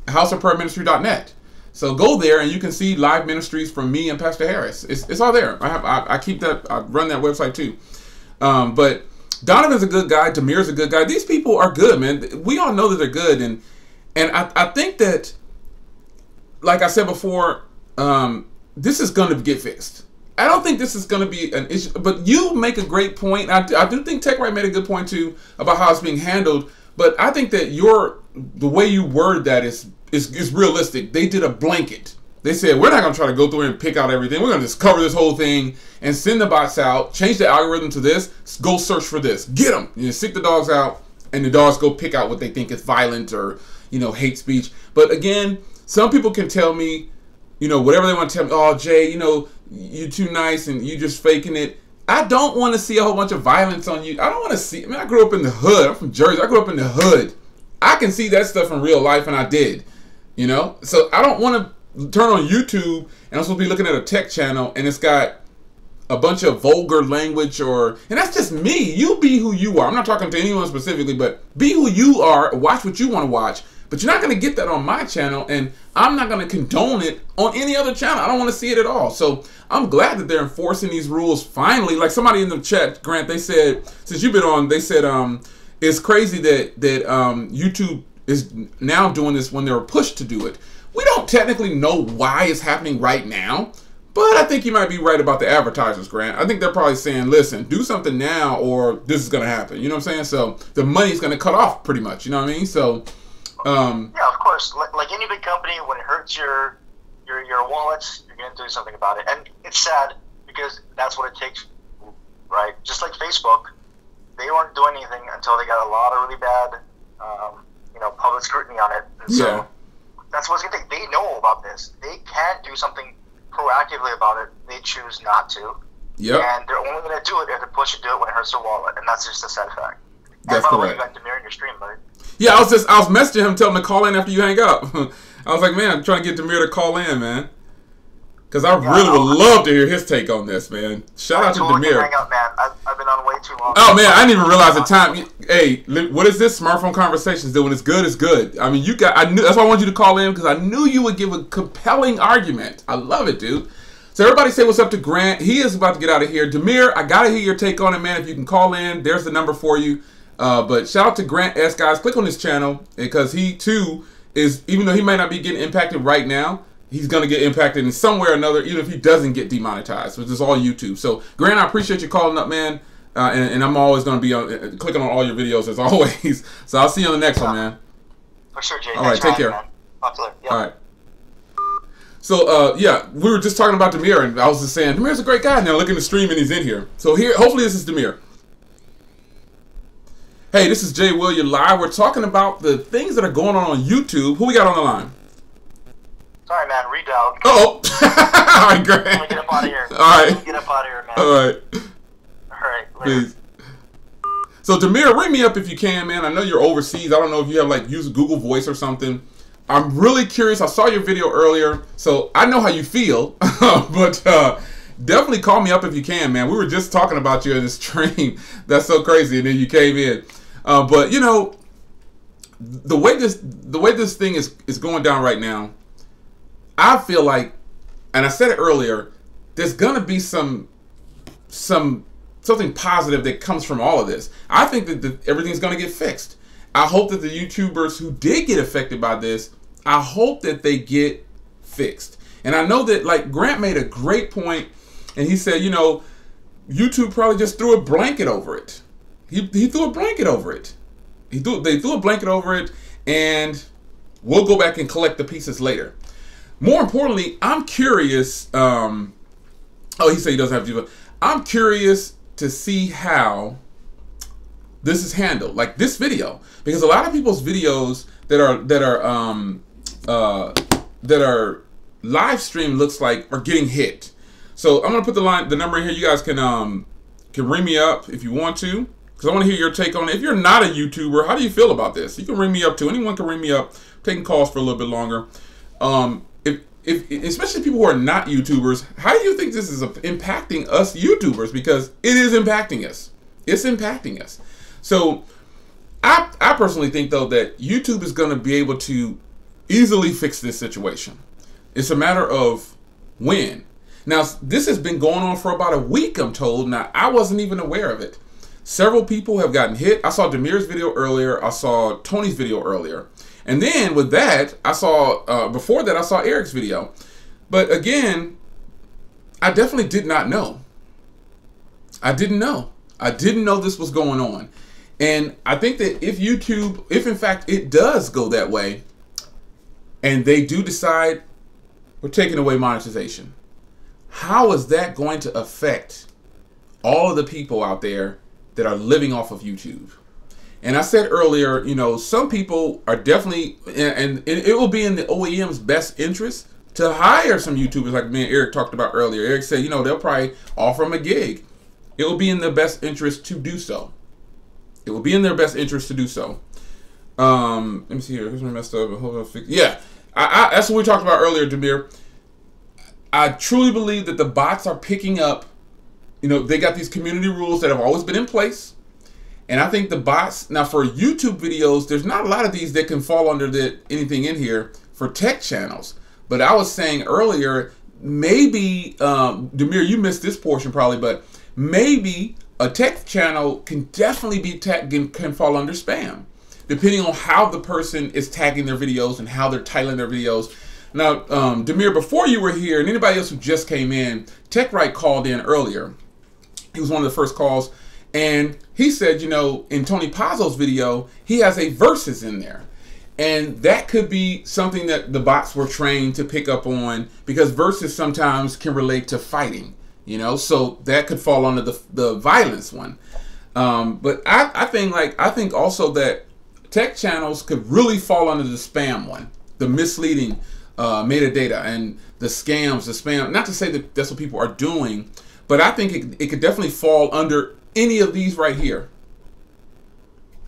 houseofprayerministry.net. So go there and you can see live ministries from me and Pastor Harris. It's all there. I keep that. I run that website too. But Donovan's a good guy. Demir's a good guy. These people are good, man. We all know that they're good, and I think that, like I said before, this is going to get fixed. I don't think this is going to be an issue, but you make a great point. I do think TechRight made a good point too about how it's being handled. But I think that the way you word that is realistic. They did a blanket. They said, we're not going to try to go through and pick out everything. We're going to just cover this whole thing and send the bots out, change the algorithm to this, go search for this. Get them. You sick the dogs out, and the dogs go pick out what they think is violent or, hate speech. But again, some people can tell me, whatever they want to tell me, oh, Jay, you're too nice and you just faking it. I don't want to see a whole bunch of violence on you. I don't want to see, I grew up in the hood. I'm from Jersey. I grew up in the hood. I can see that stuff in real life, and I did, So I don't want to turn on YouTube and I'm supposed to be looking at a tech channel and it's got a bunch of vulgar language and that's just me. You be who you are. I'm not talking to anyone specifically, but be who you are. Watch what you want to watch. But you're not going to get that on my channel, and I'm not going to condone it on any other channel. I don't want to see it at all. So I'm glad that they're enforcing these rules finally. Like somebody in the chat, Grant, they said, since you've been on, they said it's crazy that YouTube is now doing this when they were pushed to do it. We don't technically know why it's happening right now, but I think you might be right about the advertisers, Grant. I think they're probably saying, listen, do something now or this is going to happen. You know what I'm saying? So the money's going to cut off pretty much. You know what I mean? So... yeah, of course. Like any big company, when it hurts your wallets, you're going to do something about it. And it's sad because that's what it takes, right? Just like Facebook, they weren't doing anything until they got a lot of really bad, public scrutiny on it. And so that's what it's going to take. They know about this. They can do something proactively about it. They choose not to. Yep. And they're only going to do it if they're pushed to do it when it hurts their wallet. And that's just a sad fact. That's correct. By the way, you got Demir in your stream, buddy. Yeah, I was messaging him, telling him to call in after you hang up. I was like, man, I'm trying to get Demir to call in, man. Because I really would love to hear his take on this, man. Shout out to Demir. Hang up, man. I've been on way too long. Oh, man, I didn't even realize the time. Hey, what is this? Smartphone Conversations doing? It's good, it's good. I mean, that's why I wanted you to call in, because I knew you would give a compelling argument. I love it, dude. So everybody say what's up to Grant. He is about to get out of here. Demir, I got to hear your take on it, man. If you can call in, there's the number for you. But shout out to Grant S, guys. Click on his channel because he too is, even though he might not be getting impacted right now, he's going to get impacted in some way or another, even if he doesn't get demonetized, which is all YouTube. So Grant, I appreciate you calling up, man. And I'm always going to be clicking on all your videos as always. So I'll see you on the next one, man. For sure, Jay. All right, take care. Talk to you later. Yep. All right. So, yeah, we were just talking about Demir, and I was just saying, Demir's a great guy. Now look at the stream, and he's in here. So here, hopefully this is Demir. Hey, this is Jay William live. We're talking about the things that are going on YouTube. Who we got on the line? Sorry, man. Redoubt. Oh. All right, great. Let me get up out of here. All right. Get up out of here, man. All right. All right. Please. So, Demir, ring me up if you can, man. I know you're overseas. I don't know if you have, use Google Voice or something. I'm really curious. I saw your video earlier, so I know how you feel. But definitely call me up if you can, man. We were just talking about you in this stream. That's so crazy, and then you came in. But the way this thing is going down right now, I feel like, and I said it earlier, there's gonna be something positive that comes from all of this. I think that everything's gonna get fixed. I hope that the YouTubers who did get affected by this, I hope that they get fixed. And I know that Grant made a great point, and he said, YouTube probably just threw a blanket over it. He threw a blanket over it. They threw a blanket over it, and we'll go back and collect the pieces later. More importantly, I'm curious. Oh, he said he doesn't have to. I'm curious to see how this is handled, like this video, because a lot of people's videos that are live stream looks like are getting hit. So I'm gonna put the number in here. You guys can ring me up if you want to. Because I want to hear your take on it. If you're not a YouTuber, how do you feel about this? You can ring me up too. Anyone can ring me up. Taking calls for a little bit longer. if especially people who are not YouTubers, how do you think this is impacting us YouTubers? Because it is impacting us. It's impacting us. So I personally think, though, that YouTube is going to be able to easily fix this situation. It's a matter of when. Now, this has been going on for about a week, I'm told. Now, I wasn't even aware of it. Several people have gotten hit. I saw Demir's video earlier. I saw Tony's video earlier. And then with that, I saw, before that, I saw Eric's video. But again, I definitely did not know. I didn't know. I didn't know this was going on. And I think that if YouTube, if in fact it does go that way, and they do decide we're taking away monetization, how is that going to affect all of the people out there that are living off of YouTube? And I said earlier, you know, some people are definitely, and it will be in the OEM's best interest to hire some YouTubers like me and Eric talked about earlier. Eric said, you know, they'll probably offer them a gig. It will be in their best interest to do so. It will be in their best interest to do so. Let me see here. Here's my messed up. Hold on. Yeah, that's what we talked about earlier, Demir. I truly believe that the bots are picking up. You know, they got these community rules that have always been in place. And I think the bots, now for YouTube videos, there's not a lot of these that can fall under anything in here for tech channels. But I was saying earlier, maybe, Demir, you missed this portion probably, but maybe a tech channel can definitely be can fall under spam, depending on how the person is tagging their videos and how they're titling their videos. Now, Demir, before you were here, and anybody else who just came in, TechRight called in earlier. He was one of the first calls, and he said, you know, in Tony Pazzo's video, he has a versus in there. And that could be something that the bots were trained to pick up on, because versus sometimes can relate to fighting, you know, so that could fall under the violence one. But I think also that tech channels could really fall under the spam one, the misleading metadata and the scams, the spam. Not to say that that's what people are doing, but I think it could definitely fall under any of these right here.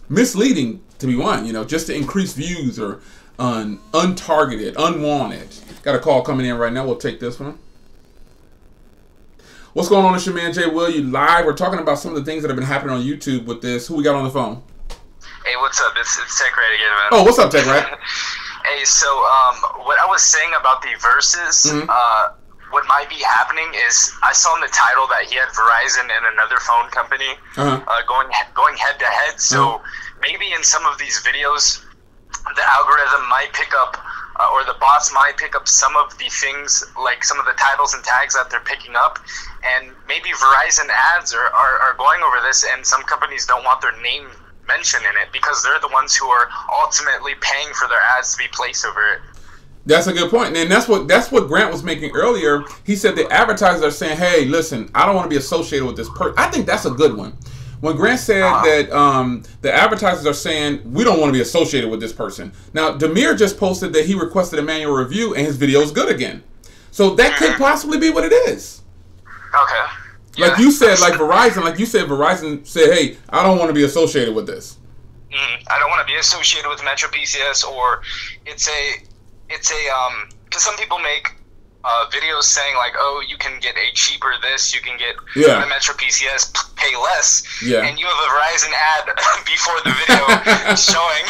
Misleading to be one, you know, just to increase views or untargeted, unwanted. Got a call coming in right now. We'll take this one. What's going on? It's your man Jay Will. You live. We're talking about some of the things that have been happening on YouTube with this. Who we got on the phone? Hey, what's up? It's TechRight again, man. Oh, what's up, TechRight? Hey, so what I was saying about the verses, what might be happening is I saw in the title that he had Verizon and another phone company going head to head. So maybe in some of these videos, the algorithm might pick up, or the bots might pick up some of the things, like some of the titles and tags that they're picking up, and maybe Verizon ads are going over this, and some companies don't want their name mentioned in it because they're the ones who are ultimately paying for their ads to be placed over it. That's a good point, and that's what Grant was making earlier. He said the advertisers are saying, "Hey, listen, I don't want to be associated with this person." I think that's a good one. When Grant said that the advertisers are saying we don't want to be associated with this person. Now, Demir just posted that he requested a manual review and his video is good again. So that could possibly be what it is. Okay. Yeah. Like you said, Verizon said, "Hey, I don't want to be associated with this." I don't want to be associated with Metro PCS, or it's a because some people make videos saying like, oh, you can get a cheaper this, you can get a Metro PCS, pay less, and you have a Verizon ad before the video showing,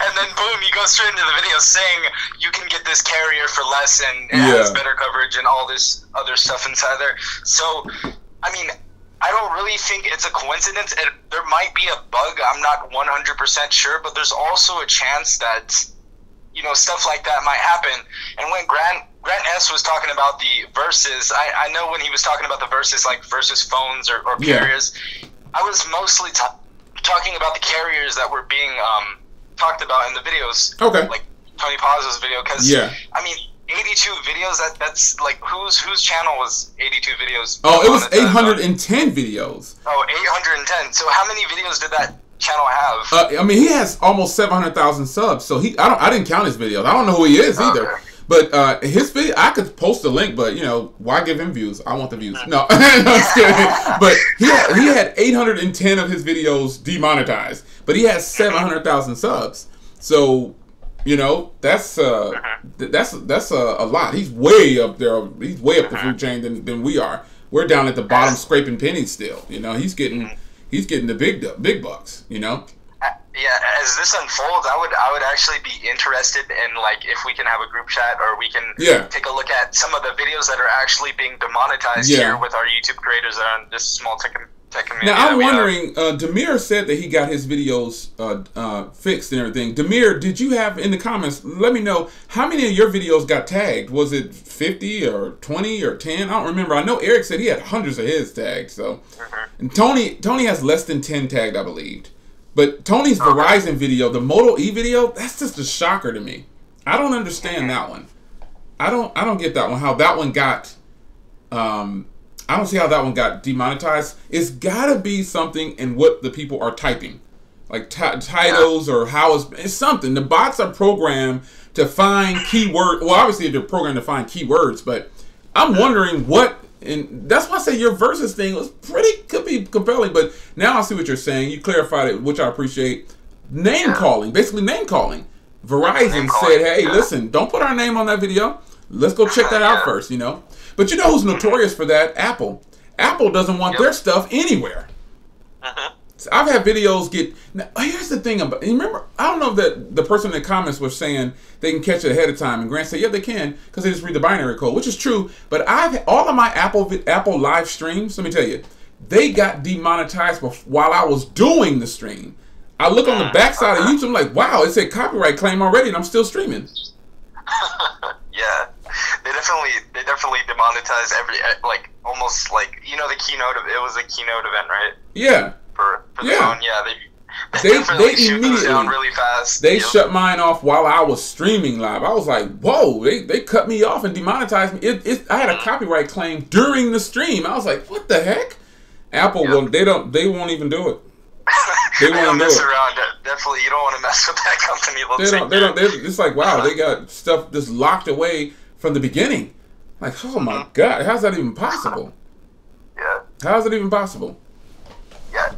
and then boom, you go straight into the video saying you can get this carrier for less and it has better coverage and all this other stuff inside there. So, I mean, I don't really think it's a coincidence. There might be a bug, I'm not 100% sure, but there's also a chance that, you know, stuff like that might happen. And when Grant S was talking about the versus, I know when he was talking about the versus, like versus phones or carriers, I was mostly talking about the carriers that were being talked about in the videos. Okay. Like Tony Pazzo's video, because I mean, 82 videos. That's like whose channel was 82 videos? Oh, it was 810 videos. Oh, 810. So how many videos did that channel have? I mean, he has almost 700,000 subs, so I didn't count his videos. I don't know who he is either. But his video, I could post a link, but you know, why give him views? I want the views. No, I'm just kidding. But he had 810 of his videos demonetized, but he has 700,000 subs. So You know, that's a lot. He's way up there. He's way up the food chain than we are. We're down at the bottom, scraping pennies still. You know, he's getting the big bucks. You know. Yeah, as this unfolds, I would actually be interested in, like, if we can have a group chat or we can take a look at some of the videos that are actually being demonetized here with our YouTube creators that are in this small tech community. Now, I'm wondering, Demir said that he got his videos fixed and everything. Demir, did you have, in the comments, let me know, how many of your videos got tagged? Was it 50 or 20 or 10? I don't remember. I know Eric said he had hundreds of his tagged. So, and Tony has less than 10 tagged, I believed. But Tony's Verizon video, the Moto E video, that's just a shocker to me. I don't understand that one. I don't get that one. How that one got I don't see how that one got demonetized. It's got to be something in what the people are typing, like titles or how it's something. The bots are programmed to find keyword. Well, obviously they're programmed to find keywords, but I'm wondering what. And that's why I say your versus thing could be compelling. But now I see what you're saying. You clarified it, which I appreciate. Name calling, basically name calling. Verizon said, "Hey, listen, don't put our name on that video. Let's go check that out first." You know. But you know who's notorious for that? Apple. Apple doesn't want their stuff anywhere. So I've had videos get. Now, here's the thing about. You remember? I don't know that the person in the comments was saying they can catch it ahead of time, and Grant said, "Yeah, they can because they just read the binary code," which is true. But all of my Apple live streams. Let me tell you, they got demonetized while I was doing the stream. I look on the backside of YouTube, I'm like, wow, it said copyright claim already, and I'm still streaming. Yeah, they definitely demonetized almost the keynote it was a keynote event, right? Yeah. For the phone, they immediately down really fast. They shut mine off while I was streaming live. I was like, whoa, they cut me off and demonetized me. I had a copyright claim during the stream. I was like, what the heck? Apple they won't even do it. They won't mess around. Definitely, you don't want to mess with that company. It's like, wow, they got stuff just locked away from the beginning. Like, oh my God, how's that even possible? Yeah. How's it even possible? Yeah.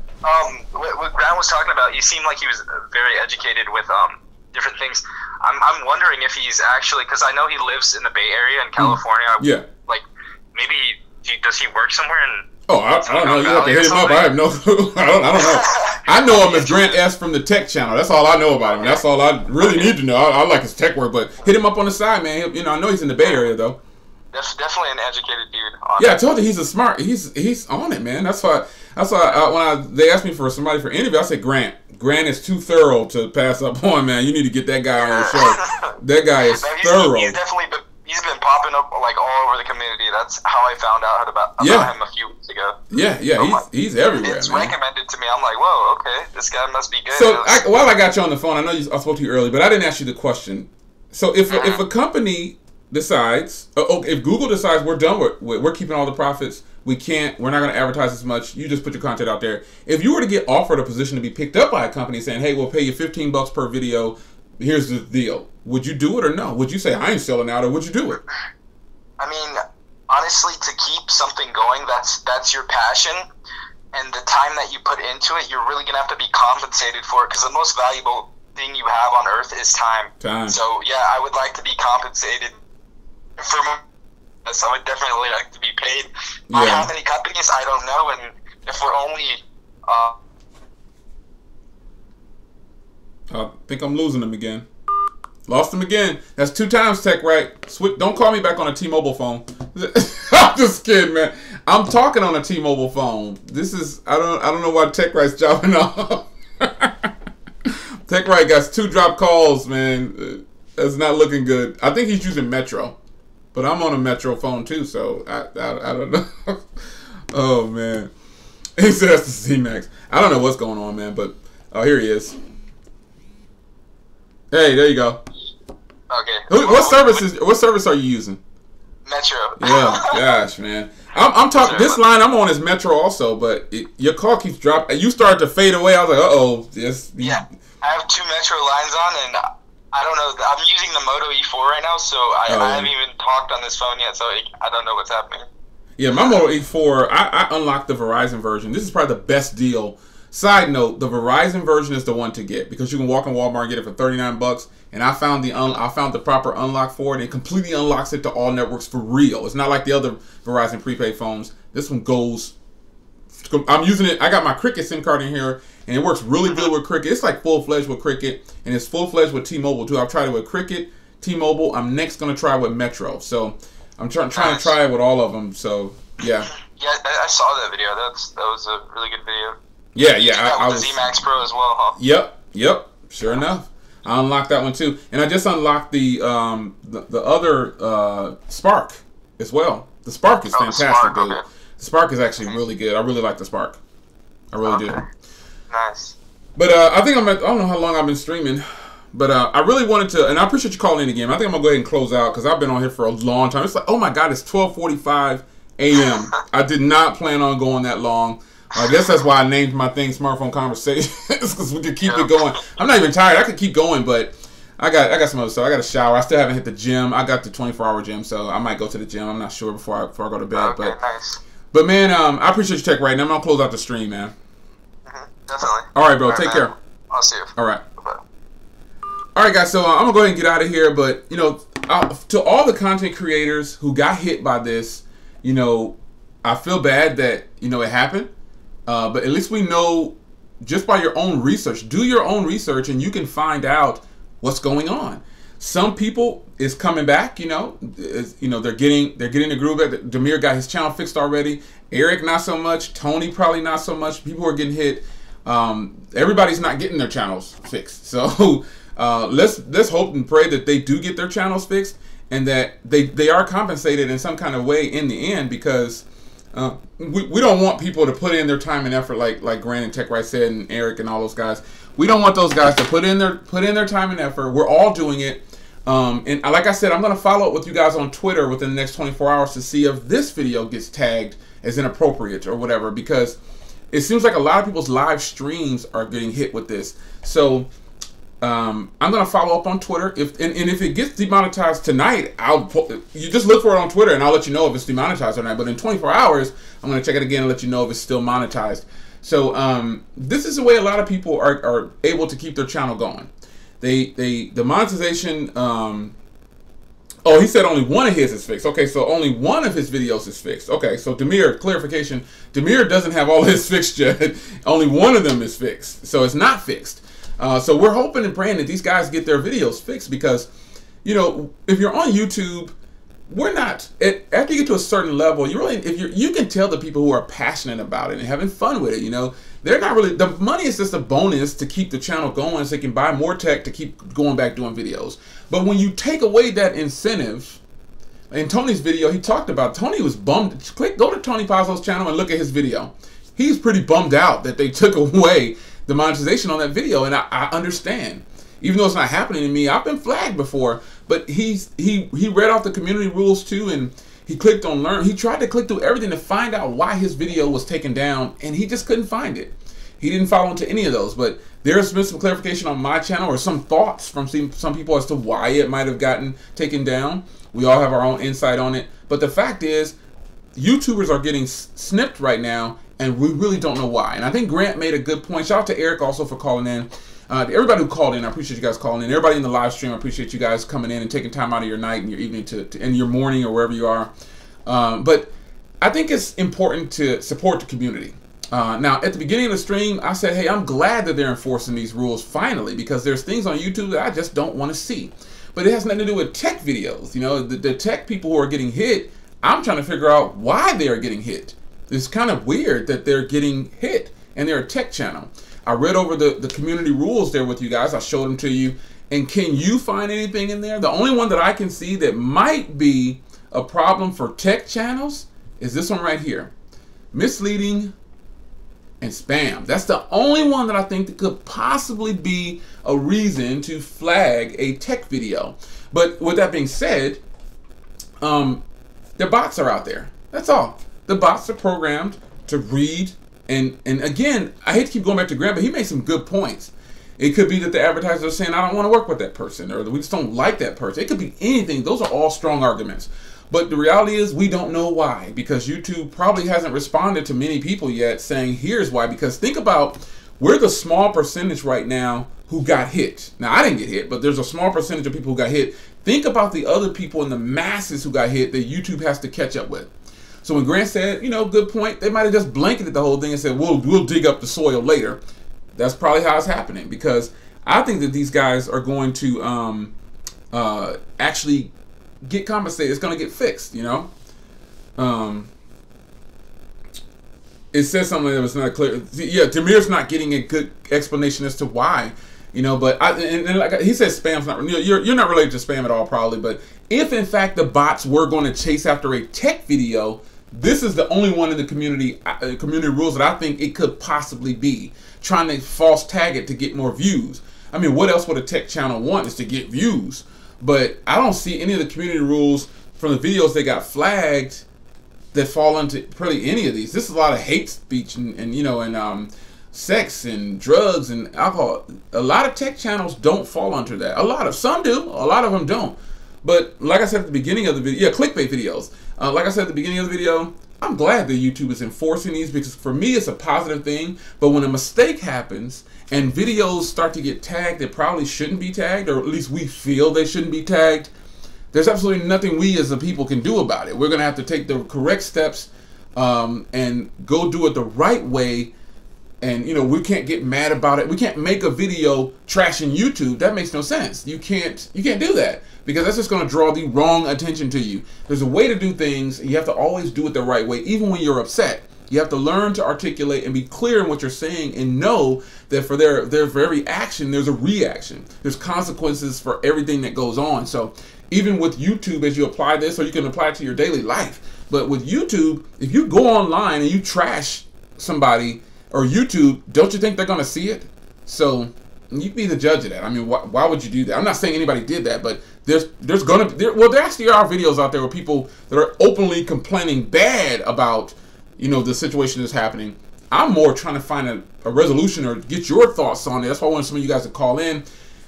What Grant was talking about, he seemed like he was very educated with different things. I'm wondering if he's actually, because I know he lives in the Bay Area in California. Yeah. Like, maybe does he work somewhere in? Oh, I don't know. You have to hit him up. I have no clue. I don't know. I know him as Grant S. from the Tech Channel. That's all I know about him. That's all I really need to know. I like his tech work, but hit him up on the side, man. You know, I know he's in the Bay Area though. That's definitely an educated dude. Yeah, I told you he's a smart. He's on it, man. That's why when they asked me for somebody for interview, I said Grant. Grant is too thorough to pass up on, man. You need to get that guy on your show. That guy is thorough. He's been popping up like all over the community. That's how I found out about him a few weeks ago. Yeah, he's everywhere. It's man. recommended to me. I'm like, whoa, okay, this guy must be good. So while I got you on the phone, I know I spoke to you earlier, but I didn't ask you the question. So if a company decides, if Google decides we're done we're keeping all the profits, we're not going to advertise as much, you just put your content out there. If you were to get offered a position to be picked up by a company saying, hey, we'll pay you $15 per video, here's the deal, would you do it or no? Would you say I ain't selling out, or would you do it? I mean, honestly, to keep something going, that's your passion, and the time that you put into it, you're really gonna have to be compensated for it, because the most valuable thing you have on earth is time. So yeah, I would like to be compensated for my. So I would definitely like to be paid. By how many companies, I don't know, and if we're only. I think I'm losing him again. Lost him again. That's 2 times, Tech Right. Don't call me back on a T-Mobile phone. I'm just kidding, man. I'm talking on a T-Mobile phone. This is I don't know why Tech Right's dropping off. Tech Right got 2 drop calls, man. That's not looking good. I think he's using Metro, but I'm on a Metro phone too, so I don't know. Oh man, he says that's the C-Max. I don't know what's going on, man, but here he is. Hey, there you go. Okay. What service are you using? Metro. Yeah, gosh, man. I'm talking. This line I'm on is Metro also, but your call keeps dropping. You started to fade away. I was like, uh-oh. Yeah, I have 2 Metro lines on, and I don't know. I'm using the Moto E4 right now, so I haven't even talked on this phone yet, so I don't know what's happening. Yeah, my Moto E4, I unlocked the Verizon version. This is probably the best deal Side note: the Verizon version is the one to get because you can walk in Walmart and get it for $39. And I found the proper unlock for it. And it completely unlocks it to all networks for real. It's not like the other Verizon prepaid phones. This one goes. I'm using it. I got my Cricket SIM card in here, and it works really good with Cricket. It's like full-fledged with Cricket, and it's full-fledged with T-Mobile too. I've tried it with Cricket, T-Mobile. I'm next going to try with Metro. So I'm trying to try it with all of them. So yeah. Yeah, I saw that video. That was a really good video. Yeah. I was the Z Max Pro as well, huh? Yep. Sure enough, I unlocked that one too, and I just unlocked the other Spark as well. The Spark is fantastic, dude. Okay. The Spark is actually really good. I really like the Spark. I really do. Nice. But I think I don't know how long I've been streaming, but I really wanted to, and I appreciate you calling in again. I think I'm gonna go ahead and close out because I've been on here for a long time. It's like, oh my God, it's 12:45 a.m. I did not plan on going that long. I guess that's why I named my thing Smartphone Conversations, because we could keep it going. I'm not even tired. I could keep going, but I got some other stuff. I got a shower. I still haven't hit the gym. I got the 24-hour gym, so I might go to the gym. I'm not sure before I go to bed. Okay, nice. But man, I appreciate you, Tech, right now. I'm gonna close out the stream, man. Definitely. All right, bro. Take care. I'll see you. All right. Bye-bye. All right, guys. So I'm gonna go ahead and get out of here. But to all the content creators who got hit by this, I feel bad that it happened. But at least we know just by your own research. Do your own research, and you can find out what's going on. Some people is coming back. They're getting the groove. Demir got his channel fixed already. Eric not so much. Tony probably not so much. People are getting hit. Everybody's not getting their channels fixed. So let's hope and pray that they do get their channels fixed and that they are compensated in some kind of way in the end, because we don't want people to put in their time and effort like Grant and Tech Right said, and Eric and all those guys. We don't want those guys to put in their time and effort. We're all doing it. And like I said, I'm going to follow up with you guys on Twitter within the next 24 hours to see if this video gets tagged as inappropriate or whatever, because it seems like a lot of people's live streams are getting hit with this. So I'm going to follow up on Twitter. If it gets demonetized tonight, you just look for it on Twitter and I'll let you know if it's demonetized or not. But in 24 hours, I'm going to check it again and let you know if it's still monetized. So this is the way a lot of people are able to keep their channel going. The monetization. Oh, he said only one of his is fixed. Okay, so only one of his videos is fixed. Okay, so Demir, clarification. Demir doesn't have all his fixed yet. Only one of them is fixed, so it's not fixed. So we're hoping and praying that these guys get their videos fixed, because if you're on YouTube, we're not after you get to a certain level, you can tell the people who are passionate about it and having fun with it. They're not really, the money is just a bonus to keep the channel going so they can buy more tech to keep going back doing videos. But when you take away that incentive, in Tony's video, he talked about, Tony was bummed. Go to Tony Pazzo's channel and look at his video. He's pretty bummed out that they took away the monetization on that video, and I understand. Even though it's not happening to me, I've been flagged before, but he read off the community rules too, and he clicked on learn. He tried to click through everything to find out why his video was taken down, and he just couldn't find it. He didn't follow into any of those, but there's been some clarification on my channel, or some thoughts from some people as to why it might have gotten taken down. We all have our own insight on it, but the fact is, YouTubers are getting snipped right now, and we really don't know why. And I think Grant made a good point. Shout out to Eric also for calling in. Everybody who called in, I appreciate you guys calling in. Everybody in the live stream, I appreciate you guys coming in and taking time out of your night and your evening and your morning or wherever you are. But I think it's important to support the community. Now, at the beginning of the stream, I said, hey, I'm glad that they're enforcing these rules finally, because there's things on YouTube that I just don't want to see. But it has nothing to do with tech videos. The tech people who are getting hit, I'm trying to figure out why they are getting hit. It's kind of weird that they're getting hit and they're a tech channel. I read over the community rules there with you guys. I showed them to you. And can you find anything in there? The only one that I can see that might be a problem for tech channels is this one right here. Misleading and spam. That's the only one that I think that could possibly be a reason to flag a tech video. But with that being said, the bots are out there. That's all. The bots are programmed to read, and again, I hate to keep going back to Grant, but he made some good points. It could be that the advertisers are saying, I don't want to work with that person, or we just don't like that person. It could be anything. Those are all strong arguments. But the reality is we don't know why, because YouTube probably hasn't responded to many people yet saying, here's why. Because think about we're the small percentage right now who got hit. Now, I didn't get hit, but there's a small percentage of people who got hit. Think about the other people in the masses who got hit that YouTube has to catch up with. So when Grant said, you know, good point, they might have just blanketed the whole thing and said, we'll dig up the soil later. That's probably how it's happening, because I think that these guys are going to actually get compensated. It's going to get fixed, you know. It says something that was not clear. Yeah, Demir's not getting a good explanation as to why, you know. But and like he says, spam's not. You're not related to spam at all, probably. But if in fact the bots were going to chase after a tech video, this is the only one in the community rules that I think it could possibly be, trying to false tag it to get more views. I mean, what else would a tech channel want, is to get views? But I don't see any of the community rules from the videos that got flagged that fall into probably any of these. This is a lot of hate speech and you know, and sex and drugs and alcohol. A lot of tech channels don't fall under that. Some do, a lot of them don't. But like I said at the beginning of the video, yeah, clickbait videos. Like I said at the beginning of the video, I'm glad that YouTube is enforcing these, because for me it's a positive thing. But when a mistake happens and videos start to get tagged that probably shouldn't be tagged, or at least we feel they shouldn't be tagged, there's absolutely nothing we as a people can do about it. We're going to have to take the correct steps and go do it the right way. And, you know, we can't get mad about it. We can't make a video trashing YouTube. That makes no sense. You can't do that, because that's just going to draw the wrong attention to you. There's a way to do things. You have to always do it the right way, even when you're upset. You have to learn to articulate and be clear in what you're saying, and know that for every action, there's a reaction. There's consequences for everything that goes on. So even with YouTube, as you apply this, or you can apply it to your daily life. But with YouTube, if you go online and you trash somebody or YouTube, don't you think they're going to see it? So you be the judge of that. I mean, why would you do that? I'm not saying anybody did that, but there's going to be, well, there actually are videos out there where people that are openly complaining bad about, you know, the situation that's happening. I'm more trying to find a resolution or get your thoughts on it. That's why I want some of you guys to call in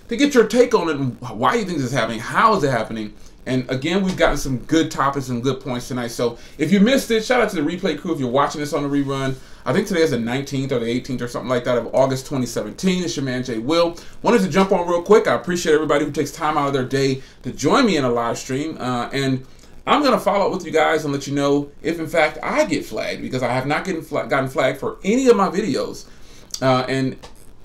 to get your take on it and why you think this is happening, how is it happening. And again, we've gotten some good topics and good points tonight. So if you missed it, shout out to the replay crew if you're watching this on the rerun. I think today is the 19th or the 18th or something like that of August 2017. It's your man Jay Will. Wanted to jump on real quick. I appreciate everybody who takes time out of their day to join me in a live stream. And I'm going to follow up with you guys and let you know if in fact I get flagged, because I have not gotten flagged for any of my videos. And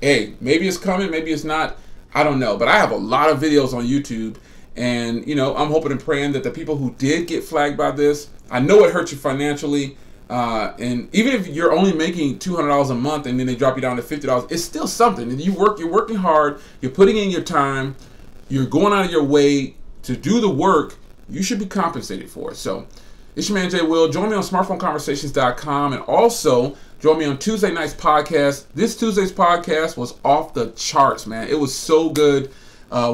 hey, maybe it's coming, maybe it's not. I don't know, but I have a lot of videos on YouTube, and you know, I'm hoping and praying that the people who did get flagged by this, I know it hurts you financially, and even if you're only making $200 a month and then they drop you down to $50, it's still something. And you're working hard, you're putting in your time, you're going out of your way to do the work. You should be compensated for it. So it's your man Jay Will. Join me on smartphoneconversations.com, and also join me on Tuesday night's podcast. This Tuesday's podcast was off the charts, man. It was so good.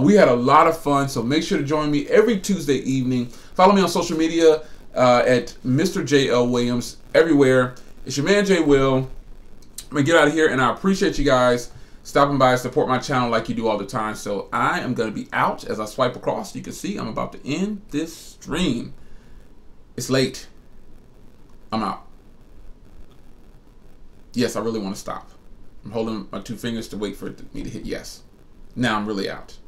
We had a lot of fun, so make sure to join me every Tuesday evening. Follow me on social media at Mr. J.L. Williams everywhere. It's your man Jay Will. I'm going to get out of here, and I appreciate you guys stopping by and support my channel like you do all the time. So I am going to be out as I swipe across. You can see I'm about to end this stream. It's late. I'm out. Yes, I really want to stop. I'm holding my two fingers to wait for me to hit yes. Now I'm really out.